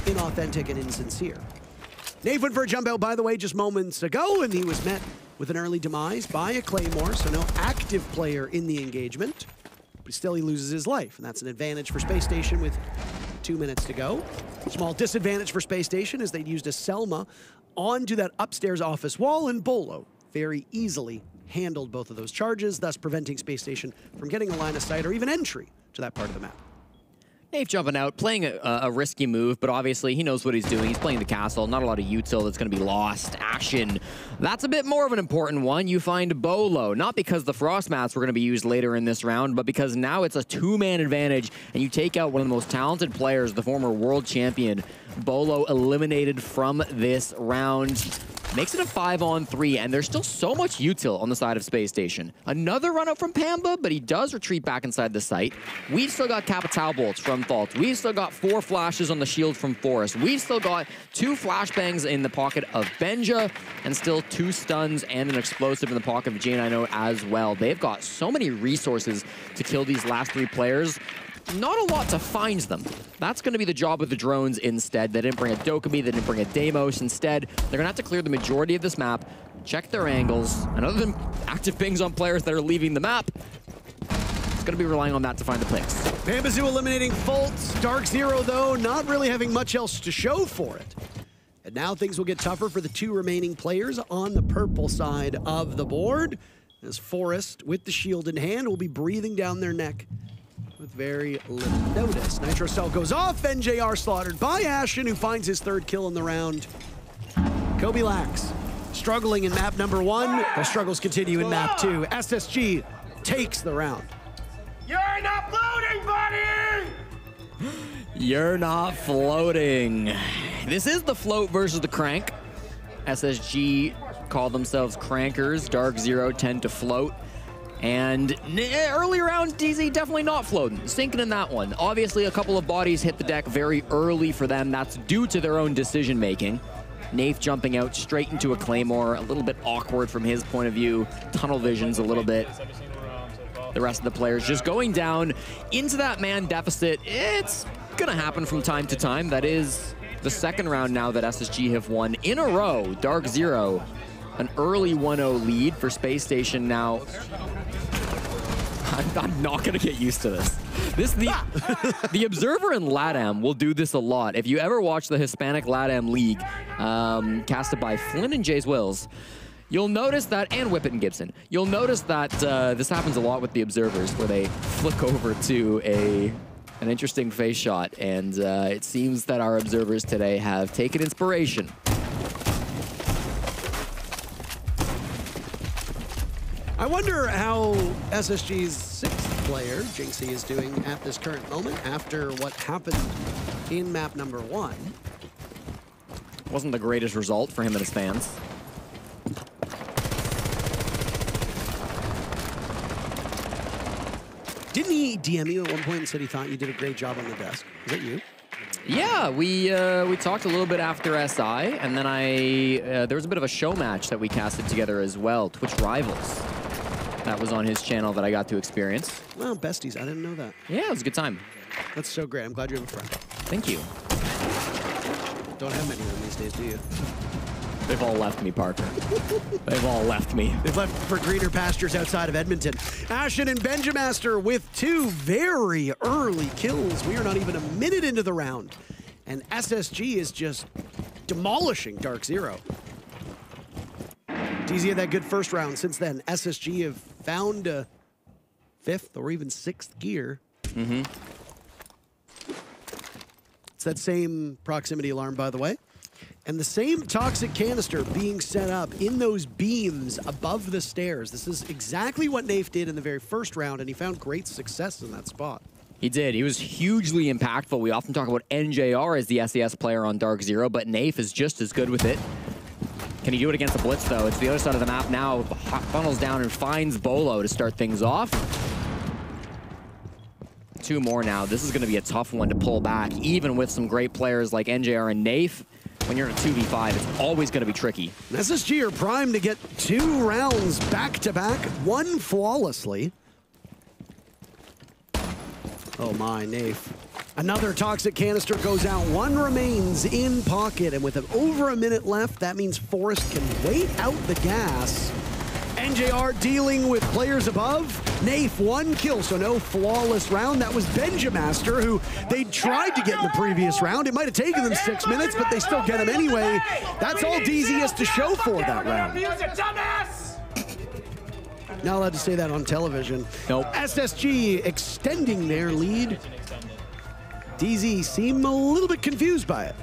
inauthentic and insincere. Nate went for a jump out, by the way, just moments ago, and he was met with an early demise by a Claymore, so no active player in the engagement. But still, he loses his life, and that's an advantage for Space Station with 2 minutes to go. Small disadvantage for Space Station as they'd used a Selma onto that upstairs office wall, and Bolo very easily handled both of those charges, thus preventing Space Station from getting a line of sight or even entry to that part of the map. Dave jumping out, playing a risky move, but obviously he knows what he's doing. He's playing the castle, not a lot of util that's going to be lost. Ashen, that's a bit more of an important one. You find Bolo, not because the frost mats were going to be used later in this round, but because now it's a 2-man advantage, and you take out one of the most talented players, the former world champion. Bolo eliminated from this round. Makes it a 5-on-3, and there's still so much util on the side of Space Station. Another run out from Pamba, but he does retreat back inside the site. We've still got Capital bolts from Thalt. We've still got 4 flashes on the shield from Forrest. We've still got 2 flashbangs in the pocket of Benja, and still 2 stuns and an explosive in the pocket of J9O as well. They've got so many resources to kill these last 3 players. Not a lot to find them. That's going to be the job of the drones instead. They didn't bring a Dokkaebi, they didn't bring a Deimos. Instead, they're going to have to clear the majority of this map, check their angles, and other than active pings on players that are leaving the map, it's going to be relying on that to find the picks. Pambazu eliminating Fultz. Darkzero, though, not really having much else to show for it. And now things will get tougher for the 2 remaining players on the purple side of the board, as Forrest, with the shield in hand, will be breathing down their neck with very little notice. Nitro Cell goes off, NJR slaughtered by Ashen, who finds his 3rd kill in the round. Kobilax struggling in map number 1. Those struggles continue in map 2. SSG takes the round. You're not floating, buddy! You're not floating. This is the float versus the crank. SSG call themselves crankers. Darkzero tend to float. And early round, DZ definitely not floating, sinking in that one. Obviously, a couple of bodies hit the deck very early for them. That's due to their own decision making. Nafe jumping out straight into a Claymore, a little bit awkward from his point of view. Tunnel visions a little bit. The rest of the players just going down into that man deficit. It's gonna happen from time to time. That is the second round now that SSG have won in a row. Darkzero, an early 1-0 lead for Spacestation now. I'm not gonna get used to this. The Observer in LATAM will do this a lot. If you ever watch the Hispanic LATAM League, casted by Flynn and Jays Wills, you'll notice that, and Whippet and Gibson, you'll notice that this happens a lot with the Observers, where they flick over to an interesting face shot, and it seems that our Observers today have taken inspiration. I wonder how SSG's sixth player, Jinxie, is doing at this current moment after what happened in map number 1. Wasn't the greatest result for him and his fans. Didn't he DM you at one point and said he thought you did a great job on the desk? Is that you? Yeah, we talked a little bit after SI, and then there was a bit of a show match that we casted together as well, Twitch Rivals. That was on his channel that I got to experience. Well, besties, I didn't know that. Yeah, it was a good time. That's so great. I'm glad you have a friend. Thank you. Don't have many of them these days, do you? They've all left me, Parker. They've all left me. They've left for greener pastures outside of Edmonton. Ashen and Benjamaster with 2 very early kills. We are not even a minute into the round. And SSG is just demolishing Darkzero. DZ had that good first round. Since then, SSG have found a 5th or even 6th gear. Mm-hmm. It's that same proximity alarm, by the way. And the same toxic canister being set up in those beams above the stairs. This is exactly what Nafe did in the very first round, and he found great success in that spot. He did. He was hugely impactful. We often talk about NJR as the SES player on Darkzero, but Nafe is just as good with it. Can he do it against the Blitz, though? It's the other side of the map now. Funnels down and finds Bolo to start things off. 2 more now. This is going to be a tough one to pull back, even with some great players like NJR and Nafe. When you're in a 2v5, it's always going to be tricky. SSG are primed to get 2 rounds back-to-back, 1 flawlessly. Oh my, Nafe. Another toxic canister goes out. 1 remains in pocket, and with over a minute left, that means Forrest can wait out the gas. NJR dealing with players above. Nafe 1 kill, so no flawless round. That was Benjamaster, who they tried to get in the previous round. It might have taken them 6 minutes, but they still get him anyway. That's all DZ has to show for that round. Not allowed to say that on television. Nope. SSG extending their lead. DZ seem a little bit confused by it.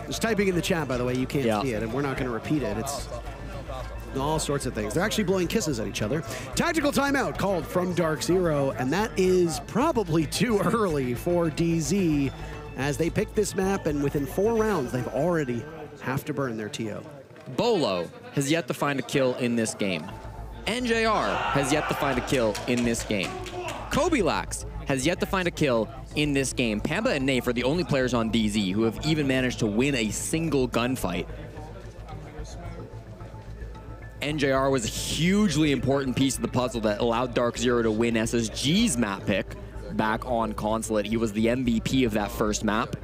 Just typing in the chat, by the way, you can't see it, and we're not going to repeat it. It's all sorts of things. They're actually blowing kisses at each other. Tactical timeout called from Darkzero, and that is probably too early for DZ as they pick this map, and within 4 rounds, they've already have to burn their TO. Bolo has yet to find a kill in this game. NJR has yet to find a kill in this game. Kobilax has yet to find a kill in this game. Pamba and Nafe are the only players on DZ who have even managed to win a single gunfight. NJR was a hugely important piece of the puzzle that allowed Darkzero to win SSG's map pick back on Consulate. He was the MVP of that first map.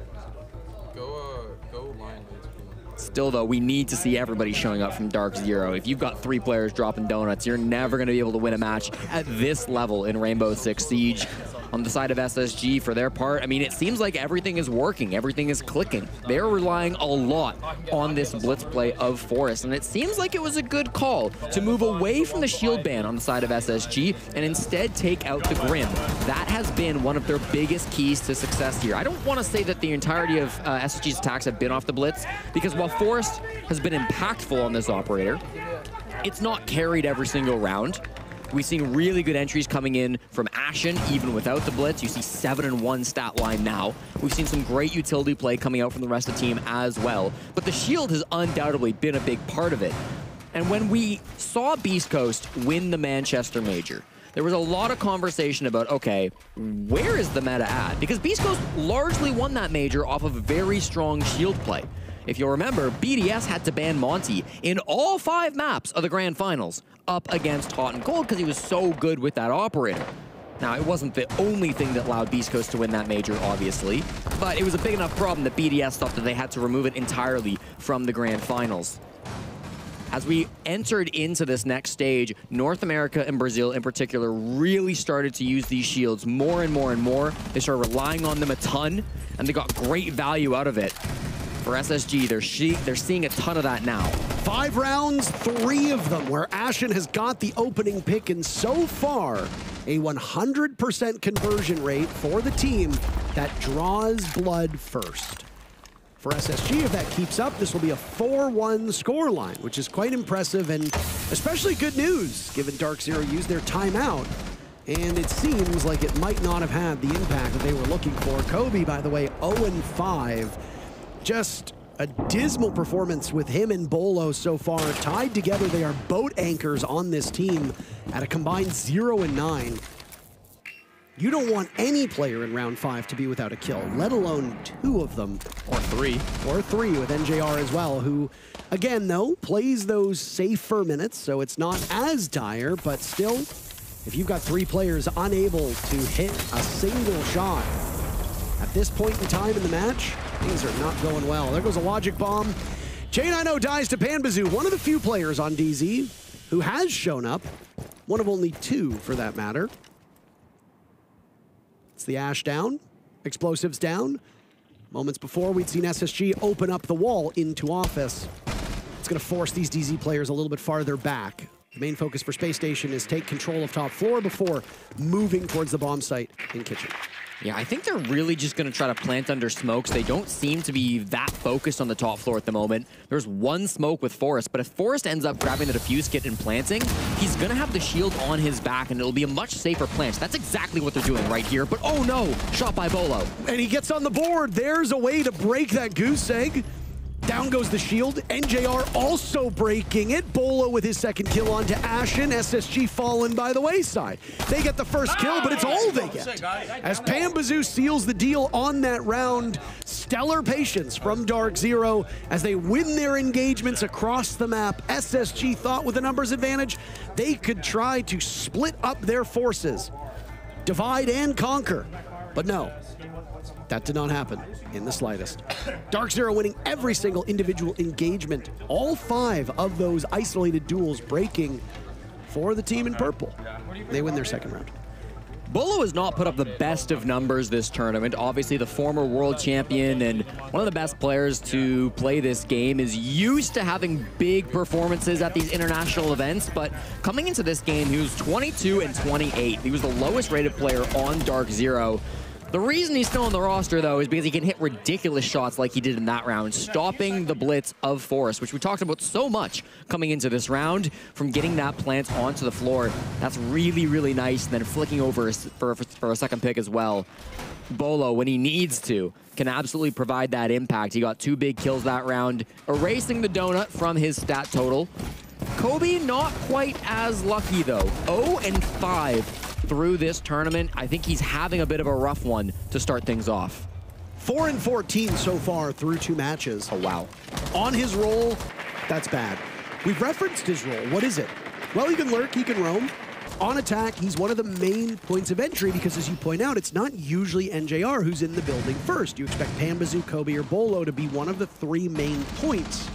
Still, though, we need to see everybody showing up from Darkzero. If you've got 3 players dropping donuts, you're never going to be able to win a match at this level in Rainbow Six Siege. On the side of SSG, for their part, I mean, it seems like everything is working. Everything is clicking. They're relying a lot on this blitz play of Forrest, and it seems like it was a good call to move away from the shield ban on the side of SSG and instead take out the Grim. That has been one of their biggest keys to success here. I don't want to say that the entirety of SSG's attacks have been off the blitz, because while Forrest has been impactful on this operator, it's not carried every single round. We've seen really good entries coming in from Ashen, even without the blitz. You see 7-1 stat line now. We've seen some great utility play coming out from the rest of the team as well. But the shield has undoubtedly been a big part of it. And when we saw Beast Coast win the Manchester Major, there was a lot of conversation about, okay, where is the meta at? Because Beast Coast largely won that major off of very strong shield play. If you'll remember, BDS had to ban Monty in all 5 maps of the Grand Finals up against Hot and Cold because he was so good with that operator. Now, it wasn't the only thing that allowed Beast Coast to win that major, obviously, but it was a big enough problem that BDS thought that they had to remove it entirely from the Grand Finals. As we entered into this next stage, North America and Brazil in particular really started to use these shields more and more and more. They started relying on them a ton, and they got great value out of it. For SSG, they're seeing a ton of that now. 5 rounds, 3 of them where Ashen has got the opening pick, and so far, a 100% conversion rate for the team that draws blood first. For SSG, if that keeps up, this will be a 4-1 scoreline, which is quite impressive and especially good news, given Darkzero used their timeout. And it seems like it might not have had the impact that they were looking for. Kobe, by the way, 0-5. Just a dismal performance with him and Bolo so far. Tied together, they are boat anchors on this team at a combined 0-9. You don't want any player in round 5 to be without a kill, let alone 2 of them. Or 3. Or 3 with NJR as well, who, again, though, plays those safer minutes, so it's not as dire, but still, if you've got 3 players unable to hit a single shot at this point in time in the match, things are not going well. There goes a logic bomb. J90 dies to Panbazoo, one of the few players on DZ who has shown up, one of only 2 for that matter. It's the Ash down, explosives down. Moments before, we'd seen SSG open up the wall into office. It's going to force these DZ players a little bit farther back. The main focus for Spacestation is take control of top floor before moving towards the bomb site in kitchen. Yeah, I think they're really just going to try to plant under smokes. They don't seem to be that focused on the top floor at the moment. There's 1 smoke with Forrest, but if Forrest ends up grabbing the defuse kit and planting, he's going to have the shield on his back, and it'll be a much safer plant. That's exactly what they're doing right here, but oh no, shot by Bolo. And he gets on the board. There's a way to break that goose egg. Down goes the shield. NJR also breaking it. Bolo with his 2nd kill onto Ashen. SSG fallen by the wayside. They get the first kill, but it's all they get. As Panbazoo seals the deal on that round. Stellar patience from Darkzero as they win their engagements across the map. SSG thought with a numbers advantage, they could try to split up their forces, divide and conquer. But no, that did not happen in the slightest. Darkzero winning every single individual engagement. All 5 of those isolated duels breaking for the team in purple. They win their 2nd round. Bolo has not put up the best of numbers this tournament. Obviously, the former world champion and one of the best players to play this game is used to having big performances at these international events, but coming into this game, he was 22-28. He was the lowest rated player on Darkzero. The reason he's still on the roster, though, is because he can hit ridiculous shots like he did in that round, stopping the blitz of Forrest, which we talked about so much coming into this round, from getting that plant onto the floor. That's really, really nice, and then flicking over for a 2nd pick as well. Bolo, when he needs to, can absolutely provide that impact. He got 2 big kills that round, erasing the donut from his stat total. Kobe, not quite as lucky, though. 0-5. Through this tournament. I think he's having a bit of a rough one to start things off. 4-14 so far through 2 matches. Oh, wow. On his roll, that's bad. We've referenced his role. What is it? Well, he can lurk, he can roam. On attack, he's one of the main points of entry because, as you point out, it's not usually NJR who's in the building first. You expect Panbazoo, Kobe, or Bolo to be one of the 3 main points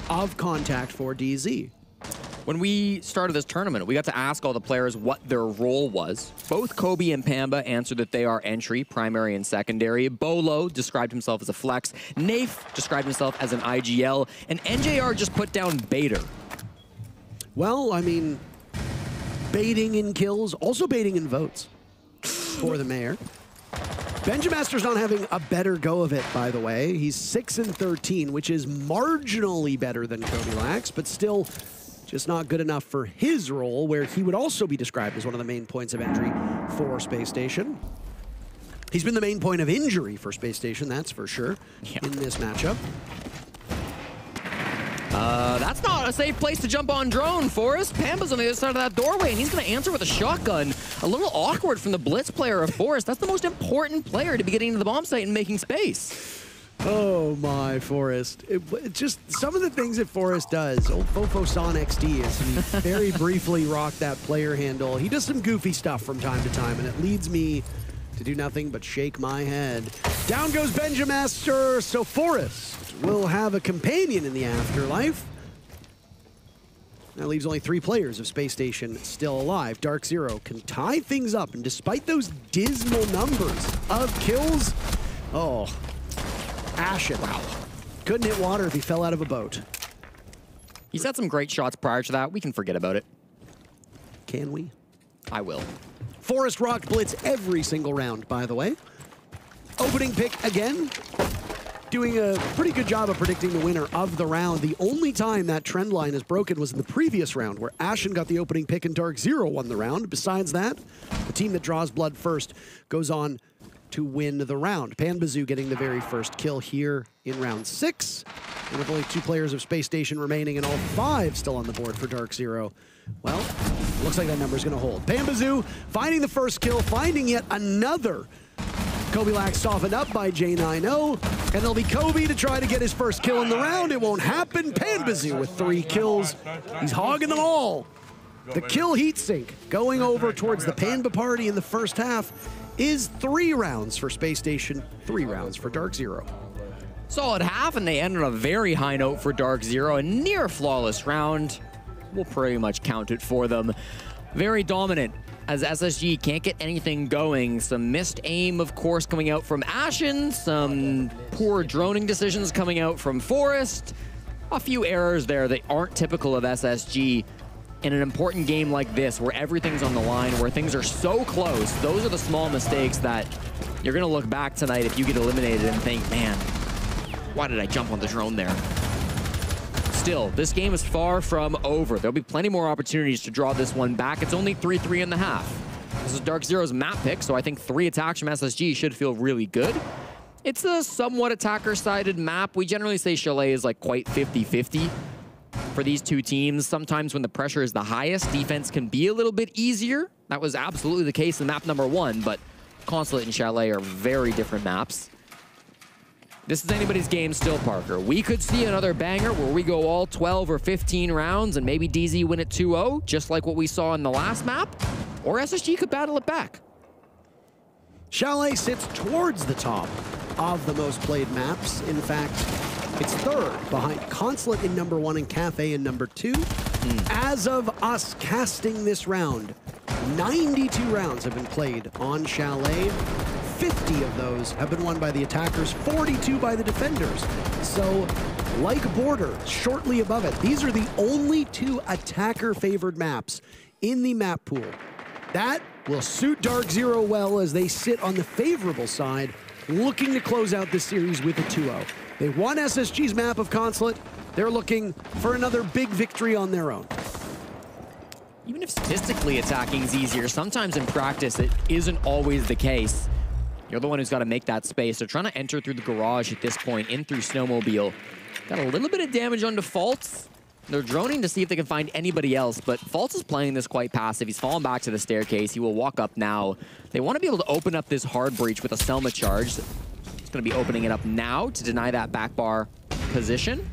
of contact for DZ. When we started this tournament, we got to ask all the players what their role was. Both Kobe and Pamba answered that they are entry, primary, and secondary. Bolo described himself as a flex. Nafe described himself as an IGL. And NJR just put down baiter. Well, I mean, baiting in kills, also baiting in votes for the mayor. Benjamaster's not having a better go of it, by the way. He's 6-13, which is marginally better than Kobe Lax, but still just not good enough for his role, where he would also be described as one of the main points of entry for Spacestation. He's been the main point of injury for Spacestation, that's for sure, in this matchup. That's not a safe place to jump on drone, Forrest. Pamba's on the other side of that doorway, and he's going to answer with a shotgun. A little awkward from the blitz player of Forrest. That's the most important player to be getting into the bomb site and making space. Oh my, Forrest. It just some of the things that Forrest does. Old Fofo-san XD is he very briefly rocked that player handle. He does some goofy stuff from time to time, and it leads me to do nothing but shake my head. Down goes Benjamaster, so Forrest will have a companion in the afterlife. That leaves only 3 players of Space Station still alive. Darkzero can tie things up, and despite those dismal numbers of kills, oh, Ashen. Wow. Couldn't hit water if he fell out of a boat. He's had some great shots prior to that. We can forget about it. Can we? I will. Forrest rocked blitz every single round, by the way. Opening pick again. Doing a pretty good job of predicting the winner of the round. The only time that trend line is broken was in the previous round, where Ashen got the opening pick and Darkzero won the round. Besides that, the team that draws blood first goes on to win the round. Panbazoo getting the very first kill here in round 6. And with only 2 players of Space Station remaining and all 5 still on the board for Darkzero, well, looks like that number's gonna hold. Panbazoo finding the first kill, finding yet another. Kobe Lax softened up by J90, and there'll be Kobe to try to get his first kill in the round. It won't happen. Panbazoo with 3 kills. He's hogging them all. The kill heat sink going over towards the Panba party in the first half is 3 rounds for Space Station, 3 rounds for Darkzero. Solid half, and they end on a very high note for Darkzero. A near flawless round. We'll pretty much count it for them. Very dominant as SSG can't get anything going. Some missed aim, of course, coming out from Ashen. Some poor droning decisions coming out from Forrest. A few errors there that aren't typical of SSG. In an important game like this, where everything's on the line, where things are so close, those are the small mistakes that you're going to look back tonight if you get eliminated and think, man, why did I jump on the drone there? Still, this game is far from over. There'll be plenty more opportunities to draw this one back. It's only 3-3 in the half. This is Darkzero's map pick, so I think 3 attacks from SSG should feel really good. It's a somewhat attacker-sided map. We generally say Chalet is like quite 50-50. For these 2 teams, sometimes when the pressure is the highest, defense can be a little bit easier. That was absolutely the case in map number 1, but Consulate and Chalet are very different maps. This is anybody's game still, Parker. We could see another banger where we go all 12 or 15 rounds and maybe DZ win it 2-0, just like what we saw in the last map, or SSG could battle it back. Chalet sits towards the top of the most played maps. In fact, it's 3rd behind Consulate in number 1 and Cafe in number 2. As of us casting this round, 92 rounds have been played on Chalet. 50 of those have been won by the attackers, 42 by the defenders. So, like Border, shortly above it, these are the only 2 attacker-favored maps in the map pool. That will suit Darkzero well as they sit on the favorable side, looking to close out this series with a 2-0. They won SSG's map of Consulate. They're looking for another big victory on their own. Even if statistically attacking is easier, sometimes in practice it isn't always the case. You're the one who's got to make that space. They're trying to enter through the garage at this point, in through Snowmobile. Got a little bit of damage onto Faults. They're droning to see if they can find anybody else, but Faults is playing this quite passive. He's fallen back to the staircase. He will walk up now. They want to be able to open up this hard breach with a Selma charge. He's going to be opening it up now to deny that back bar position.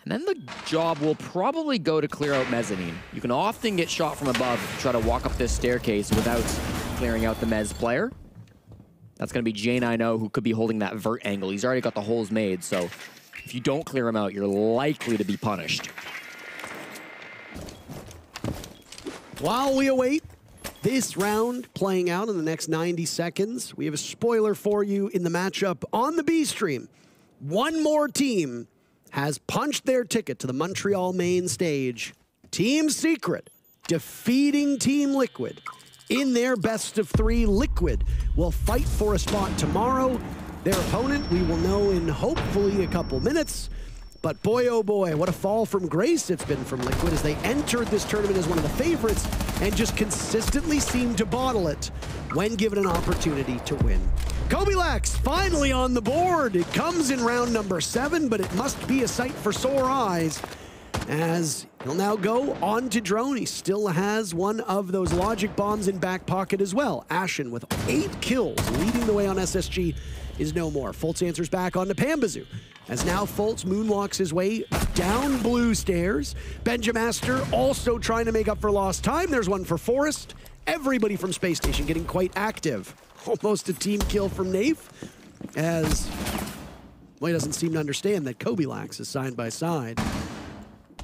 And then the job will probably go to clear out mezzanine. You can often get shot from above if you try to walk up this staircase without clearing out the mezz player. That's going to be J90, who could be holding that vert angle. He's already got the holes made, so if you don't clear him out, you're likely to be punished. While we await this round playing out in the next 90 seconds, we have a spoiler for you in the matchup on the B stream. One more team has punched their ticket to the Montreal main stage. Team Secret defeating Team Liquid. In their best of 3, Liquid will fight for a spot tomorrow. Their opponent we will know in hopefully a couple minutes. But boy, oh boy, what a fall from grace it's been from Liquid as they entered this tournament as one of the favorites and just consistently seem to bottle it when given an opportunity to win. Kobe Lax finally on the board. It comes in round number 7, but it must be a sight for sore eyes as he'll now go on to drone. He still has one of those logic bombs in back pocket as well. Ashen with 8 kills, leading the way on SSG, is no more. Fultz answers back on to Pambazoo, as now Fultz moonwalks his way down blue stairs. Benjamaster also trying to make up for lost time. There's one for Forrest. Everybody from Space Station getting quite active. Almost a team kill from Nafe, as well, he doesn't seem to understand that Kobilax is side by side.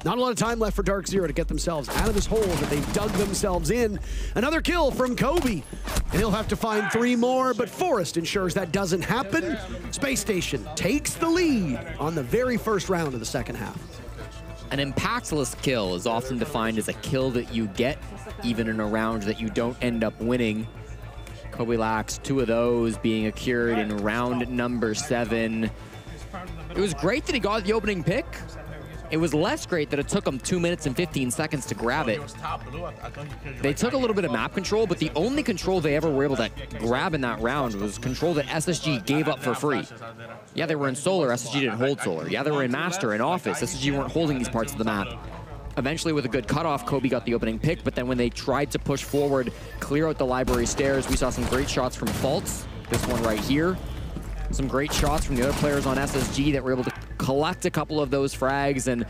Not a lot of time left for Darkzero to get themselves out of this hole that they've dug themselves in. Another kill from Kobe, and he'll have to find 3 more, but Forrest ensures that doesn't happen. Space Station takes the lead on the very first round of the second half. An impactless kill is often defined as a kill that you get even in a round that you don't end up winning. Kobilax, 2 of those being occurred in round number 7. It was great that he got the opening pick. It was less great that it took them 2 minutes and 15 seconds to grab it. They took a little bit of map control, but the only control they ever were able to grab in that round was control that SSG gave up for free. Yeah, they were in Solar, SSG didn't hold Solar. Yeah, they were in Master and Office, SSG weren't holding these parts of the map. Eventually, with a good cutoff, Kobe got the opening pick, but then when they tried to push forward, clear out the library stairs, we saw some great shots from Fultz. This one right here. Some great shots from the other players on SSG that were able to collect a couple of those frags, and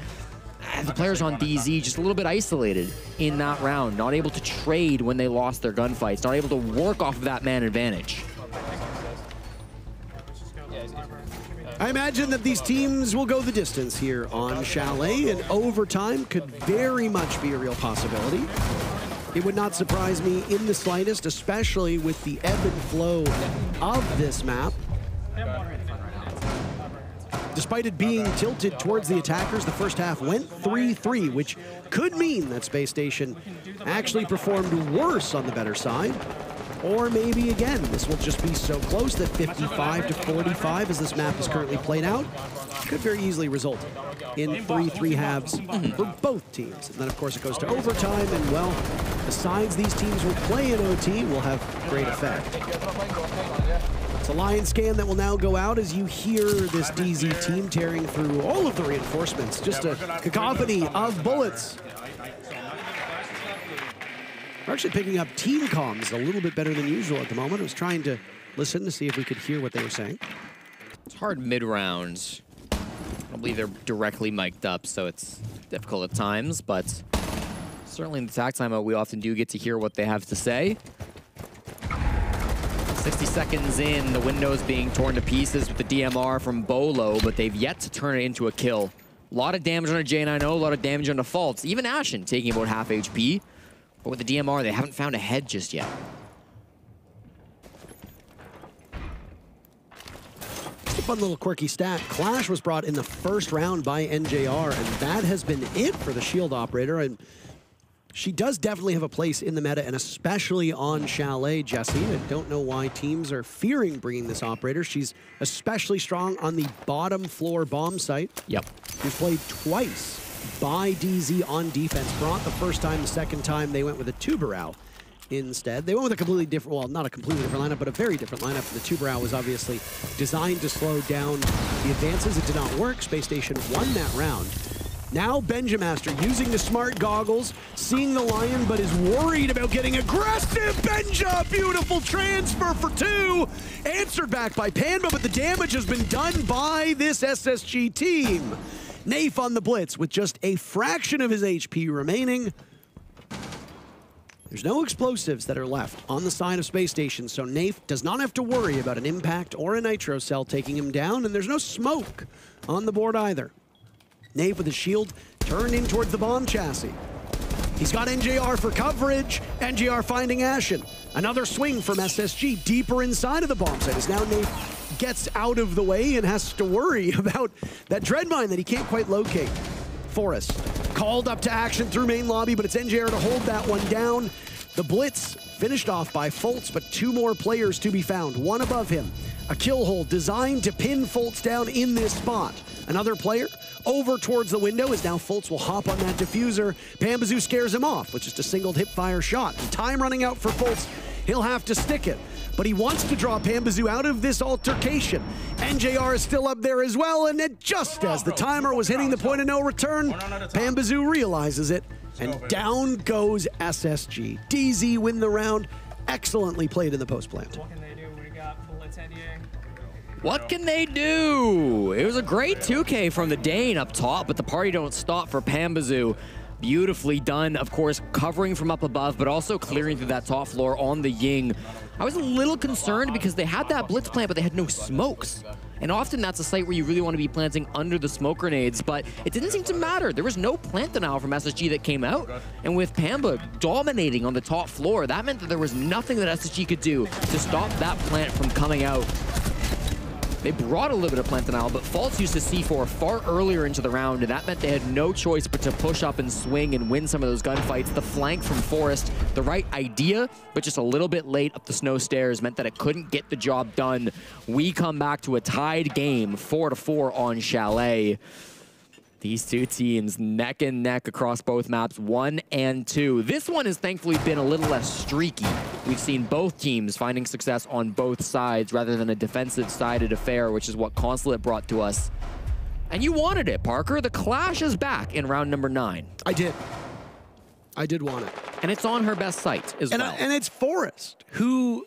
the players on DZ just a little bit isolated in that round, not able to trade when they lost their gunfights, not able to work off of that man advantage. I imagine that these teams will go the distance here on Chalet, and overtime could very much be a real possibility. It would not surprise me in the slightest, especially with the ebb and flow of this map. Despite it being tilted towards the attackers, the first half went 3-3, which could mean that Space Station actually performed worse on the better side. Or maybe, again, this will just be so close that 55-45, as this map is currently played out, could very easily result in 3-3 halves for both teams. And then, of course, it goes to overtime, and, well, besides these teams will play in OT, will have great effect. It's a line scan that will now go out as you hear this DZ team tearing through all of the reinforcements. Just a cacophony of bullets. We're actually picking up team comms a little bit better than usual at the moment. I was trying to listen to see if we could hear what they were saying. It's hard mid-round. I don't believe they're directly mic'd up, so it's difficult at times, but certainly in the tag timeout, we often do get to hear what they have to say. 60 seconds in, the window's being torn to pieces with the DMR from Bolo, but they've yet to turn it into a kill. A lot of damage on a J9O, a lot of damage on the Fultz. Even Ashen taking about half HP. But with the DMR, they haven't found a head just yet. Just a fun little quirky stat. Clash was brought in the first round by NJR, and that has been it for the Shield operator. And she does definitely have a place in the meta, and especially on Chalet, Jesse. I don't know why teams are fearing bringing this operator. She's especially strong on the bottom floor bomb site. Yep. We've played twice by DZ on defense. Brought the first time, the second time they went with a Tubarao instead. They went with a completely different, well, not a completely different lineup, but a very different lineup. The Tubarao was obviously designed to slow down the advances. It did not work. Space Station won that round. Now Benjamaster using the smart goggles, seeing the Lion, but is worried about getting aggressive. Benja, beautiful transfer for 2. Answered back by Panba, but the damage has been done by this SSG team. Nafe on the blitz with just a fraction of his HP remaining. There's no explosives that are left on the side of Space Station, so Nafe does not have to worry about an impact or a nitro cell taking him down, and there's no smoke on the board either. Nafe with his shield turned in towards the bomb chassis. He's got NJR for coverage. NJR finding Ashen. Another swing from SSG deeper inside of the bomb site as now Nafe gets out of the way and has to worry about that dread mine that he can't quite locate. Forrest called up to action through main lobby, but it's NJR to hold that one down. The blitz finished off by Fultz, but 2 more players to be found. One above him. A kill hole designed to pin Fultz down in this spot. Another player over towards the window as now Fultz will hop on that diffuser. Pambazoo scares him off with just a single hip fire shot. And time running out for Fultz. He'll have to stick it. but he wants to draw Pambazoo out of this altercation. NJR is still up there as well, and then just as the timer was hitting the point of no return, Pambazoo realizes it, and down goes SSG. DZ win the round. Excellently played in the post plant. What can they do? We got Blitz NDA. What can they do? It was a great 2K from the Dane up top, but the party don't stop for Pambazoo. Beautifully done, of course, covering from up above, but also clearing through that top floor on the Ying. I was a little concerned because they had that blitz plant, but they had no smokes. And often that's a site where you really want to be planting under the smoke grenades, but it didn't seem to matter. There was no plant denial from SSG that came out. And with Pamba dominating on the top floor, that meant that there was nothing that SSG could do to stop that plant from coming out. They brought a little bit of plant denial, but Faults used to C4 far earlier into the round, and that meant they had no choice but to push up and swing and win some of those gunfights. The flank from Forest, the right idea, but just a little bit late up the snow stairs, meant that it couldn't get the job done. We come back to a tied game, 4-4 on Chalet. These two teams neck and neck across both maps, 1 and 2. This one has thankfully been a little less streaky. We've seen both teams finding success on both sides rather than a defensive-sided affair, which is what Consulate brought to us. And you wanted it, Parker. The clash is back in round number 9. I did. I did want it. And it's on her best site as well. And it's Forest, who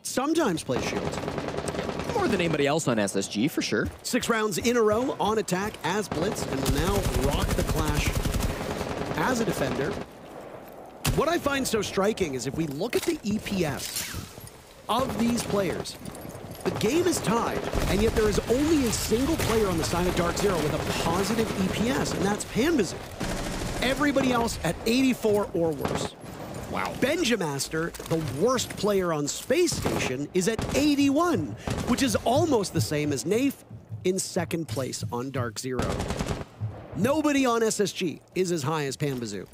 sometimes plays Shields. More than anybody else on SSG, for sure. 6 rounds in a row on attack as Blitz, and will now rock the clash as a defender. What I find so striking is if we look at the EPS of these players, the game is tied, and yet there is only a single player on the side of Darkzero with a positive EPS, and that's Pambazoo. Everybody else at 84 or worse. Wow. Benjamaster, the worst player on Spacestation, is at 81, which is almost the same as Nafe in second place on Darkzero. Nobody on SSG is as high as Pambazoo,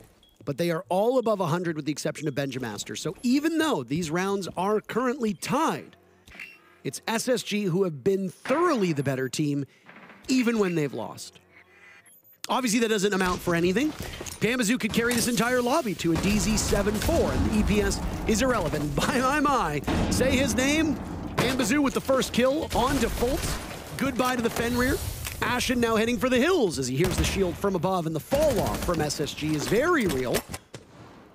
but they are all above 100 with the exception of Benjamaster. So even though these rounds are currently tied, it's SSG who have been thoroughly the better team, even when they've lost. Obviously, that doesn't amount for anything. Pambazoo could carry this entire lobby to a DZ 7-4, and the EPS is irrelevant. By my, say his name. Pambazoo with the first kill on default. Goodbye to the Fenrir. Ashen now heading for the hills as he hears the shield from above, and the fall off from SSG is very real.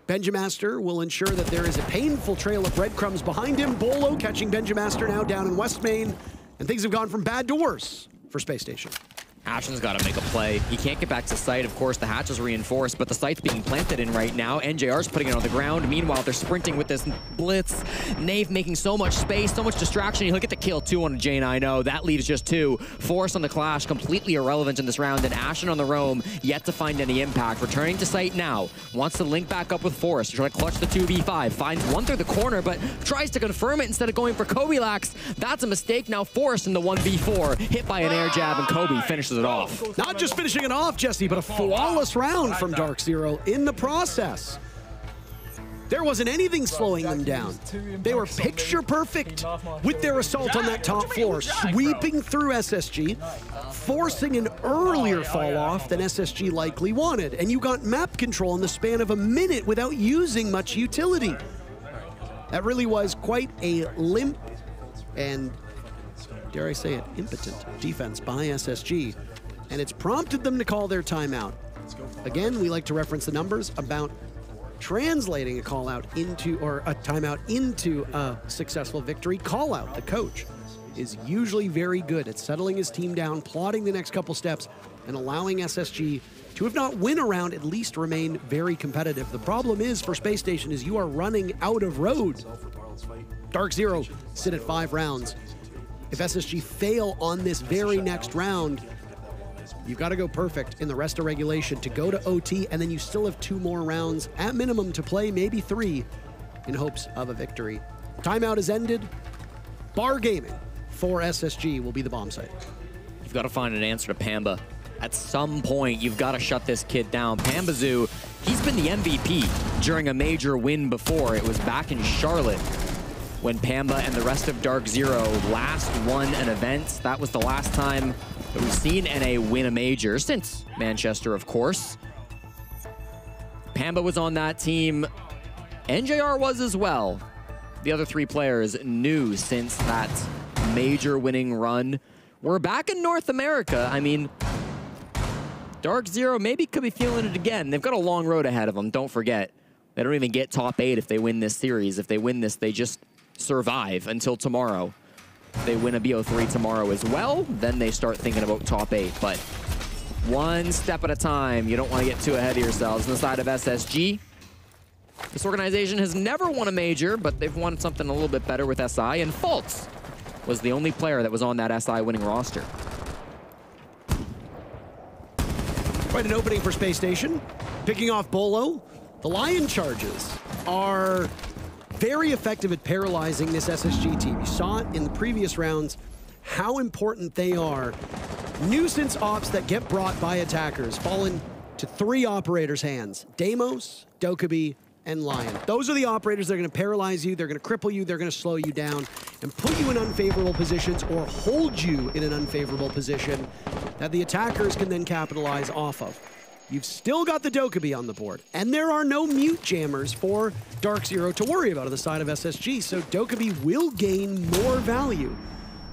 Benjamaster will ensure that there is a painful trail of breadcrumbs behind him. Bolo catching Benjamaster now down in West Main, and things have gone from bad to worse for Spacestation. Ashen's got to make a play. He can't get back to site. Of course, the hatch is reinforced, but the site's being planted in right now. NJR's putting it on the ground. Meanwhile, they're sprinting with this blitz. Nave making so much space, so much distraction. He'll get the kill, 2 on a J9O. That leaves just 2. Force on the clash, completely irrelevant in this round, and Ashen on the roam, yet to find any impact. Returning to site now. Wants to link back up with Force. Trying to clutch the 2v5. Finds one through the corner, but tries to confirm it instead of going for Kobilax. That's a mistake. Now Force in the 1v4. Hit by an air jab, and Kobe finishes it off. Not just finishing it off, Jesse, but a flawless round from Darkzero in the process. There wasn't anything slowing them down. They were picture perfect with their assault on that top floor, sweeping through SSG, forcing an earlier fall off than SSG likely wanted. And you got map control in the span of a minute without using much utility. That really was quite a limp and, dare I say it, impotent defense by SSG. And it's prompted them to call their timeout. Again, we like to reference the numbers about translating a call out into, or a timeout into a successful victory. Call out, the coach, is usually very good at settling his team down, plotting the next couple steps, and allowing SSG to, if not win a round, at least remain very competitive. The problem is for Spacestation is you are running out of road. Darkzero sit at 5 rounds. If SSG fail on this very next round, you've got to go perfect in the rest of regulation to go to OT, and then you still have 2 more rounds at minimum to play, maybe 3, in hopes of a victory. Timeout is ended. Bar gaming for SSG will be the bomb site. You've got to find an answer to Pamba. At some point, you've got to shut this kid down. Pambazoo, he's been the MVP during a major win before. It was back in Charlotte when Pamba and the rest of Darkzero last won an event. That was the last time that we've seen NA win a major, since Manchester, of course. Pamba was on that team. NJR was as well. the other three players knew since that major winning run. We're back in North America. I mean, Darkzero maybe could be feeling it again. They've got a long road ahead of them, don't forget. They don't even get top 8 if they win this series. If they win this, they just survive until tomorrow. If they win a BO3 tomorrow as well, then they start thinking about top 8. But one step at a time. You don't want to get too ahead of yourselves. On the side of SSG, this organization has never won a major, but they've won something a little bit better with SI, and Fultz was the only player that was on that SI winning roster. Quite an opening for Spacestation. Picking off Bolo. The Lion charges are very effective at paralyzing this SSG team. You saw it in the previous rounds, how important they are. Nuisance ops that get brought by attackers fall into 3 operators' hands. Deimos, Dokkaebi, and Lion. Those are the operators that are going to paralyze you, they're going to cripple you, they're going to slow you down, and put you in unfavorable positions or hold you in an unfavorable position that the attackers can then capitalize off of. You've still got the Dokkaebi on the board, and there are no mute jammers for Darkzero to worry about on the side of SSG, so Dokkaebi will gain more value.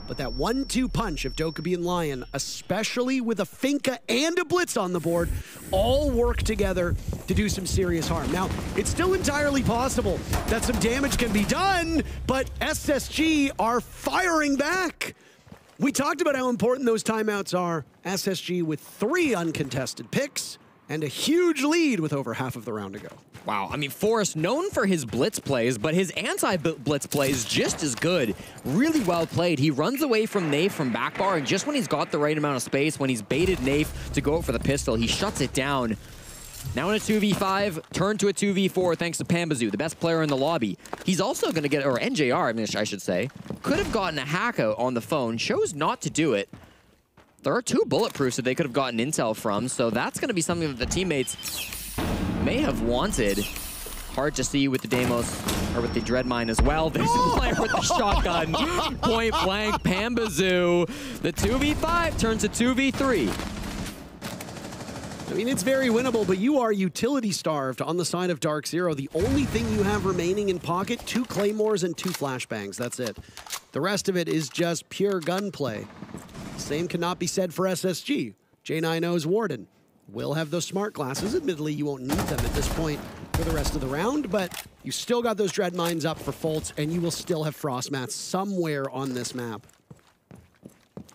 But that 1-2 punch of Dokkaebi and Lion, especially with a Finka and a Blitz on the board, all work together to do some serious harm. Now, it's still entirely possible that some damage can be done, but SSG are firing back. We talked about how important those timeouts are. SSG with 3 uncontested picks and a huge lead with over half of the round to go. Wow, I mean, Forrest, known for his blitz plays, but his anti-blitz play is just as good. Really well played. He runs away from Nafe from back bar, and just when he's got the right amount of space, when he's baited Nafe to go for the pistol, he shuts it down. Now in a 2v5, turn to a 2v4 thanks to Pambazoo, the best player in the lobby. He's also going to get, or NJR, I should say, could have gotten a hack out on the phone, chose not to do it. There are 2 bulletproofs that they could have gotten intel from, so that's going to be something that the teammates may have wanted. Hard to see with the Deimos, or with the Dreadmine as well. There's a player with the shotgun, point blank, Pambazoo. The 2v5 turns to 2v3. I mean, it's very winnable, but you are utility starved on the side of Darkzero. The only thing you have remaining in pocket, 2 Claymores and 2 Flashbangs. That's it. The rest of it is just pure gunplay. Same cannot be said for SSG. J9O's Warden will have those smart glasses. Admittedly, you won't need them at this point for the rest of the round, but you still got those dread mines up for Fultz, and you will still have frost mats somewhere on this map.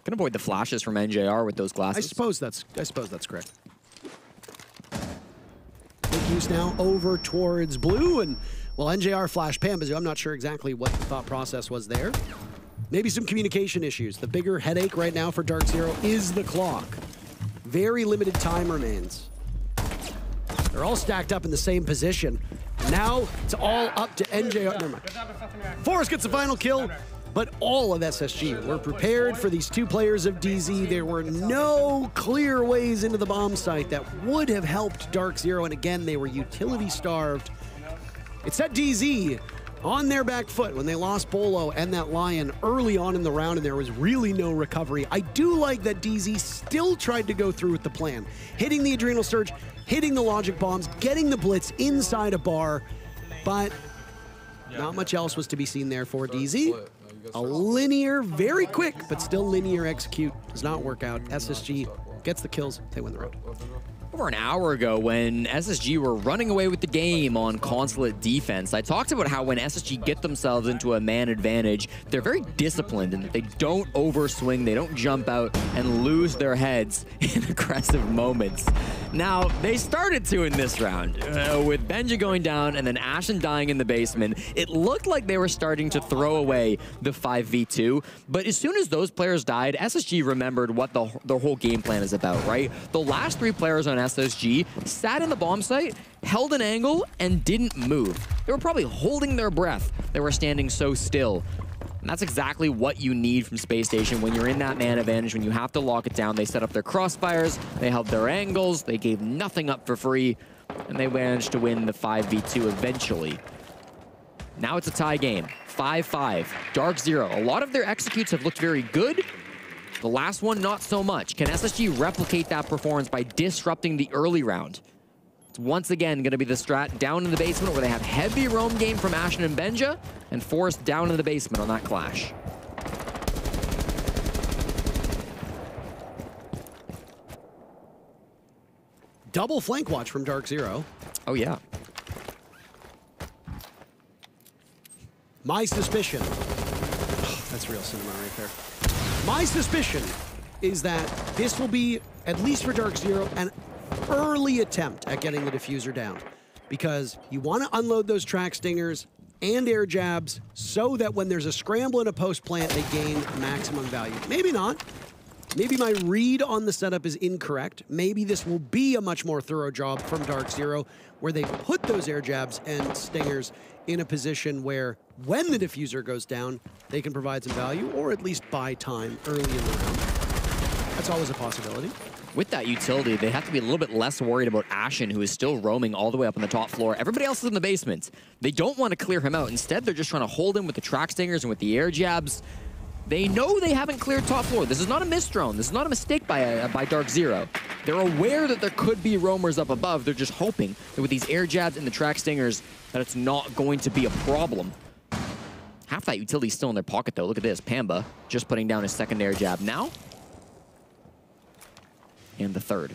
Can avoid the flashes from NJR with those glasses. I suppose that's correct. Big use now over towards blue, and well, NJR flash Pambazoo. I'm not sure exactly what the thought process was there. Maybe some communication issues. The bigger headache right now for Darkzero is the clock. Very limited time remains. They're all stacked up in the same position. Now it's all up to NJR. Never mind. Forrest gets the final kill, but all of SSG were prepared for these 2 players of DZ. There were no clear ways into the bomb site that would have helped Darkzero, and again, they were utility starved. It set DZ on their back foot when they lost Bolo and that Lion early on in the round, and there was really no recovery. I do like that DZ still tried to go through with the plan. Hitting the Adrenal Surge, hitting the Logic Bombs, getting the Blitz inside a bar, but not much else was to be seen there for DZ. A linear, very quick, but still linear execute does not work out. SSG gets the kills, they win the round. Over an hour ago, when SSG were running away with the game on Consulate defense, I talked about how when SSG get themselves into a man advantage, they're very disciplined and they don't overswing, they don't jump out and lose their heads in aggressive moments. Now, they started to in this round, with Benji going down and then Ashen dying in the basement. It looked like they were starting to throw away the 5v2, but as soon as those players died, SSG remembered what the whole game plan is about, right? The last 3 players on SSG sat in the bomb site, held an angle, and didn't move. They were probably holding their breath. They were standing so still. And that's exactly what you need from Spacestation when you're in that man advantage, when you have to lock it down. They set up their crossfires, they held their angles, they gave nothing up for free, and they managed to win the 5v2 eventually. Now it's a tie game, 5-5. Darkzero, a lot of their executes have looked very good. The last one, not so much. Can SSG replicate that performance by disrupting the early round? It's once again going to be the strat down in the basement where they have heavy roam game from Ashen and Benja, and Forrest down in the basement on that clash. Double flank watch from Darkzero. Oh, yeah. My suspicion, oh, that's real cinema right there. My suspicion is that this will be, at least for Darkzero, an early attempt at getting the diffuser down. Because you want to unload those track stingers and air jabs so that when there's a scramble in a post plant, they gain maximum value. Maybe not. Maybe my read on the setup is incorrect. Maybe this will be a much more thorough job from Darkzero, where they put those air jabs and stingers in a position where when the diffuser goes down, they can provide some value or at least buy time early in the round. That's always a possibility. With that utility, they have to be a little bit less worried about Ashen, who is still roaming all the way up on the top floor. Everybody else is in the basement. They don't want to clear him out. Instead, they're just trying to hold him with the track stingers and with the air jabs. They know they haven't cleared top floor. This is not a missed drone. This is not a mistake by Darkzero. They're aware that there could be roamers up above. They're just hoping that with these air jabs and the track stingers that it's not going to be a problem. Half that utility's still in their pocket, though. Look at this. Pamba just putting down his second air jab now. And the third.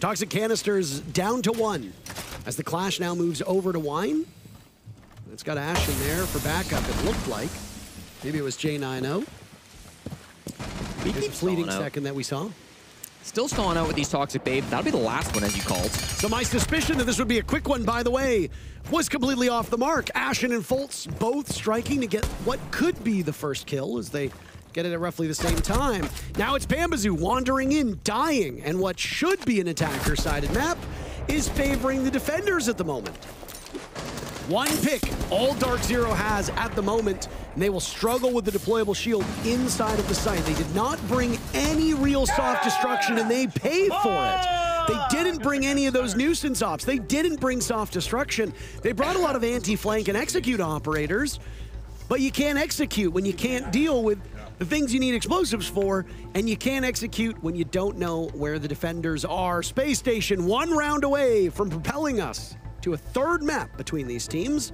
Toxic canisters down to 1 as the clash now moves over to Wine. It's got Ashen there for backup, it looked like. Maybe it was J90. Here's a fleeting second that we saw. Still stalling out with these Toxic Babe. That'll be the last one, as you called. So my suspicion that this would be a quick one, by the way, was completely off the mark. Ashen and Foltz both striking to get what could be the first kill as they get it at roughly the same time. Now it's Pambazoo wandering in, dying, and what should be an attacker-sided map is favoring the defenders at the moment. One pick, all Darkzero has at the moment, and they will struggle with the deployable shield inside of the site. They did not bring any real soft destruction, and they paid for it. They didn't bring any of those nuisance ops. They didn't bring soft destruction. They brought a lot of anti-flank and execute operators, but you can't execute when you can't deal with the things you need explosives for, and you can't execute when you don't know where the defenders are. Space Station 1 round away from propelling us to a third map between these teams.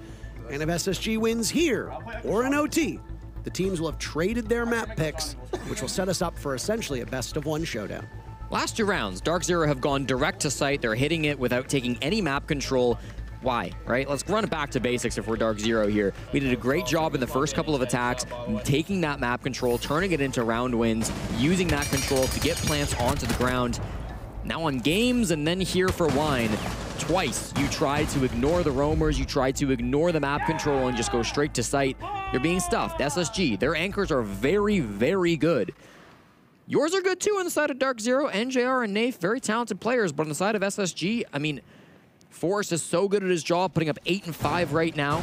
And if SSG wins here or an OT, the teams will have traded their map picks, which will set us up for essentially a best-of-1 showdown. Last 2 rounds, Darkzero have gone direct to site. They're hitting it without taking any map control. Why, right? Let's run it back to basics if we're Darkzero here. We did a great job in the first couple of attacks, taking that map control, turning it into round wins, using that control to get plants onto the ground. Now on games and then here for Wine, twice you tried to ignore the roamers, you tried to ignore the map control and just go straight to site. You're being stuffed. SSG, their anchors are very, very good. Yours are good too on the side of Darkzero. NJR and Nafe, very talented players, but on the side of SSG, I mean, Forrest is so good at his job, putting up 8 and 5 right now.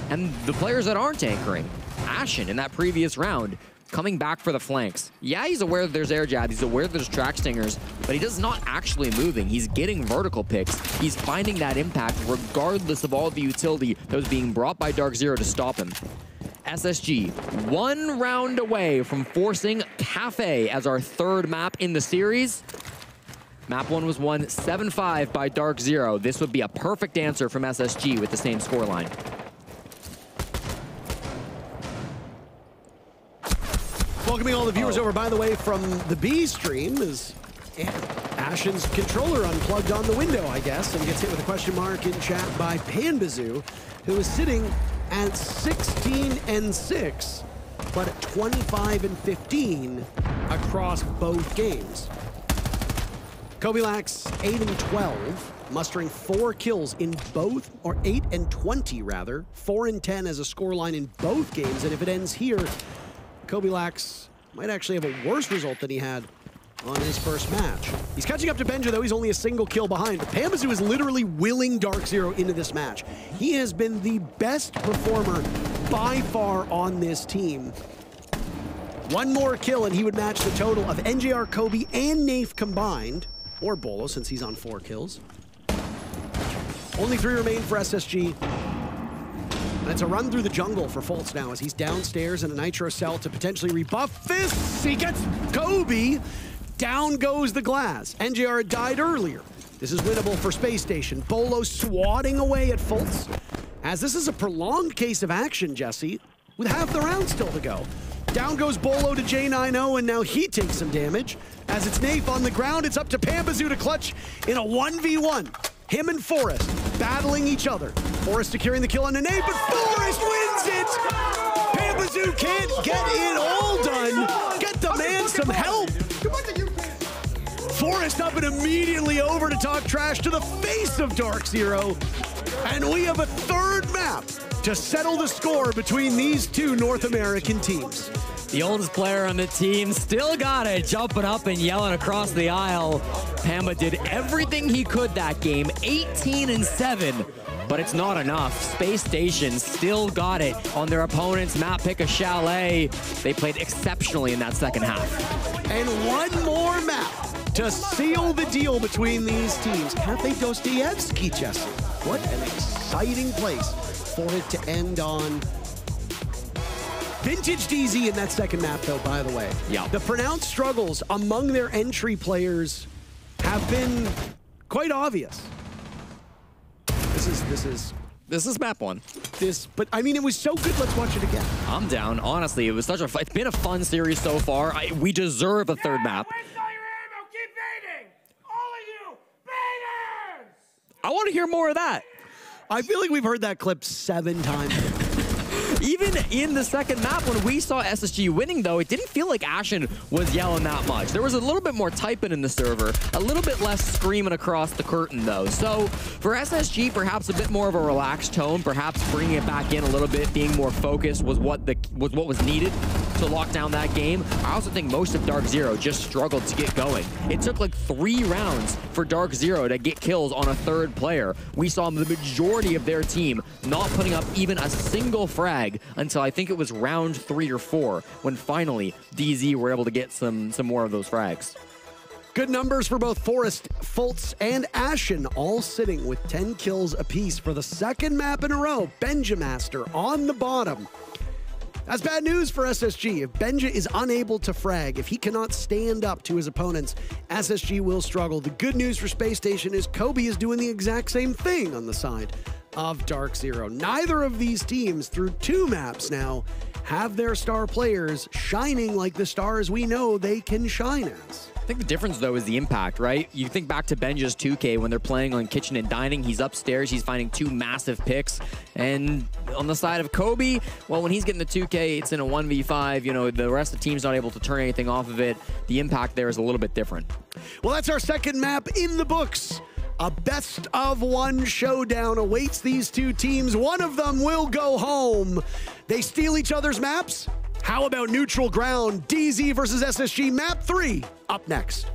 And the players that aren't anchoring, Ashen in that previous round, coming back for the flanks. Yeah, he's aware that there's air jabs, he's aware that there's track stingers, but he does not actually moving. He's getting vertical picks. He's finding that impact regardless of all the utility that was being brought by Darkzero to stop him. SSG, 1 round away from forcing Cafe as our third map in the series. Map 1 was won 7-5 by Darkzero. This would be a perfect answer from SSG with the same scoreline. Welcoming all the viewers over, by the way, from the B stream is Ashen's controller unplugged on the window, I guess, and gets hit with a question mark in chat by Pambazoo, who is sitting at 16 and 6, but at 25 and 15 across both games. Kobilax 8 and 12, mustering 4 kills in both, or 8 and 20 rather, 4 and 10 as a scoreline in both games, and if it ends here, Kobilax might actually have a worse result than he had on his first match. He's catching up to Benja, though. He's only a single kill behind. But Pambazoo is literally willing Darkzero into this match. He has been the best performer by far on this team. 1 more kill and he would match the total of NJR, Kobe, and Nafe combined. Or Bolo, since he's on 4 kills. Only 3 remain for SSG. And it's a run through the jungle for Foltz now as he's downstairs in a Nitro cell to potentially rebuff this. He gets Kobe Down goes the glass. NJR had died earlier. This is winnable for Spacestation. Bolo swatting away at Fultz. As this is a prolonged case of action, Jesse, with half the round still to go. Down goes Bolo to J90, and now he takes some damage. As it's Nafe on the ground, it's up to Pambazoo to clutch in a 1v1. Him and Forrest battling each other. Forrest securing the kill on the Nafe, but Forrest wins it! Pambazoo can't get it all done. Get the man some help. Forrest up and immediately over to talk trash to the face of Darkzero. And we have a third map to settle the score between these two North American teams. The oldest player on the team still got it, jumping up and yelling across the aisle. Pamba did everything he could that game, 18-7, but it's not enough. Spacestation still got it on their opponent's map pick of Chalet. They played exceptionally in that second half. And one more map to seal the deal between these teams. Cafe Dostoevsky, Jesse. What an exciting place for it to end on. Vintage DZ in that second map, though, by the way. Yeah. The pronounced struggles among their entry players have been quite obvious. This is map one. But I mean, it was so good. Let's watch it again. I'm down. Honestly, it was it's been a fun series so far. We deserve a third map. Waste all your ammo. Keep baiting. All of you, baiters! I want to hear more of that. I feel like we've heard that clip 7 times. Even in the second map, when we saw SSG winning, though, it didn't feel like Ashen was yelling that much. There was a little bit more typing in the server, a little bit less screaming across the curtain, though. So for SSG, perhaps a bit more of a relaxed tone, perhaps bringing it back in a little bit, being more focused was what was needed to lock down that game. I also think most of Darkzero just struggled to get going. It took like 3 rounds for Darkzero to get kills on a third player. We saw the majority of their team not putting up even a single frag until I think it was round 3 or 4 when finally DZ were able to get some more of those frags. Good numbers for both Forrest, Fultz, and Ashen, all sitting with 10 kills apiece for the second map in a row. Benjamaster on the bottom. That's bad news for SSG. If Benja is unable to frag, if he cannot stand up to his opponents, SSG will struggle. The good news for Spacestation is Kobe is doing the exact same thing on the side of Darkzero. Neither of these teams, through 2 maps now, have their star players shining like the stars we know they can shine as. I think the difference, though, is the impact, right? You think back to Benja's 2K when they're playing on Kitchen and Dining. He's upstairs. He's finding 2 massive picks. And on the side of Kobe, well, when he's getting the 2K, it's in a 1v5. You know, the rest of the team's not able to turn anything off of it. The impact there is a little bit different. Well, that's our second map in the books. A best-of-1 showdown awaits these 2 teams. One of them will go home. They steal each other's maps. How about neutral ground? DZ versus SSG, map 3, up next.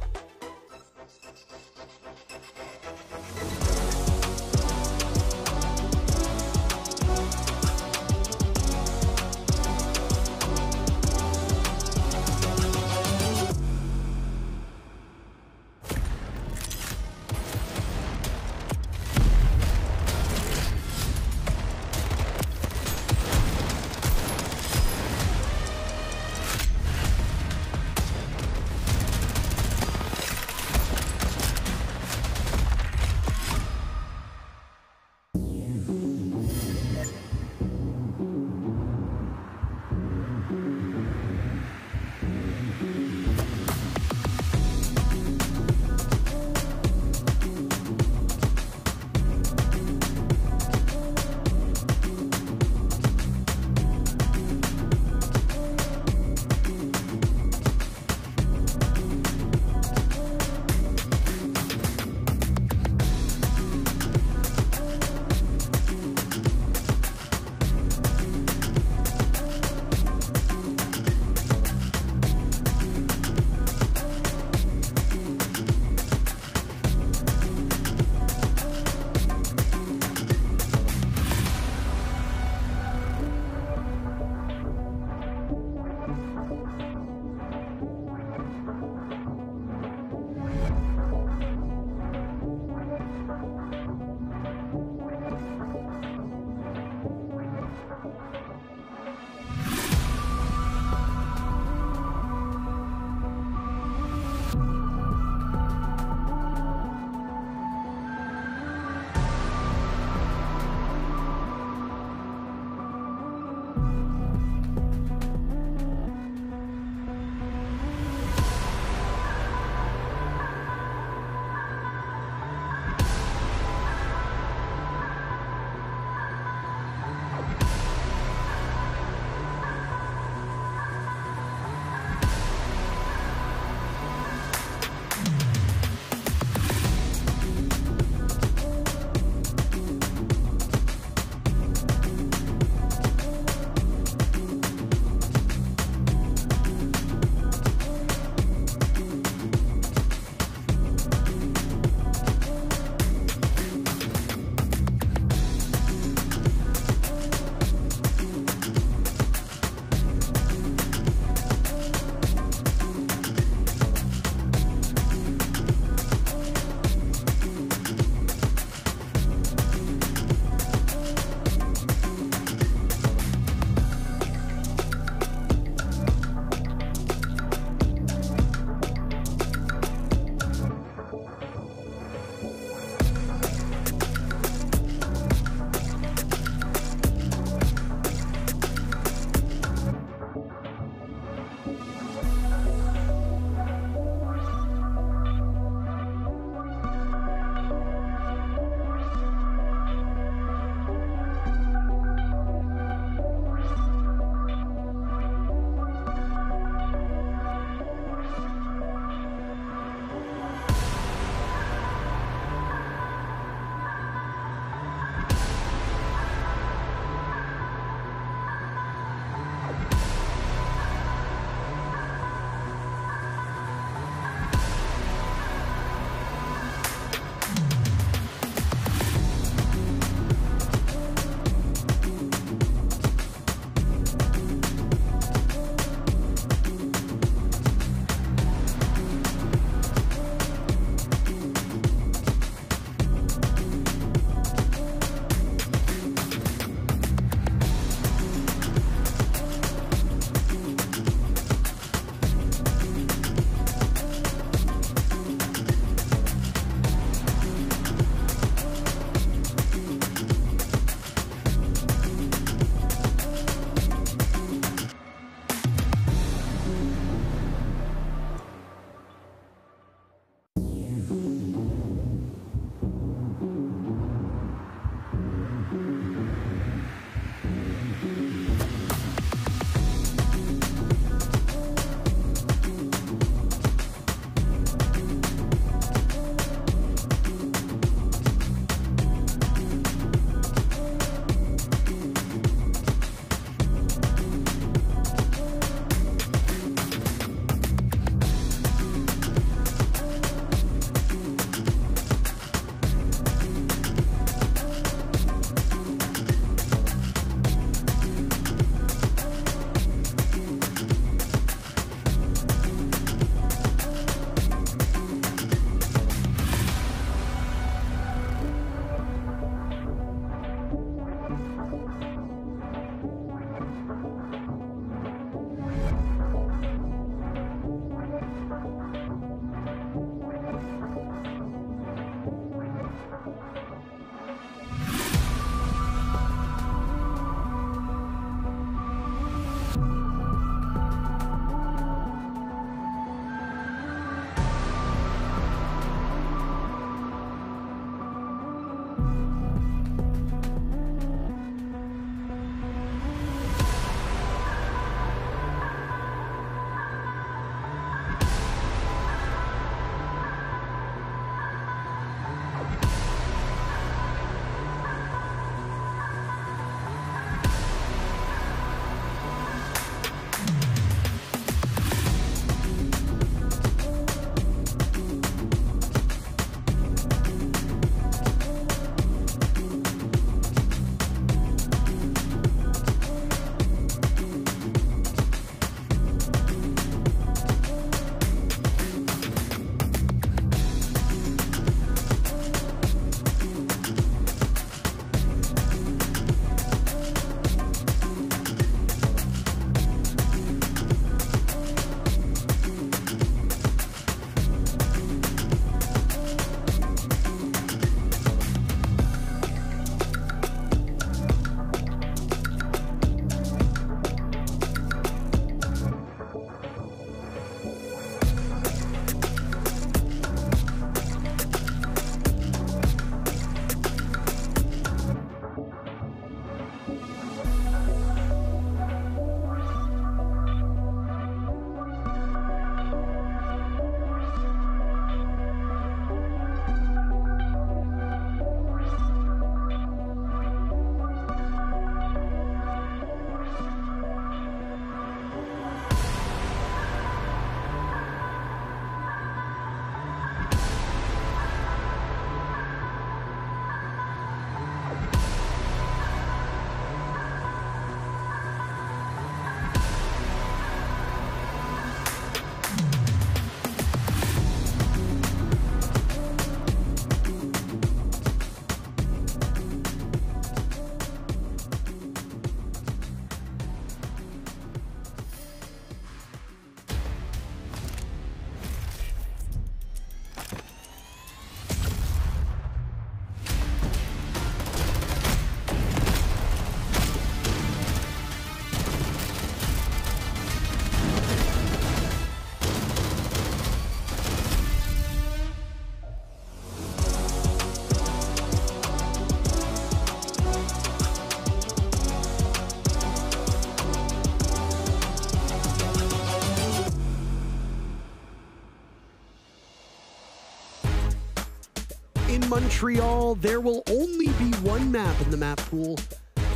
in Montreal, there will only be one map in the map pool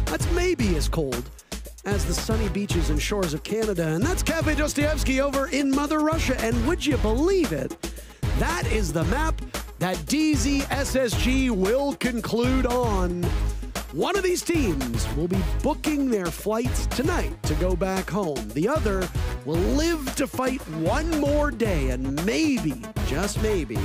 that's maybe as cold as the sunny beaches and shores of Canada, and that's Cafe Dostoevsky over in Mother Russia. And would you believe it? That is the map that DZ SSG will conclude on. One of these teams will be booking their flights tonight to go back home. The other will live to fight one more day and maybe, just maybe,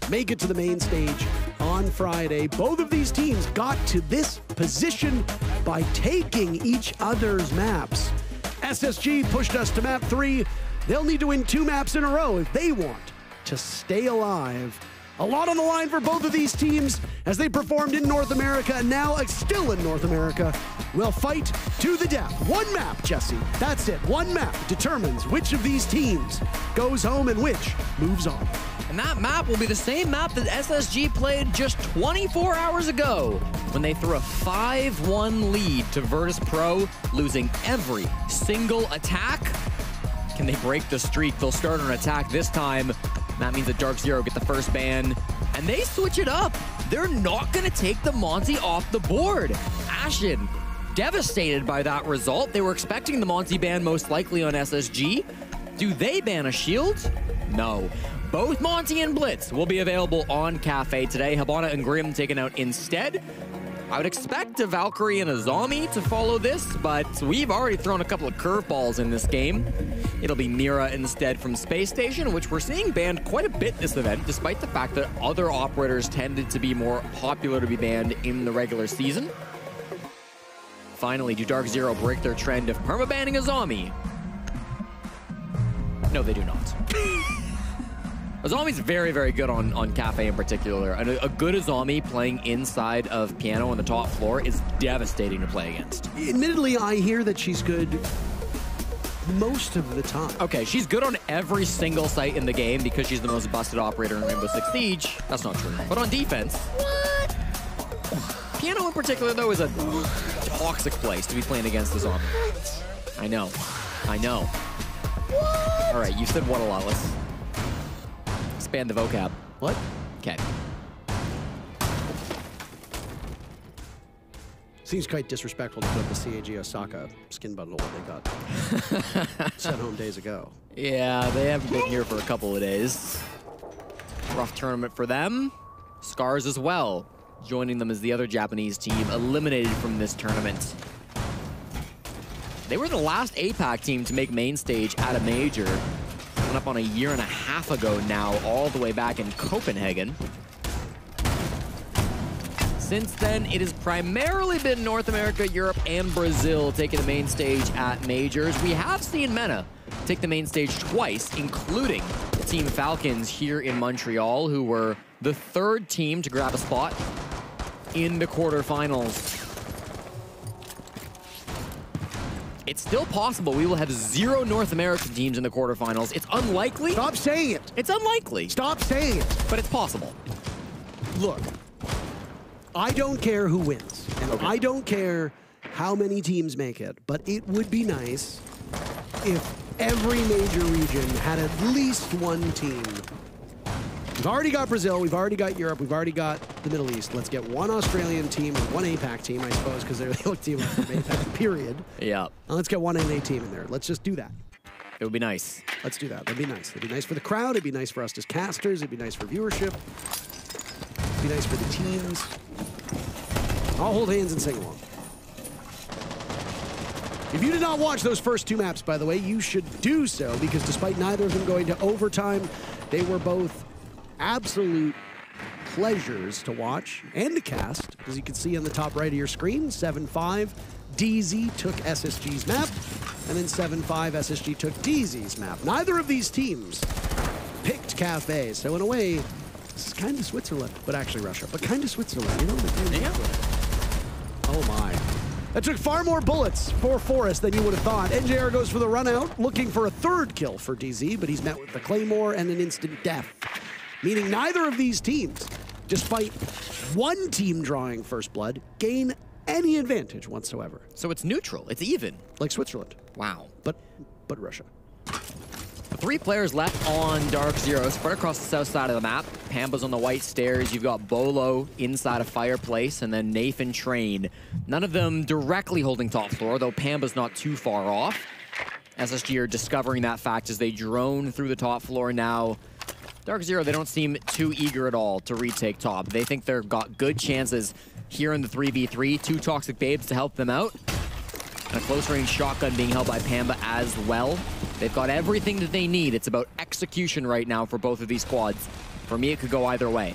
make it to the main stage on Friday. Both of these teams got to this position by taking each other's maps. SSG pushed us to map 3. They'll need to win 2 maps in a row if they want to stay alive. A lot on the line for both of these teams as they performed in North America and now still in North America will fight to the death. One map, Jesse. That's it. One map determines which of these teams goes home and which moves on. And that map will be the same map that SSG played just 24 hours ago when they threw a 5-1 lead to Virtus Pro, losing every single attack. Can they break the streak? They'll start an attack this time. That means that Darkzero get the first ban, and they switch it up. They're not gonna take the Monty off the board. Ashen, devastated by that result. They were expecting the Monty ban most likely on SSG. Do they ban a shield? No. Both Monty and Blitz will be available on Cafe today. Habana and Grim taken out instead. I would expect a Valkyrie and a Zombie to follow this, but we've already thrown a couple of curveballs in this game. It'll be Mira instead from Spacestation, which we're seeing banned quite a bit this event, despite the fact that other operators tended to be more popular to be banned in the regular season. Finally, do Darkzero break their trend of permabanning a Zombie? No, they do not. Azami's very, very good on Cafe in particular. And a good Azami playing inside of Piano on the top floor is devastating to play against. Admittedly, I hear that she's good most of the time. Okay, she's good on every single site in the game because she's the most busted operator in Rainbow Six Siege. That's not true. But on defense, what? Piano in particular, though, is a toxic place to be playing against the Zombie. I know. I know. What? All right, you said what a lot. Let's expand the vocab. What? Okay. Seems quite disrespectful to put the CAG Osaka skin bundle that they got sent home days ago. Yeah, they haven't been here for a couple of days. Rough tournament for them. Scars as well, joining them as the other Japanese team eliminated from this tournament. They were the last APAC team to make main stage at a major. Coming up on a year and a half ago now, all the way back in Copenhagen. Since then, it has primarily been North America, Europe, and Brazil taking the main stage at majors. We have seen MENA take the main stage twice, including Team Falcons here in Montreal, who were the third team to grab a spot in the quarterfinals. It's still possible we will have 0 North American teams in the quarterfinals. It's unlikely. Stop saying it. It's unlikely. Stop saying it. But it's possible. Look, I don't care who wins, and Okay. I don't care how many teams make it, but it would be nice if every major region had at least one team. We've already got Brazil, we've already got Europe, we've already got the Middle East. Let's get one Australian team and one APAC team, I suppose, because they're the only team left from APAC, period. Yeah. And let's get one NA team in there. Let's just do that. It would be nice. Let's do that. That'd be nice. It'd be nice for the crowd. It'd be nice for us as casters. It'd be nice for viewership. It'd be nice for the teams. I'll hold hands and sing along. If you did not watch those first 2 maps, by the way, you should do so, because despite neither of them going to overtime, they were both absolute pleasures to watch and to cast. As you can see on the top right of your screen, 7-5, DZ took SSG's map, and then 7-5, SSG took DZ's map. Neither of these teams picked Cafe, so in a way, this is kind of Switzerland, but actually Russia, but kind of Switzerland, you know? Yeah. Oh my. That took far more bullets for Forrest than you would have thought. NJR goes for the run out, looking for a 3rd kill for DZ, but he's met with the Claymore and an instant death. Meaning neither of these teams, despite one team drawing first blood, gain any advantage whatsoever. So it's neutral. It's even. Like Switzerland. Wow. But Russia. The 3 players left on Darkzero, spread across the south side of the map. Pamba's on the white stairs. You've got Bolo inside a fireplace, and then Nathan Train. None of them directly holding top floor, though Pamba's not too far off. SSG are discovering that fact as they drone through the top floor now. Darkzero, they don't seem too eager at all to retake top. They think they've got good chances here in the 3v3. 2 Toxic Babes to help them out. And a close-range shotgun being held by Pamba as well. They've got everything that they need. It's about execution right now for both of these squads. For me, it could go either way.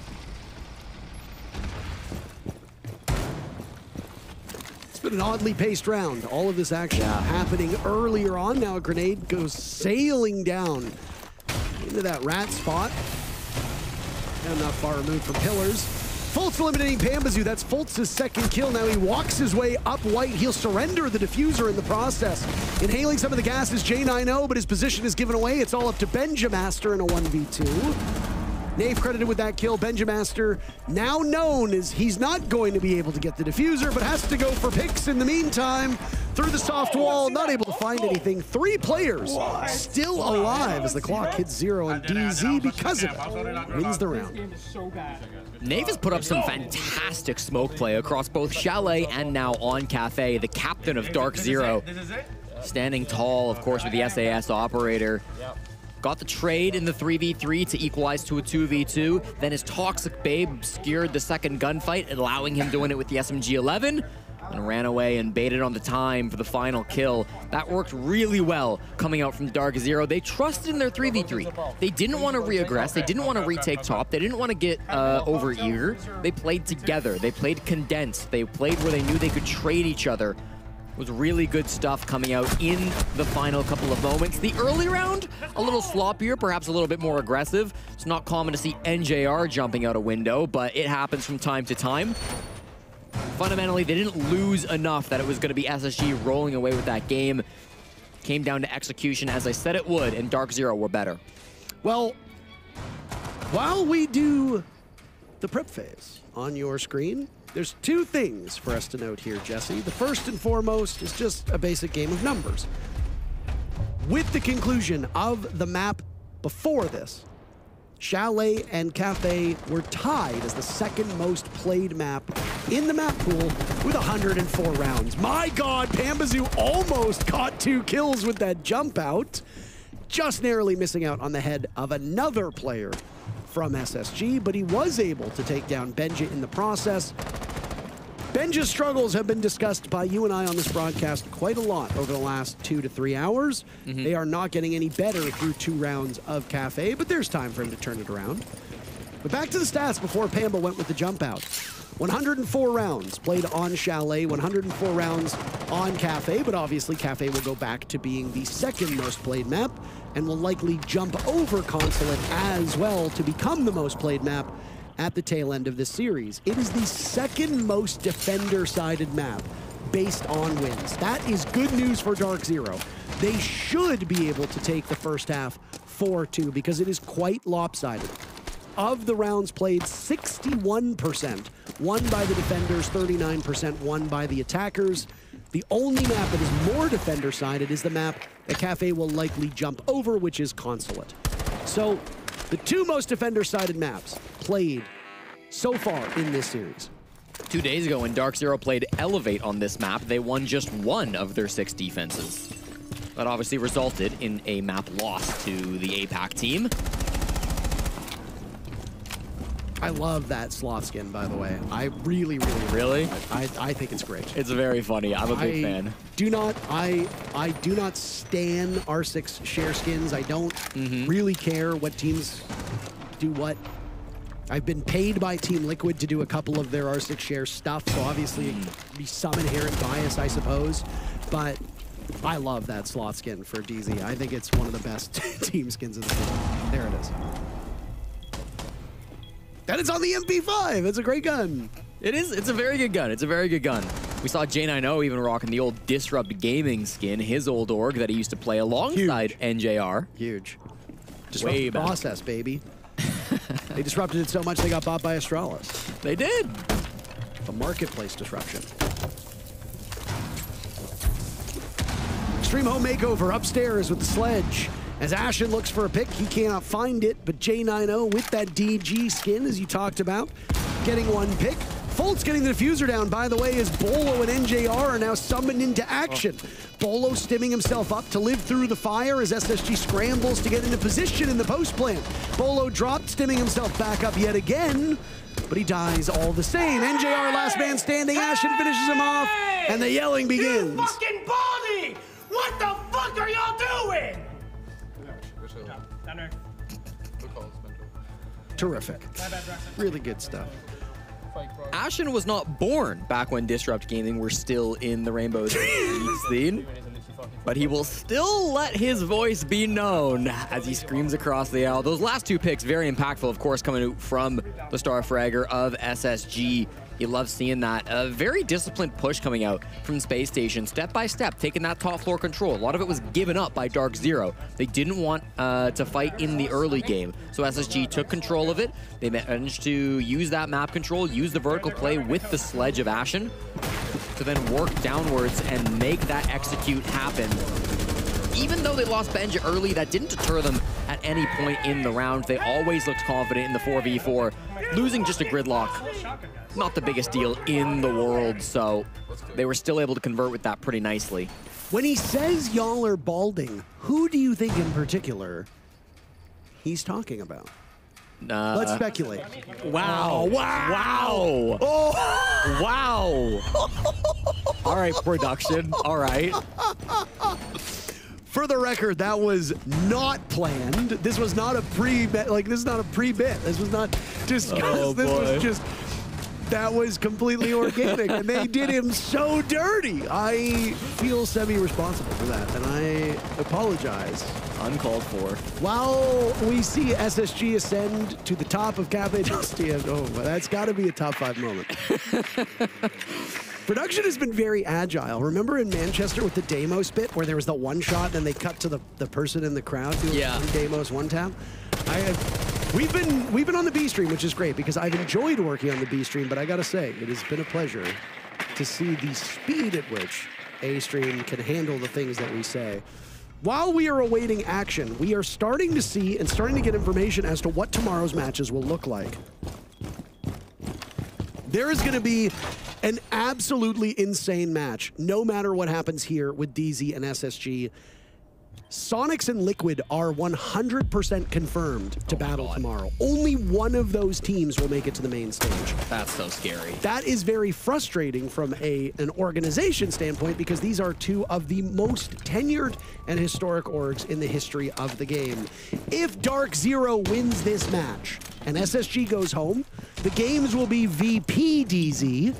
It's been an oddly paced round. All of this action happening earlier on. Now a grenade goes sailing down into that rat spot. And not far removed from pillars. Fultz eliminating Pambazoo. That's Fultz's second kill. Now he walks his way up white. He'll surrender the diffuser in the process. Inhaling some of the gas is J9O, but his position is given away. It's all up to Benjamaster in a 1v2. Nave credited with that kill. Benjamaster, now known as he's not going to be able to get the diffuser, but has to go for picks in the meantime. Through the soft wall, not able to find anything. 3 players still alive as the clock hits 0, and DZ, because of it, wins the round. Nave has put up some fantastic smoke play across both Chalet and now on Cafe, the captain of Darkzero. Standing tall, of course, with the SAS operator. Got the trade in the 3v3 to equalize to a 2v2. Then his Toxic Babe obscured the second gunfight, allowing him to win it with the SMG-11. And ran away and baited on the time for the final kill. That worked really well coming out from Darkzero. They trusted in their 3v3. They didn't want to re-aggress. They didn't want to retake top. They didn't want to get over-eager. They played together. They played condensed. They played where they knew they could trade each other. It was really good stuff coming out in the final couple of moments. The early round, a little sloppier, perhaps a little bit more aggressive. It's not common to see NJR jumping out a window, but it happens from time to time. Fundamentally, they didn't lose enough that it was going to be SSG rolling away with that game. Came down to execution, as I said it would, and Darkzero were better. Well, while we do the prep phase on your screen, there's 2 things for us to note here, Jesse. The first and foremost is just a basic game of numbers. With the conclusion of the map before this, Chalet and Cafe were tied as the second most played map in the map pool with 104 rounds. My God, Pambazoo almost got 2 kills with that jump out, just narrowly missing out on the head of another player from SSG, but he was able to take down Benja in the process. Benja's struggles have been discussed by you and I on this broadcast quite a lot over the last 2 to 3 hours. They are not getting any better through 2 rounds of Cafe, but there's time for him to turn it around. But back to the stats before Pamba went with the jump out. 104 rounds played on Chalet, 104 rounds on Cafe, but obviously Cafe will go back to being the second most played map and will likely jump over Consulate as well to become the most played map at the tail end of this series. It is the second most defender-sided map based on wins. That is good news for Darkzero. They should be able to take the first half 4-2 because it is quite lopsided. Of the rounds played, 61% won by the defenders, 39% won by the attackers. The only map that is more defender-sided is the map that Cafe will likely jump over, which is Consulate. So the 2 most defender-sided maps played so far in this series. 2 days ago when Darkzero played Elevate on this map, they won just 1 of their 6 defenses. That obviously resulted in a map loss to the APAC team. I love that sloth skin, by the way. I really I think it's great. It's very funny. I'm a big fan. I do not stan R6 share skins. I don't really care what teams do what. I've been paid by Team Liquid to do a couple of their R6 share stuff, so obviously it could be some inherent bias, I suppose. But I love that sloth skin for DZ. I think it's one of the best team skins in the game. There it is. And it's on the MP5. It's a great gun. It is. It's a very good gun. It's a very good gun. We saw J9O even rocking the old Disrupt Gaming skin, his old org that he used to play alongside NJR. Huge. Disrupted the process, baby. They disrupted it so much they got bought by Astralis. They did. A marketplace disruption. Extreme home makeover upstairs with the sledge. As Ashen looks for a pick, he cannot find it, but J90 with that DG skin, as you talked about, getting one pick. Foltz getting the diffuser down, by the way, as Bolo and NJR are now summoned into action. Bolo stimming himself up to live through the fire as SSG scrambles to get into position in the post plant. Bolo dropped, stimming himself back up yet again, but he dies all the same. NJR last man standing, Ashen finishes him off, and the yelling begins. You fucking baldy! What the fuck are y'all doing? Thunder. Terrific. Really good stuff. Ashen was not born back when Disrupt Gaming were still in the Rainbow League scene, but he will still let his voice be known as he screams across the aisle. Those last two picks, very impactful, of course, coming out from the Star Fragger of SSG. You love seeing that. A very disciplined push coming out from Spacestation, step by step, taking that top floor control. A lot of it was given up by Darkzero. They didn't want to fight in the early game, so SSG took control of it. They managed to use that map control, use the vertical play with the sledge of Ashen to then work downwards and make that execute happen. Even though they lost Benja early, that didn't deter them at any point in the round. They always looked confident in the 4v4. Losing just a gridlock, not the biggest deal in the world, so they were still able to convert with that pretty nicely. When he says y'all are balding, who do you think in particular he's talking about? Let's speculate. Wow. Wow. Oh. Wow. All right, production. All right. For the record, that was not planned. This was not a pre-bit. Like, this is not a pre-bit. This was not discussed. Oh, this boy. was just, that was completely organic. And they did him so dirty. I feel semi-responsible for that, and I apologize. Uncalled for. While we see SSG ascend to the top of Cafe Dusty, oh, that's got to be a top 5 moment. Production has been very agile. Remember in Manchester with the Deimos bit where there was the one shot and then they cut to the person in the crowd doing one Deimos, one tap? We've been on the B stream, which is great because I've enjoyed working on the B stream, but I gotta say, it has been a pleasure to see the speed at which A stream can handle the things that we say. While we are awaiting action, we are starting to see and starting to get information as to what tomorrow's matches will look like. There is going to be an absolutely insane match, no matter what happens here with DZ and SSG. Sonics and Liquid are 100% confirmed to battle tomorrow. Only one of those teams will make it to the main stage. That's so scary. That is very frustrating from an organization standpoint because these are two of the most tenured and historic orgs in the history of the game. If Darkzero wins this match and SSG goes home, the games will be VP DZ,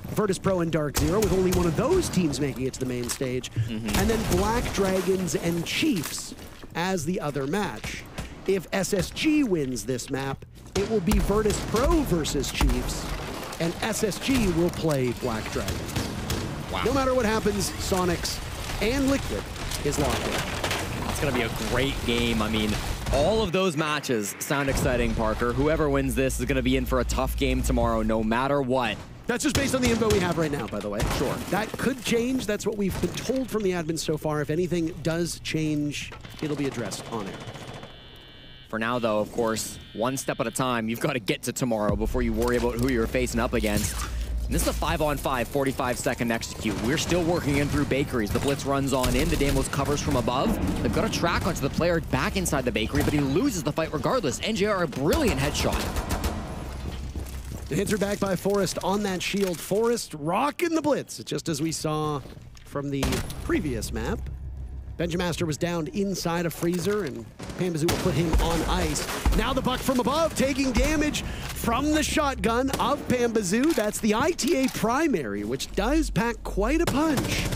Virtus Pro and Darkzero, with only one of those teams making it to the main stage, and then Black Dragons and Chiefs as the other match. If SSG wins this map, it will be Virtus Pro versus Chiefs, and SSG will play Black Dragons. Wow. No matter what happens, Sonics and Liquid is locked in. It's going to be a great game. I mean, all of those matches sound exciting, Parker. Whoever wins this is going to be in for a tough game tomorrow, no matter what. That's just based on the info we have right now, by the way. Sure. That could change. That's what we've been told from the admins so far. If anything does change, it'll be addressed on it. For now, though, of course, one step at a time. You've got to get to tomorrow before you worry about who you're facing up against. And this is a 5-on-5, 45-second execute. We're still working in through bakeries. The blitz runs on in. The Deimos covers from above. They've got a track onto the player back inside the bakery, but he loses the fight regardless. NJR, a brilliant headshot. The hits are back by Forrest on that shield. Forrest rocking the blitz, just as we saw from the previous map. Benjamaster was downed inside a freezer, and Pambazoo will put him on ice. Now the buck from above, taking damage from the shotgun of Pambazoo. That's the ITA primary, which does pack quite a punch.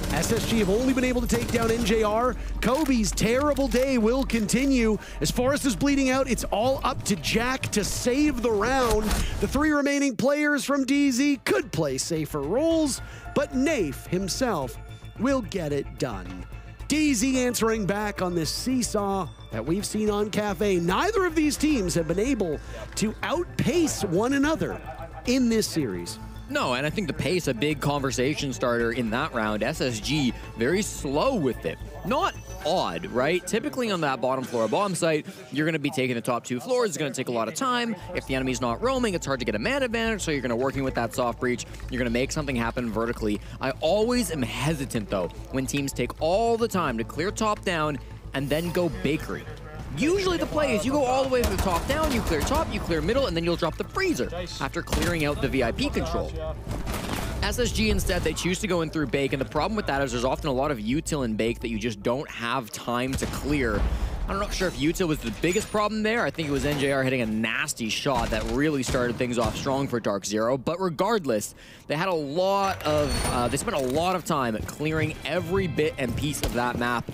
SSG have only been able to take down NJR. Kobe's terrible day will continue. As Forrest is bleeding out, it's all up to Jack to save the round. The 3 remaining players from DZ could play safer roles, but Nafe himself will get it done. DZ answering back on this seesaw that we've seen on Cafe. Neither of these teams have been able to outpace one another in this series. No, and I think the pace, a big conversation starter in that round. SSG, very slow with it. Not odd, right? Typically on that bottom floor bomb site, you're going to be taking the top 2 floors. It's going to take a lot of time. If the enemy's not roaming, it's hard to get a man advantage, so you're going to working with that soft breach. You're going to make something happen vertically. I always am hesitant, though, when teams take all the time to clear top down and then go bakery. Usually the play is you go all the way from the top down, you clear top, you clear middle, and then you'll drop the freezer after clearing out the VIP control. SSG instead, they choose to go in through bake, and the problem with that is there's often a lot of util in bake that you just don't have time to clear. I'm not sure if util was the biggest problem there. I think it was NJR hitting a nasty shot that really started things off strong for Darkzero. But regardless, they had a lot of, they spent a lot of time clearing every bit and piece of that map.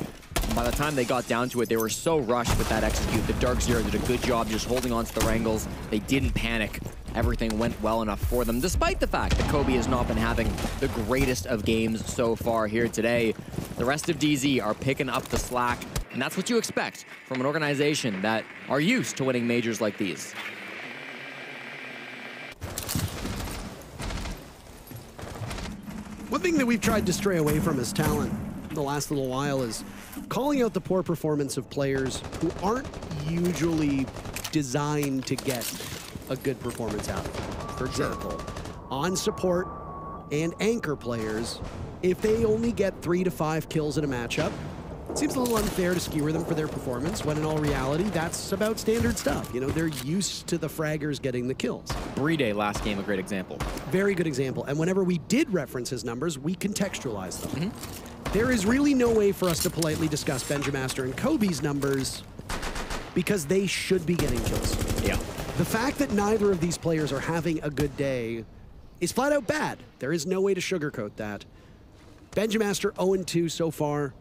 And by the time they got down to it, they were so rushed with that execute that Darkzero did a good job just holding on to the wrangles. They didn't panic. Everything went well enough for them, despite the fact that Kobe has not been having the greatest of games so far here today. The rest of DZ are picking up the slack, and that's what you expect from an organization that are used to winning majors like these. One thing that we've tried to stray away from as talent in the last little while is calling out the poor performance of players who aren't usually designed to get a good performance out of it. For example, on support and anchor players, if they only get 3 to 5 kills in a matchup, it seems a little unfair to skewer them for their performance, when in all reality, that's about standard stuff. You know, they're used to the fraggers getting the kills. Brede last game, a great example. Very good example. And whenever we did reference his numbers, we contextualized them. There is really no way for us to politely discuss Benjamaster and Kobe's numbers because they should be getting kills. Yeah. The fact that neither of these players are having a good day is flat out bad. There is no way to sugarcoat that. Benjamaster 0-2 so far.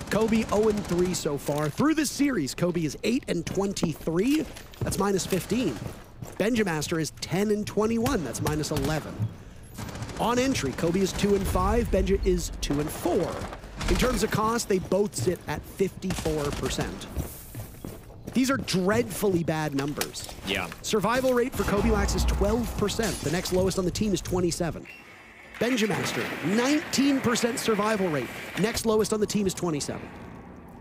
Kobe 0-3 so far. Through this series, Kobe is 8-23. That's -15. Benjamaster is 10-21. That's -11. On entry, Kobe is 2-5. Benja is 2-4. In terms of cost, they both sit at 54%. These are dreadfully bad numbers. Yeah. Survival rate for Kobe Lax is 12%. The next lowest on the team is 27. Benjamaster, 19% survival rate. Next lowest on the team is 27.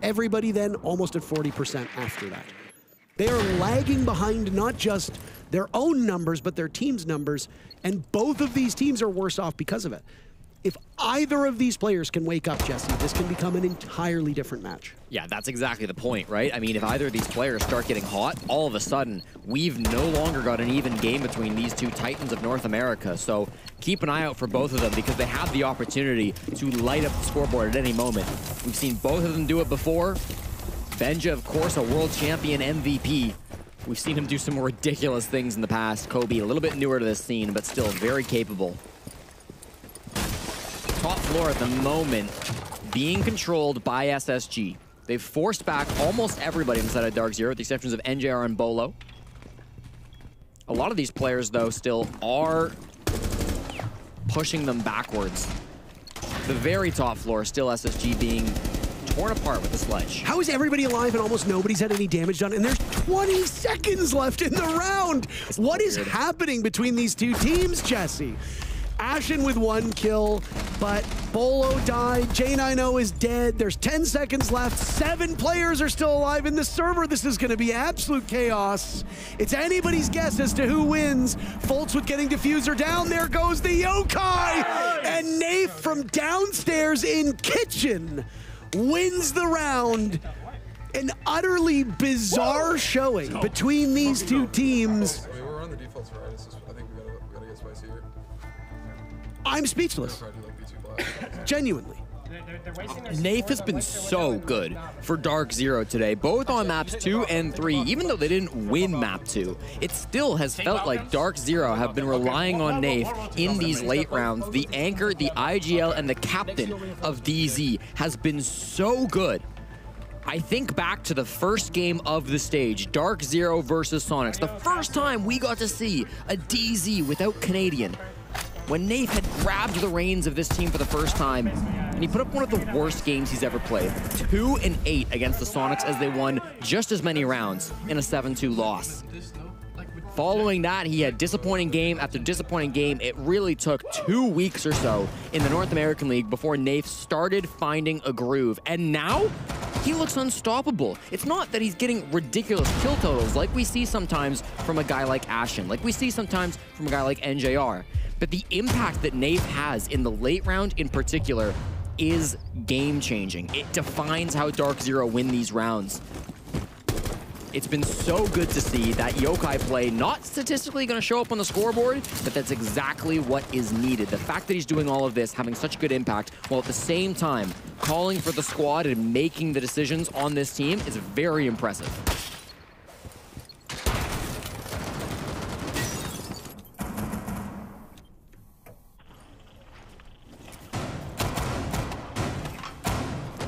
Everybody then almost at 40% after that. They are lagging behind not just their own numbers, but their team's numbers, and both of these teams are worse off because of it. If either of these players can wake up, Jesse, this can become an entirely different match. Yeah, that's exactly the point, right? I mean, if either of these players start getting hot, all of a sudden, we've no longer got an even game between these two titans of North America. So keep an eye out for both of them because they have the opportunity to light up the scoreboard at any moment. We've seen both of them do it before. Benja, of course, a world champion MVP. We've seen him do some ridiculous things in the past. Kobe, a little bit newer to this scene, but still very capable. Top floor at the moment being controlled by SSG. They've forced back almost everybody inside of Darkzero, with the exceptions of NJR and Bolo. A lot of these players, though, still are pushing them backwards. The very top floor, still SSG being torn apart with the sledge. How is everybody alive and almost nobody's had any damage done? And there's 20 seconds left in the round. What is happening between these two teams, Jesse? Ashen with 1 kill, but Bolo died. J90 is dead. There's 10 seconds left. 7 players are still alive in the server. This is going to be absolute chaos. It's anybody's guess as to who wins. Foltz with getting diffuser down. There goes the yokai. And Nafe from downstairs in kitchen wins the round. An utterly bizarre showing between these two teams. I mean, we're on the defaults right. It's just, I think we gotta get spicy here. I'm speechless. Genuinely. Nafe has been so good for Darkzero today, both on maps 2 and 3. Even though they didn't win map 2, it still has felt like Darkzero have been relying on Nafe in these late rounds. The anchor, the IGL, and the captain of DZ has been so good. I think back to the first game of the stage, Darkzero versus Sonics, the first time we got to see a DZ without Canadian. When Nafe had grabbed the reins of this team for the first time, and he put up one of the worst games he's ever played. 2-8 against the Sonics as they won just as many rounds in a 7-2 loss. Following that, he had disappointing game after disappointing game. It really took 2 weeks or so in the North American League before Nath started finding a groove. And now, he looks unstoppable. It's not that he's getting ridiculous kill totals like we see sometimes from a guy like Ashen, like we see sometimes from a guy like NJR. But the impact that Nath has in the late round in particular is game-changing. It defines how Darkzero win these rounds. It's been so good to see that Yokai play, not statistically going to show up on the scoreboard, but that's exactly what is needed. The fact that he's doing all of this, having such good impact, while at the same time calling for the squad and making the decisions on this team is very impressive.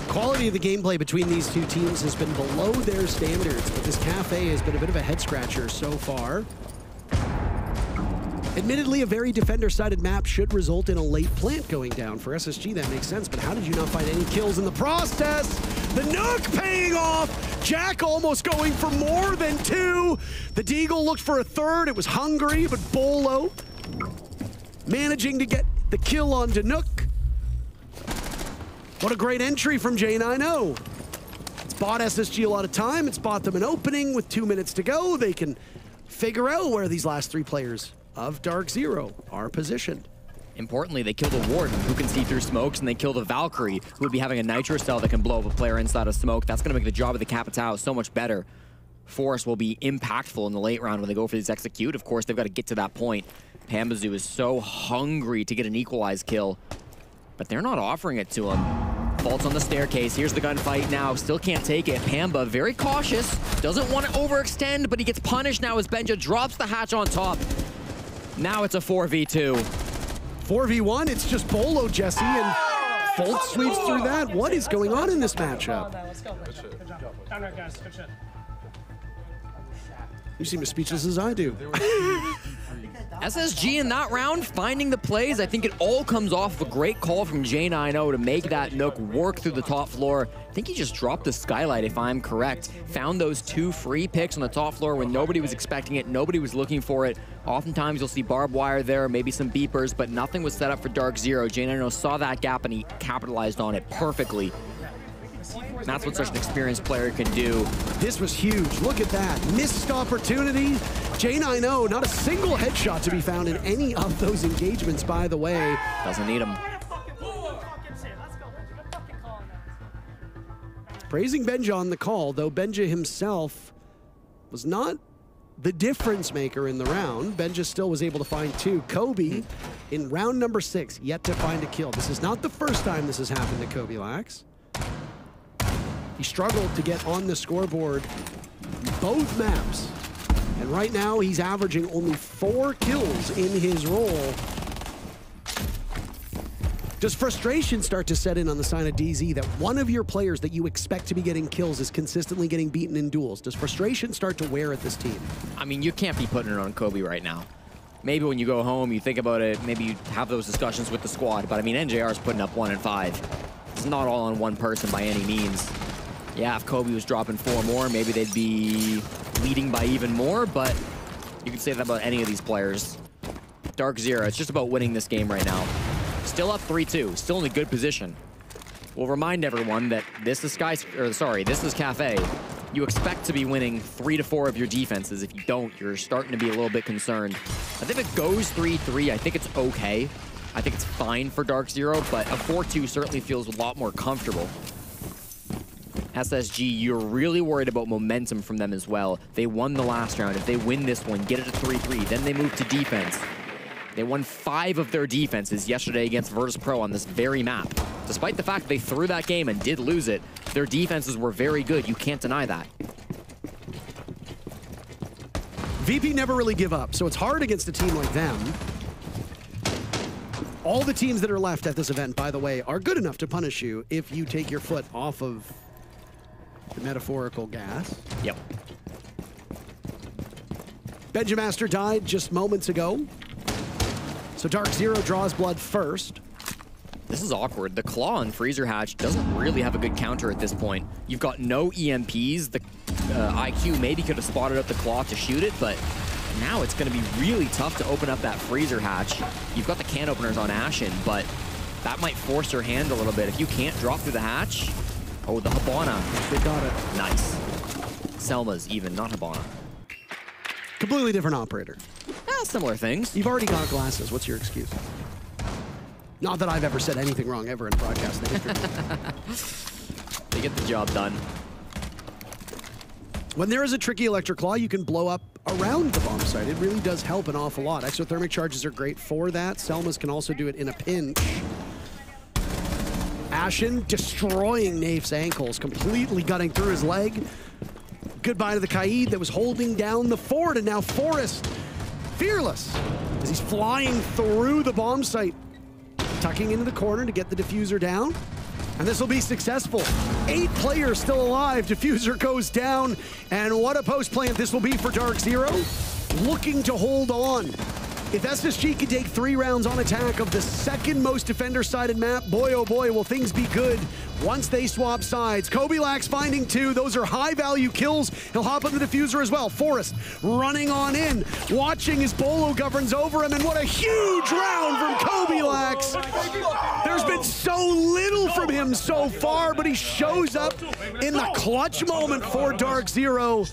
Quality of the gameplay between these two teams has been below their standards, but this cafe has been a bit of a head-scratcher so far. Admittedly, a very defender-sided map should result in a late plant going down. For SSG, that makes sense, but how did you not find any kills in the process? The nuke paying off! Jack almost going for more than 2. The Deagle looked for a 3rd. It was hungry, but Bolo managing to get the kill on Danuk. What a great entry from J90. It's bought SSG a lot of time. It's bought them an opening with 2 minutes to go. They can figure out where these last 3 players of Darkzero are positioned. Importantly, they kill the Warden, who can see through smokes, and they kill the Valkyrie, who would be having a Nitro cell that can blow up a player inside of smoke. That's going to make the job of the Capitao so much better. Force will be impactful in the late round when they go for these execute. Of course, they've got to get to that point. Pambazoo is so hungry to get an equalized kill, but they're not offering it to him. Faults on the staircase. Here's the gunfight now. Still can't take it. Pamba, very cautious. Doesn't want to overextend, but he gets punished now as Benja drops the hatch on top. Now it's a 4v2. 4v1, it's just Bolo, Jesse, and Fold sweeps through that. What is going on in this matchup? Let's go. Good job. Down there, guys. Good shit. You seem as speechless as I do. SSG in that round, finding the plays. I think it all comes off of a great call from J90 to make that Nook work through the top floor. I think he just dropped the skylight, if I'm correct. Found those 2 free picks on the top floor when nobody was expecting it, nobody was looking for it. Oftentimes you'll see barbed wire there, maybe some beepers, but nothing was set up for Darkzero. J90 saw that gap and he capitalized on it perfectly. And that's what such an experienced player can do. This was huge. Look at that. Missed opportunity. J90, not a single headshot to be found in any of those engagements, by the way. Doesn't need him. Praising Benja on the call, though Benja himself was not the difference maker in the round. Benja still was able to find 2. Kobe, in round number 6, yet to find a kill. This is not the first time this has happened to Kobe Lax. He struggled to get on the scoreboard both maps. And right now, he's averaging only 4 kills in his role. Does frustration start to set in on the side of DZ that one of your players that you expect to be getting kills is consistently getting beaten in duels? Does frustration start to wear at this team? I mean, you can't be putting it on Kobe right now. Maybe when you go home, you think about it, maybe you have those discussions with the squad, but I mean, NJR's putting up 1 and 5. It's not all on one person by any means. Yeah, if Kobe was dropping 4 more, maybe they'd be leading by even more, but you can say that about any of these players. Darkzero, it's just about winning this game right now. Still up 3-2, still in a good position. We'll remind everyone that this is this is Cafe. You expect to be winning 3 to 4 of your defenses. If you don't, you're starting to be a little bit concerned. I think if it goes 3-3, I think it's okay. I think it's fine for Darkzero, but a 4-2 certainly feels a lot more comfortable. SSG, you're really worried about momentum from them as well. They won the last round. If they win this one, get it to 3-3, then they move to defense. They won 5 of their defenses yesterday against Virtus Pro on this very map. Despite the fact they threw that game and did lose it, their defenses were very good. You can't deny that. VP never really give up, so it's hard against a team like them. All the teams that are left at this event, by the way, are good enough to punish you if you take your foot off of the metaphorical gas. Yep. Benjamaster died just moments ago. So Darkzero draws blood first. This is awkward. The Claw on Freezer Hatch doesn't really have a good counter at this point. You've got no EMPs. The IQ maybe could have spotted up the Claw to shoot it, but Now it's going to be really tough to open up that freezer hatch. You've got the can openers on Ashen, but that might force her hand a little bit. If you can't drop through the hatch, oh, the Hibana. They got it. Nice. Selma's even, not Hibana. Completely different operator. Similar things. You've already got glasses. What's your excuse? Not that I've ever said anything wrong ever in broadcasting. They get the job done. When there is a tricky electric claw, you can blow up around the bomb site. It really does help an awful lot. Exothermic charges are great for that. Selma's can also do it in a pinch. Ashen destroying Nafe's ankles, completely gutting through his leg. Goodbye to the Kaid that was holding down the fort, and now Forrest, fearless, as he's flying through the bomb site, tucking into the corner to get the diffuser down. And this will be successful. 8 players still alive. Diffuser goes down. And what a post plant this will be for Darkzero. Looking to hold on. If SSG can take 3 rounds on attack of the second most defender-sided map, boy oh boy, will things be good once they swap sides. Kobilax finding 2. Those are high-value kills. He'll hop on the diffuser as well. Forrest running on in, watching as Bolo governs over him, and what a huge round from Kobilax. There's been so little from him so far, but he shows up in the clutch moment for Darkzero.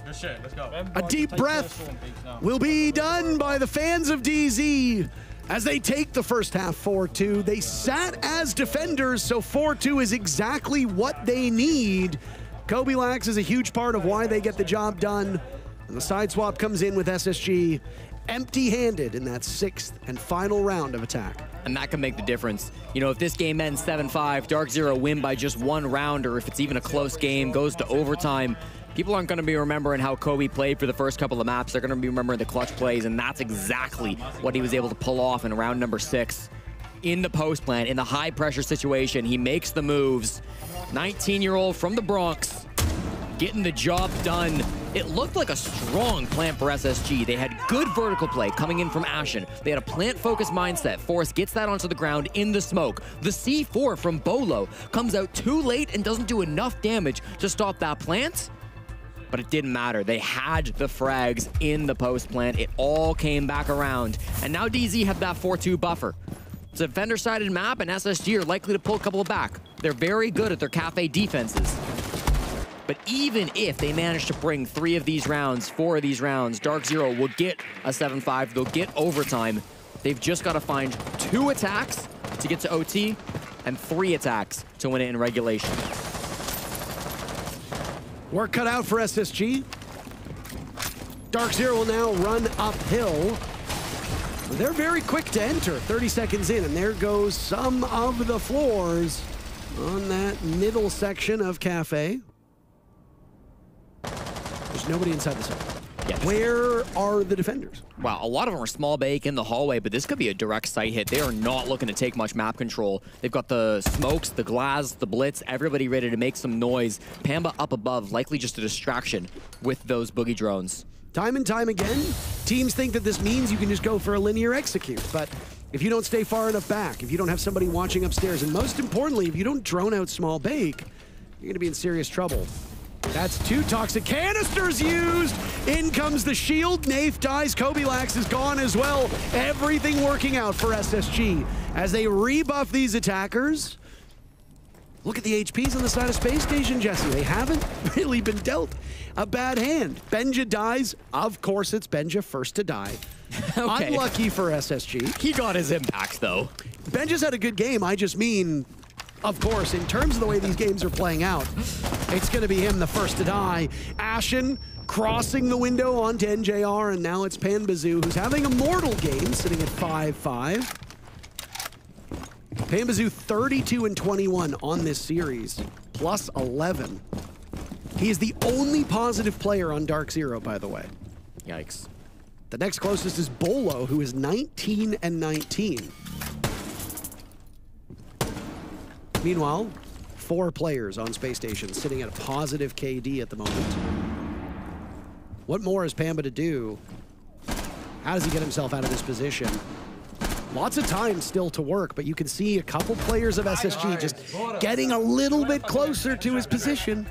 Good shit, let's go. A deep breath will be done by the fans of DZ as they take the first half 4-2. They sat as defenders, so 4-2 is exactly what they need. Kobilax is a huge part of why they get the job done. And the side swap comes in with SSG empty-handed in that 6th and final round of attack. And that can make the difference. You know, if this game ends 7-5, Darkzero win by just 1 round, or if it's even a close game, goes to overtime, people aren't going to be remembering how Kobe played for the first couple of maps. They're going to be remembering the clutch plays, and that's exactly what he was able to pull off in round number 6. In the post plant, in the high-pressure situation, he makes the moves. 19-year-old from the Bronx, getting the job done. It looked like a strong plant for SSG. They had good vertical play coming in from Ashen. They had a plant-focused mindset. Forrest gets that onto the ground in the smoke. The C4 from Bolo comes out too late and doesn't do enough damage to stop that plant. But it didn't matter. They had the frags in the post plant. It all came back around. And now DZ have that 4-2 buffer. It's a defender-sided map, and SSG are likely to pull a couple back. They're very good at their cafe defenses. But even if they manage to bring 3 of these rounds, 4 of these rounds, Darkzero will get a 7-5. They'll get overtime. They've just got to find 2 attacks to get to OT and 3 attacks to win it in regulation. Work cut out for SSG. Darkzero will now run uphill. They're very quick to enter, 30 seconds in, and there goes some of the floors on that middle section of Cafe. There's nobody inside the site. Yeah, Where are the defenders? Wow, a lot of them are small bake in the hallway, but this could be a direct site hit. They are not looking to take much map control. They've got the smokes, the glass, the blitz, everybody ready to make some noise. Pamba up above, likely just a distraction with those boogie drones. Time and time again, teams think that this means you can just go for a linear execute, but if you don't stay far enough back, if you don't have somebody watching upstairs, and most importantly, if you don't drone out small bake, you're gonna be in serious trouble. That's 2 toxic canisters used. In comes the shield. Nafe dies. Kobilax is gone as well. Everything working out for SSG as they rebuff these attackers. Look at the HPs on the side of Spacestation, Jesse. They haven't really been dealt a bad hand. Benja dies. Of course, it's Benja first to die. Okay. Unlucky for SSG. He got his impact, though. Benja's had a good game. I just mean, of course, in terms of the way these games are playing out, it's going to be him the first to die. Ashen crossing the window onto NJR, and now it's Panbazoo, who's having a mortal game, sitting at 5-5. Panbazoo 32-21 on this series, plus 11. He is the only positive player on Darkzero, by the way. Yikes. The next closest is Bolo, who is 19-19. Meanwhile, 4 players on Spacestation sitting at a positive KD at the moment. What more is Pamba to do? How does he get himself out of this position? Lots of time still to work, but you can see a couple players of SSG just getting a little bit closer to his position.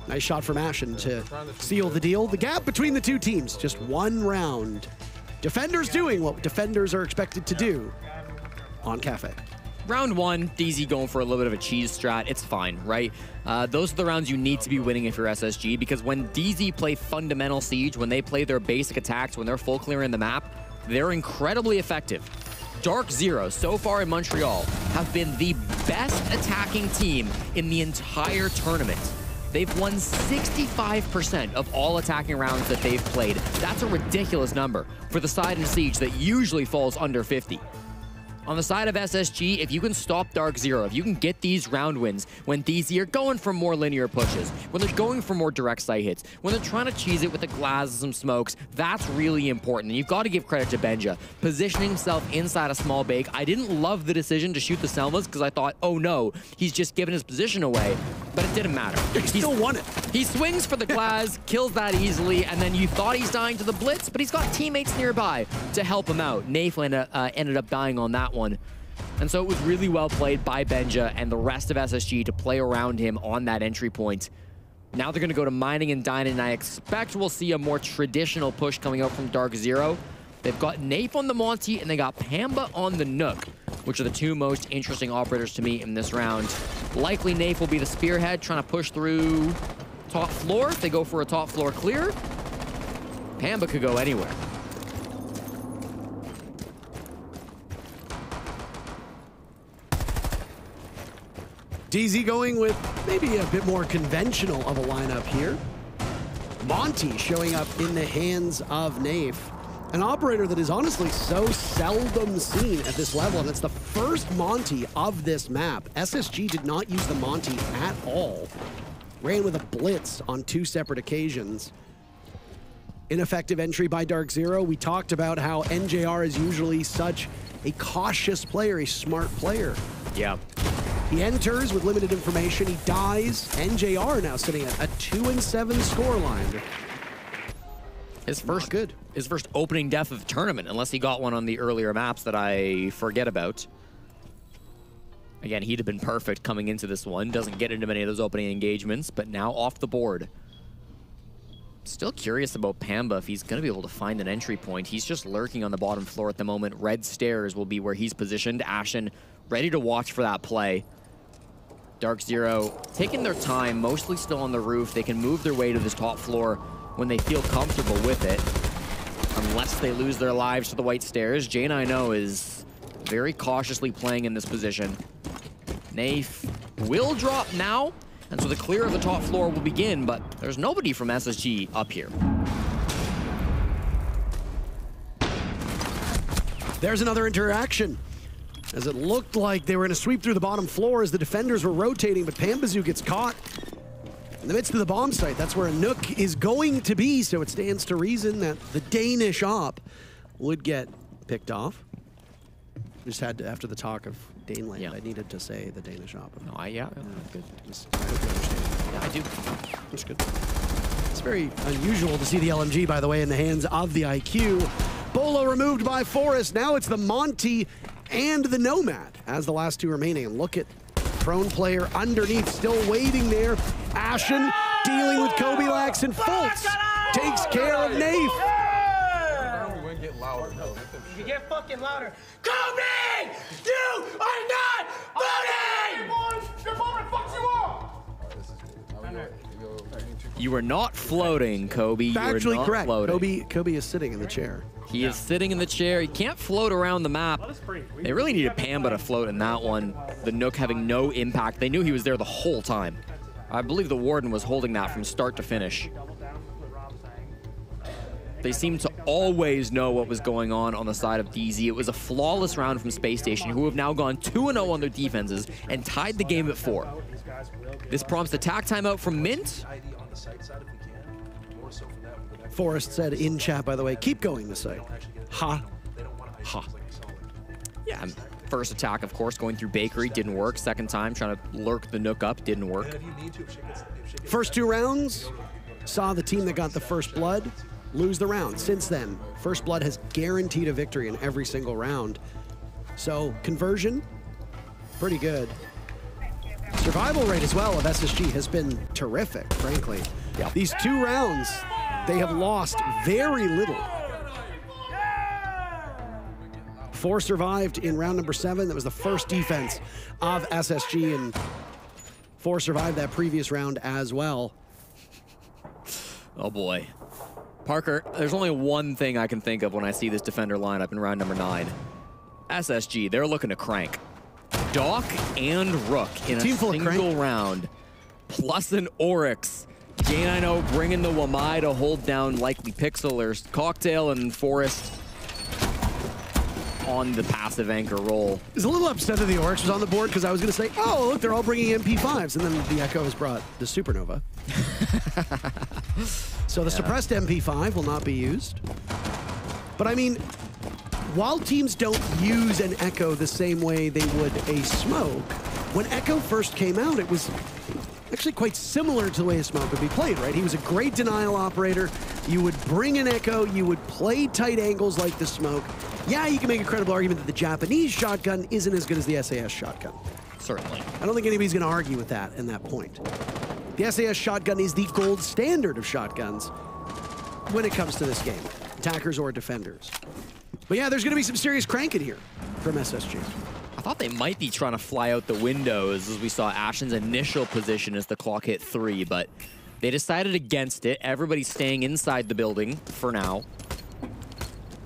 Nice shot from Ashen to seal the deal. The gap between the two teams, just 1 round. Defenders doing what defenders are expected to do on Cafe. Round 1, DZ going for a little bit of a cheese strat. It's fine, right? Those are the rounds you need to be winning if you're SSG, because when DZ play fundamental siege, when they play their basic attacks, when they're full clearing the map, they're incredibly effective. Darkzero, so far in Montreal, have been the best attacking team in the entire tournament. They've won 65% of all attacking rounds that they've played. That's a ridiculous number for the side in Siege that usually falls under 50. On the side of SSG, if you can stop Darkzero, if you can get these round wins when DZ are going for more linear pushes, when they're going for more direct sight hits, when they're trying to cheese it with the glass and some smokes, that's really important. And you've got to give credit to Benja. Positioning himself inside a small bake. I didn't love the decision to shoot the Selmas because I thought, oh no, he's just given his position away. But it didn't matter. He still won it. He swings for the glass, kills that easily, and then you thought he's dying to the blitz, but he's got teammates nearby to help him out. Nafe ended up dying on that one. And so it was really well played by Benja and the rest of SSG to play around him on that entry point. Now they're going to go to mining and dining, and I expect we'll see a more traditional push coming out from Darkzero. They've got Nafe on the Monty, and they got Pamba on the Nook, which are the 2 most interesting operators to me in this round. Likely Nafe will be the spearhead, trying to push through top floor. If they go for a top floor clear, Pamba could go anywhere. DZ going with maybe a bit more conventional of a lineup here. Monty showing up in the hands of Nafe. An operator that is honestly so seldom seen at this level, and it's the first Monty of this map. SSG did not use the Monty at all. Ran with a blitz on 2 separate occasions. Ineffective entry by Darkzero. We talked about how NJR is usually such a cautious player, a smart player. Yeah. He enters with limited information, he dies. NJR now sitting at a 2-7 scoreline. His first opening death of the tournament, unless he got one on the earlier maps that I forget about. Again, he'd have been perfect coming into this one. Doesn't get into many of those opening engagements, but now off the board. Still curious about Pamba if he's going to be able to find an entry point. He's just lurking on the bottom floor at the moment. Red stairs will be where he's positioned. Ashen ready to watch for that play. Darkzero taking their time, mostly still on the roof. They can move their way to this top floor when they feel comfortable with it, unless they lose their lives to the white stairs. J9O is very cautiously playing in this position. Nafe will drop now, and so the clear of the top floor will begin, but there's nobody from SSG up here. There's another interaction, as it looked like they were going to sweep through the bottom floor as the defenders were rotating, but Pambazoo gets caught in the midst of the bomb site. That's where a Nook is going to be, so it stands to reason that the Danish op would get picked off. Just had to, after the talk of Daneland, Yeah. I needed to say the Danish op. Oh, yeah, good. I hope you understand. Yeah, I do. That's good. It's very unusual to see the LMG, by the way, in the hands of the IQ. Bolo removed by Forrest. Now it's the Monty and the Nomad as the last 2 remaining. And look at prone player underneath, still waiting there. Ashen dealing with Kobe Lax, and Fultz takes care of Nafe. Get louder, bro. You get fucking louder. Kobe! You are not voting! Your mother fucks you up! This is good. Now we go. You are not floating, Kobe. You are Factually not correct. floating. Kobe is sitting in the chair. He is sitting in the chair. He can't float around the map. They really needed Pamba to float in that one. The Nook having no impact. They knew he was there the whole time. I believe the Warden was holding that from start to finish. They seemed to always know what was going on the side of DZ. It was a flawless round from Spacestation, who have now gone 2-0 on their defenses and tied the game at 4. This prompts attack timeout from Mint. Forrest said in chat, by the way, keep going this site. Ha. Ha. Yeah, first attack, of course, going through Bakery, didn't work. Second time, trying to lurk the Nook up, didn't work. First 2 rounds, saw the team that got the first blood lose the round. Since then, First Blood has guaranteed a victory in every single round. So, conversion, pretty good. survival rate as well of SSG has been terrific, frankly. Yep. These 2 rounds, they have lost very little. 4 survived in round number 7. That was the first defense of SSG, and 4 survived that previous round as well. Oh boy. Parker, there's only one thing I can think of when I see this defender lineup in round number 9. SSG, they're looking to crank. Doc and Rook in a single round, plus an Oryx. Jane, I know, bringing the Wamai to hold down likely Pixel or Cocktail, and Forrest on the passive anchor role. I was a little upset that the Oryx was on the board because I was going to say, oh, look, they're all bringing MP5s, and then the Echo has brought the Supernova. So the suppressed MP5 will not be used. But I mean, while teams don't use an Echo the same way they would a Smoke, when Echo first came out, it was actually quite similar to the way a Smoke would be played, right? He was a great denial operator. You would bring an Echo, you would play tight angles like the Smoke. Yeah, you can make a credible argument that the Japanese shotgun isn't as good as the SAS shotgun. Certainly. I don't think anybody's going to argue with that in that point. The SAS shotgun is the gold standard of shotguns when it comes to this game, attackers or defenders. But yeah, there's going to be some serious cranking here from SSG. I thought they might be trying to fly out the windows as we saw Ashen's initial position as the clock hit 3, but they decided against it. Everybody's staying inside the building for now.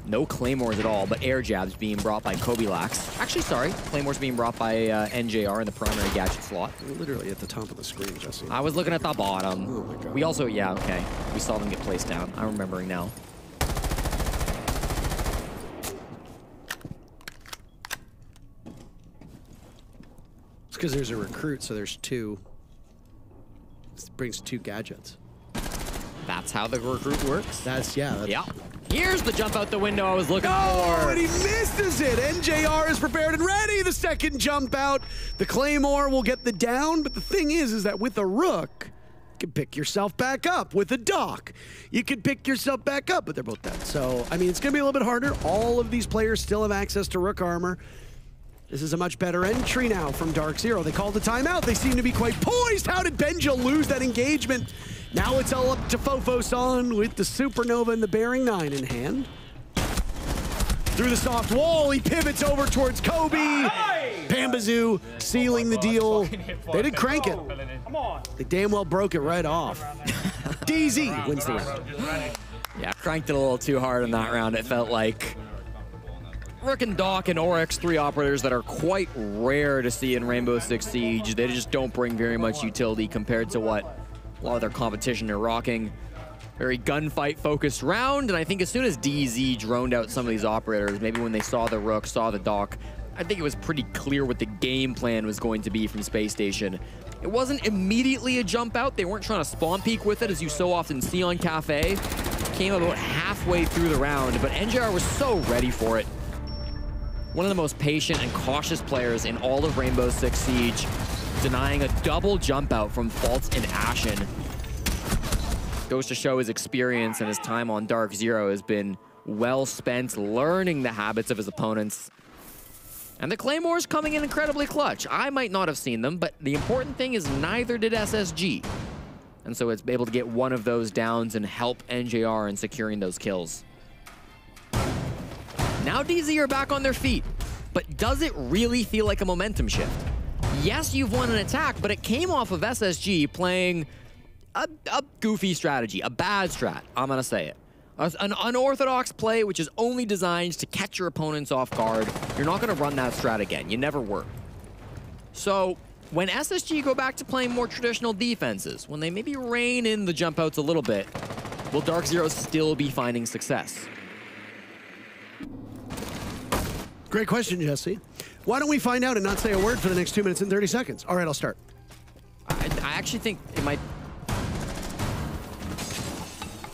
No Claymores at all, but air jabs being brought by Kobilax. Actually, sorry, Claymores being brought by NJR in the primary gadget slot. Literally at the top of the screen, Jesse. I was looking at the bottom. Oh my God. We also, yeah, okay. We saw them get placed down. I'm remembering now. It's because there's a recruit, so there's 2. This brings 2 gadgets. That's how the recruit works? That's, yeah. That's, Yeah. Here's the jump out the window I was looking oh, for. and he misses it. NJR is prepared and ready. The second jump out. The Claymore will get the down, but the thing is that with a Rook, you can pick yourself back up. With a Doc, you can pick yourself back up, but they're both dead. So, I mean, it's going to be a little bit harder. All of these players still have access to Rook armor. This is a much better entry now from Darkzero. They called the timeout. They seem to be quite poised. How did Benja lose that engagement? Now it's all up to Fofoson with the Supernova and the Bearing 9 in hand. Through the soft wall, he pivots over towards Kobe. Pambazoo sealing the deal. They did crank it. They damn well broke it right off. DZ wins the round. Yeah, cranked it a little too hard in that round, it felt like. Rook and Doc and Oryx, 3 operators that are quite rare to see in Rainbow Six Siege. They just don't bring very much utility compared to what a lot of their competition are rocking. Very gunfight-focused round, and I think as soon as DZ droned out some of these operators, maybe when they saw the Rook, saw the Doc, I think it was pretty clear what the game plan was going to be from Spacestation. It wasn't immediately a jump out. They weren't trying to spawn peek with it, as you so often see on Cafe. Came about halfway through the round, but NJR was so ready for it. One of the most patient and cautious players in all of Rainbow Six Siege, denying a double jump out from Faults and Ashen. Goes to show his experience, and his time on Darkzero has been well spent learning the habits of his opponents. And the Claymores coming in incredibly clutch. I might not have seen them, but the important thing is neither did SSG. And so it's able to get one of those downs and help NJR in securing those kills. Now DZ are back on their feet, but does it really feel like a momentum shift? Yes, you've won an attack, but it came off of SSG playing a goofy strategy, a bad strat, I'm gonna say it. An unorthodox play which is only designed to catch your opponents off guard. You're not gonna run that strat again, you never were. So when SSG go back to playing more traditional defenses, when they maybe rein in the jump outs a little bit, will Darkzero still be finding success? Great question, Jesse. Why don't we find out and not say a word for the next 2 minutes and 30 seconds? All right, I'll start. I actually think it might...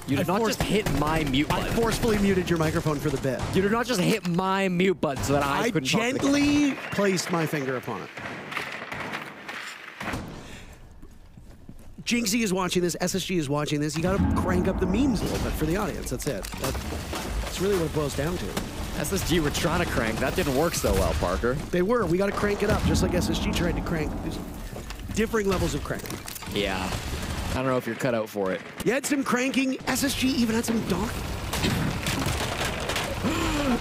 You did not just hit my mute button. I forcefully muted your microphone for the bit. You did not just hit my mute button so that I couldn't talk. I gently placed my finger upon it. Jinxie is watching this, SSG is watching this. You gotta crank up the memes a little bit for the audience, that's it. That's really what it boils down to. SSG were trying to crank. That didn't work so well, Parker. They were. We got to crank it up, just like SSG tried to crank. differing levels of cranking. Yeah. I don't know if you're cut out for it. You had some cranking. SSG even had some dock.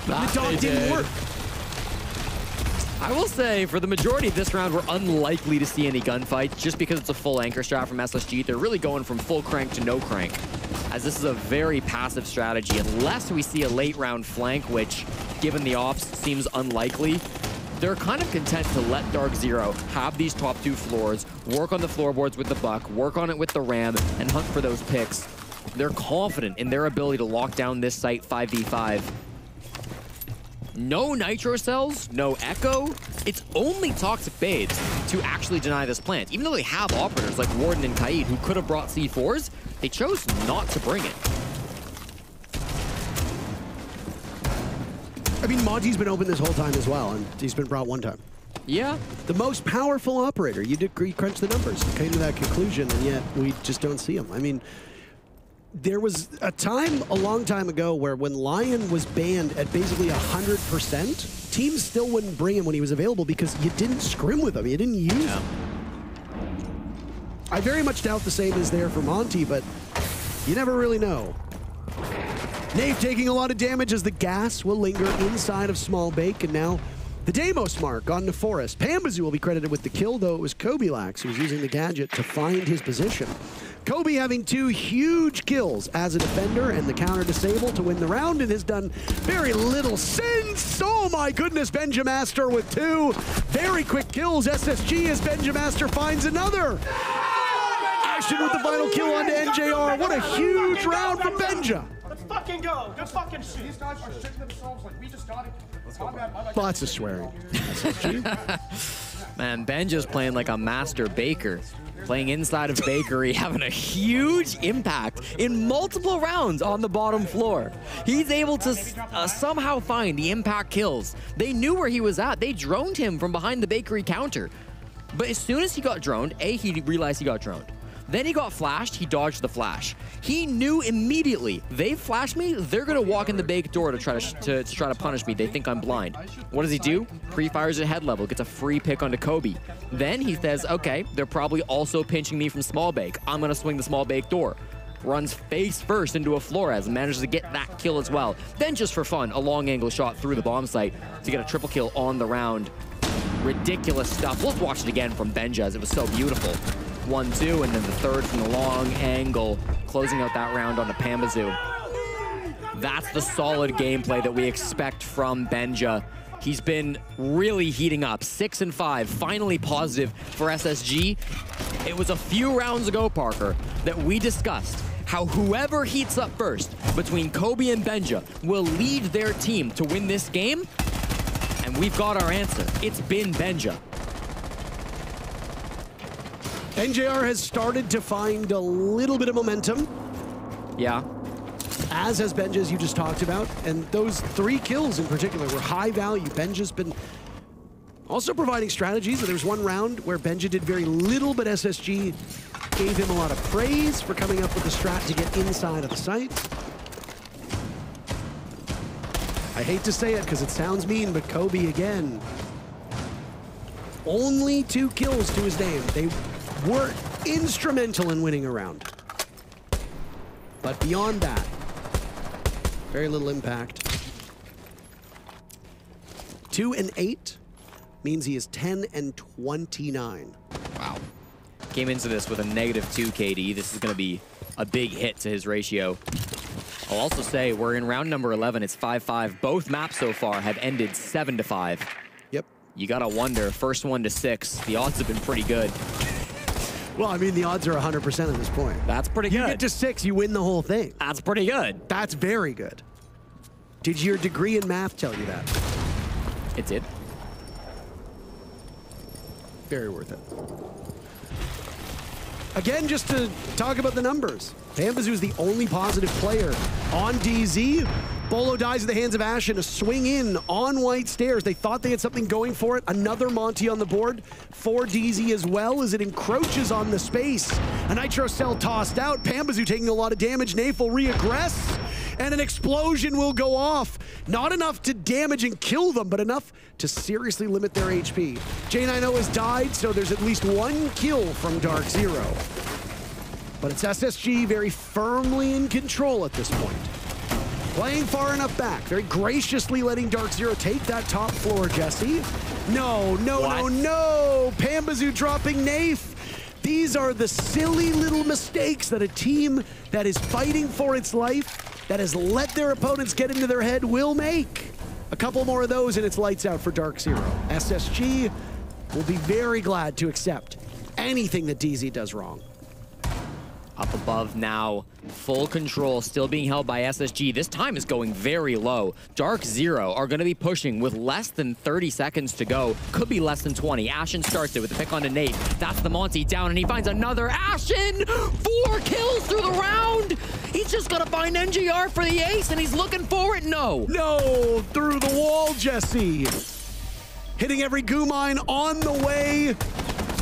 The dock didn't work. I will say, for the majority of this round, we're unlikely to see any gunfights just because it's a full anchor strat from SSG. They're really going from full crank to no crank, as this is a very passive strategy. Unless we see a late round flank, which, given the ops, seems unlikely, they're kind of content to let Darkzero have these top 2 floors, work on the floorboards with the Buck, work on it with the Ram, and hunt for those picks. They're confident in their ability to lock down this site 5v5. No Nitro Cells, no Echo. It's only Toxic Fades to actually deny this plant. Even though they have operators like Warden and Kaid who could have brought C4s, they chose not to bring it. I mean, Monty's been open this whole time as well, and he's been brought one time. Yeah. The most powerful operator. You did crunch the numbers, came to that conclusion, and yet we just don't see him. I mean, there was a time a long time ago where when Lion was banned at basically 100%, teams still wouldn't bring him when he was available because you didn't scrim with him. You didn't use him. I very much doubt the same is there for Monty, but you never really know. Nave taking a lot of damage as the gas will linger inside of Small Bake, and now the Deimos mark on Neforest. Pambazoo will be credited with the kill, though it was Kobilax who was using the gadget to find his position. Kobe having 2 huge kills as a defender and the counter disable to win the round, and has done very little since. Oh my goodness, Benjamaster with 2 very quick kills. SSG as Benjamaster finds another. Ashen with the final kill onto NJR. What a huge round from Benja. Let's fucking go. Good fucking shit. These guys are shitting themselves like we just got it. Lots of swearing. Man, Benja's playing like a master baker. Playing inside of bakery, having a huge impact in multiple rounds on the bottom floor. He's able to somehow find the impact kills. They knew where he was at. They droned him from behind the bakery counter. But as soon as he got droned, he realized he got droned. Then he got flashed, he dodged the flash. He knew immediately, they flashed me, they're gonna walk in the bake door to try to punish me. They think I'm blind. What does he do? Pre-fires at head level, gets a free pick onto Kobe. Then he says, okay, they're probably also pinching me from small bake. I'm gonna swing the small bake door. Runs face first into a Flores and manages to get that kill as well. Then just for fun, a long angle shot through the bomb site to get a triple kill on the round. Ridiculous stuff. Let's watch it again from Benja as it was so beautiful. 1-2, and then the third from the long angle, closing out that round on the Pambazoo. That's the solid gameplay that we expect from Benja. He's been really heating up. 6 and 5, finally positive for SSG. It was a few rounds ago, Parker, that we discussed how whoever heats up first between Kobe and Benja will lead their team to win this game. And we've got our answer. It's been Benja. NJR has started to find a little bit of momentum. Yeah. As has Benja, as you just talked about. And those 3 kills in particular were high value. Benja's been also providing strategies. There was one round where Benja did very little, but SSG gave him a lot of praise for coming up with the strat to get inside of the site. I hate to say it because it sounds mean, but Kobe again. Only 2 kills to his name. They were instrumental in winning a round. But beyond that, very little impact. 2 and 8 means he is 10 and 29. Wow. Came into this with a -2 KD. This is going to be a big hit to his ratio. I'll also say we're in round number 11. It's 5-5. Both maps so far have ended 7-5. Yep. You got to wonder, first 1 to 6, the odds have been pretty good. Well, I mean, the odds are 100% at this point. That's pretty good. You get to 6, you win the whole thing. That's pretty good. That's very good. Did your degree in math tell you that? It did. Very worth it. Again, just to talk about the numbers. Pambazoo is the only positive player on DZ. Bolo dies in the hands of Ashen. A swing in on White Stairs. They thought they had something going for it. Another Monty on the board for DZ as well as it encroaches on the space. A Nitro Cell tossed out. Pambazoo taking a lot of damage. Nafe will reaggress. and an explosion will go off. Not enough to damage and kill them, but enough to seriously limit their HP. J90 has died, so there's at least one kill from Darkzero. But it's SSG very firmly in control at this point. Playing far enough back, very graciously letting Darkzero take that top floor, Jesse. No, Pambazoo dropping Nafe. These are the silly little mistakes that a team that is fighting for its life, that has let their opponents get into their head, will make. A couple more of those and it's lights out for Darkzero. SSG will be very glad to accept anything that DZ does wrong. Up above now, full control still being held by SSG. This time is going very low. Darkzero are going to be pushing with less than 30 seconds to go. Could be less than 20. Ashen starts it with a pick onto Nate. That's the Monty down, and he finds another Ashen. 4 kills through the round. He's just going to find NGR for the ace, and he's looking for it. No, through the wall, Jesse. Hitting every goo mine on the way.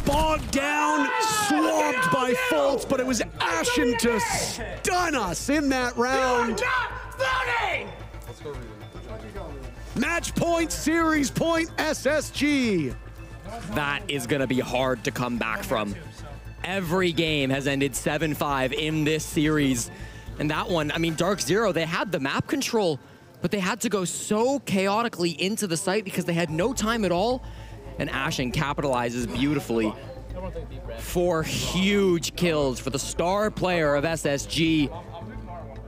Bogged down, swamped by Fultz, but it was Ashen to stun us in that round. Let's go, Match point, series point, SSG. that is going to be hard to come back from. Every game has ended 7-5 in this series. And that one, I mean, Darkzero, they had the map control, but they had to go so chaotically into the site because they had no time at all. And Ashen capitalizes beautifully. 4 huge kills for the star player of SSG.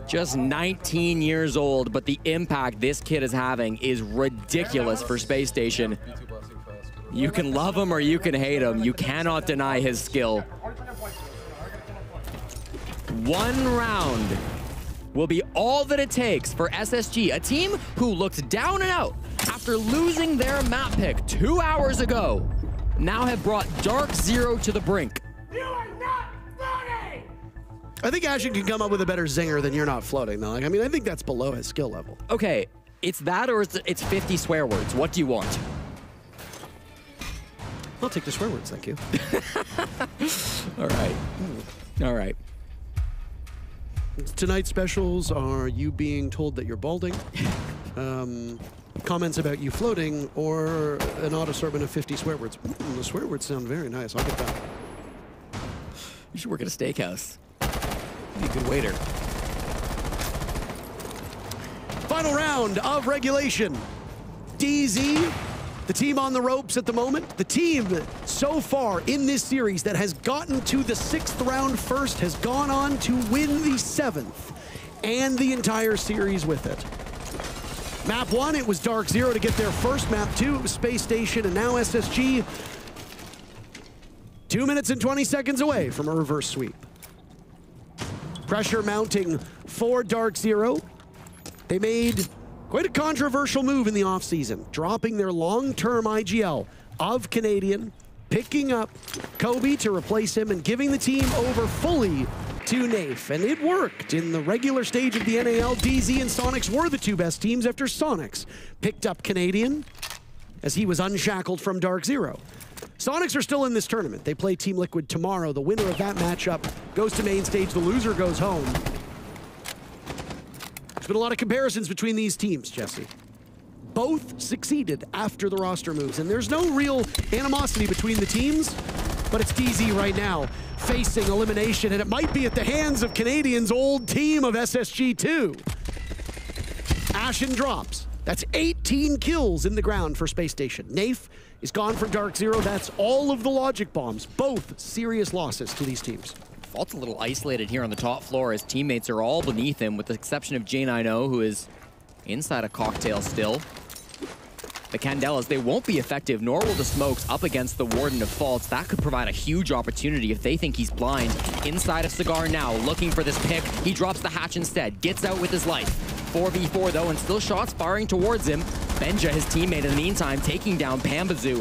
Just 19 years old, but the impact this kid is having is ridiculous for Spacestation. You can love him or you can hate him. You cannot deny his skill. 1 round will be all that it takes for SSG, a team who looked down and out after losing their map pick 2 hours ago, now have brought Darkzero to the brink. You are not floating! I think Ashen can come up with a better zinger than you're not floating, though. Like, I mean, I think that's below his skill level. Okay, it's that or it's 50 swear words. What do you want? I'll take the swear words, thank you. All right. All right. Tonight's specials are you being told that you're balding, comments about you floating, or an odd assortment of 50 swear words. The swear words sound very nice. I'll get that. You should work at a steakhouse. Be a good waiter. Final round of regulation. DZ, the team on the ropes at the moment. The team so far in this series that has gotten to the 6th round first has gone on to win the 7th and the entire series with it. Map 1, it was Darkzero to get their first. Map 2, it was Spacestation, and now SSG 2 minutes and 20 seconds away from a reverse sweep. Pressure mounting for Darkzero. They made quite a controversial move in the offseason, dropping their long-term IGL of Canadian, picking up Kobe to replace him, and giving the team over fully to Nafe. And it worked. In the regular stage of the NAL, DZ and Sonics were the 2 best teams after Sonics picked up Canadian as he was unshackled from Darkzero. Sonics are still in this tournament. They play Team Liquid tomorrow. The winner of that matchup goes to main stage. The loser goes home. There's been a lot of comparisons between these teams, Jesse. Both succeeded after the roster moves, and there's no real animosity between the teams, but it's DZ right now facing elimination, and it might be at the hands of Canadian's old team of SSG2. Ashen drops. That's 18 kills in the ground for Spacestation. Nafe is gone from Darkzero. That's all of the logic bombs. Both serious losses to these teams. Fault's a little isolated here on the top floor. His teammates are all beneath him, with the exception of J90, who is inside a cocktail still. The Candelas, they won't be effective, nor will the smokes up against the Warden of Faults. That could provide a huge opportunity if they think he's blind. Inside of Cigar now, looking for this pick. He drops the hatch instead, gets out with his life. 4v4 though, and still shots firing towards him. Benja, his teammate in the meantime, taking down Pambazoo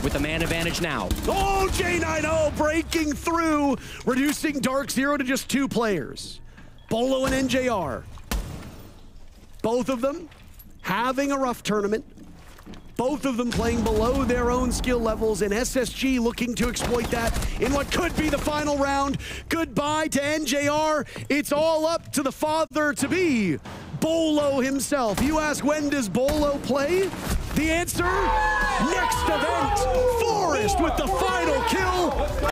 with a man advantage now. Oh, J90 breaking through, reducing Darkzero to just 2 players. Bolo and NJR. Both of them having a rough tournament. Both of them playing below their own skill levels, and SSG looking to exploit that in what could be the final round. Goodbye to NJR. It's all up to the father-to-be Bolo himself. You ask, when does Bolo play? The answer, next event. Forrest with the final kill.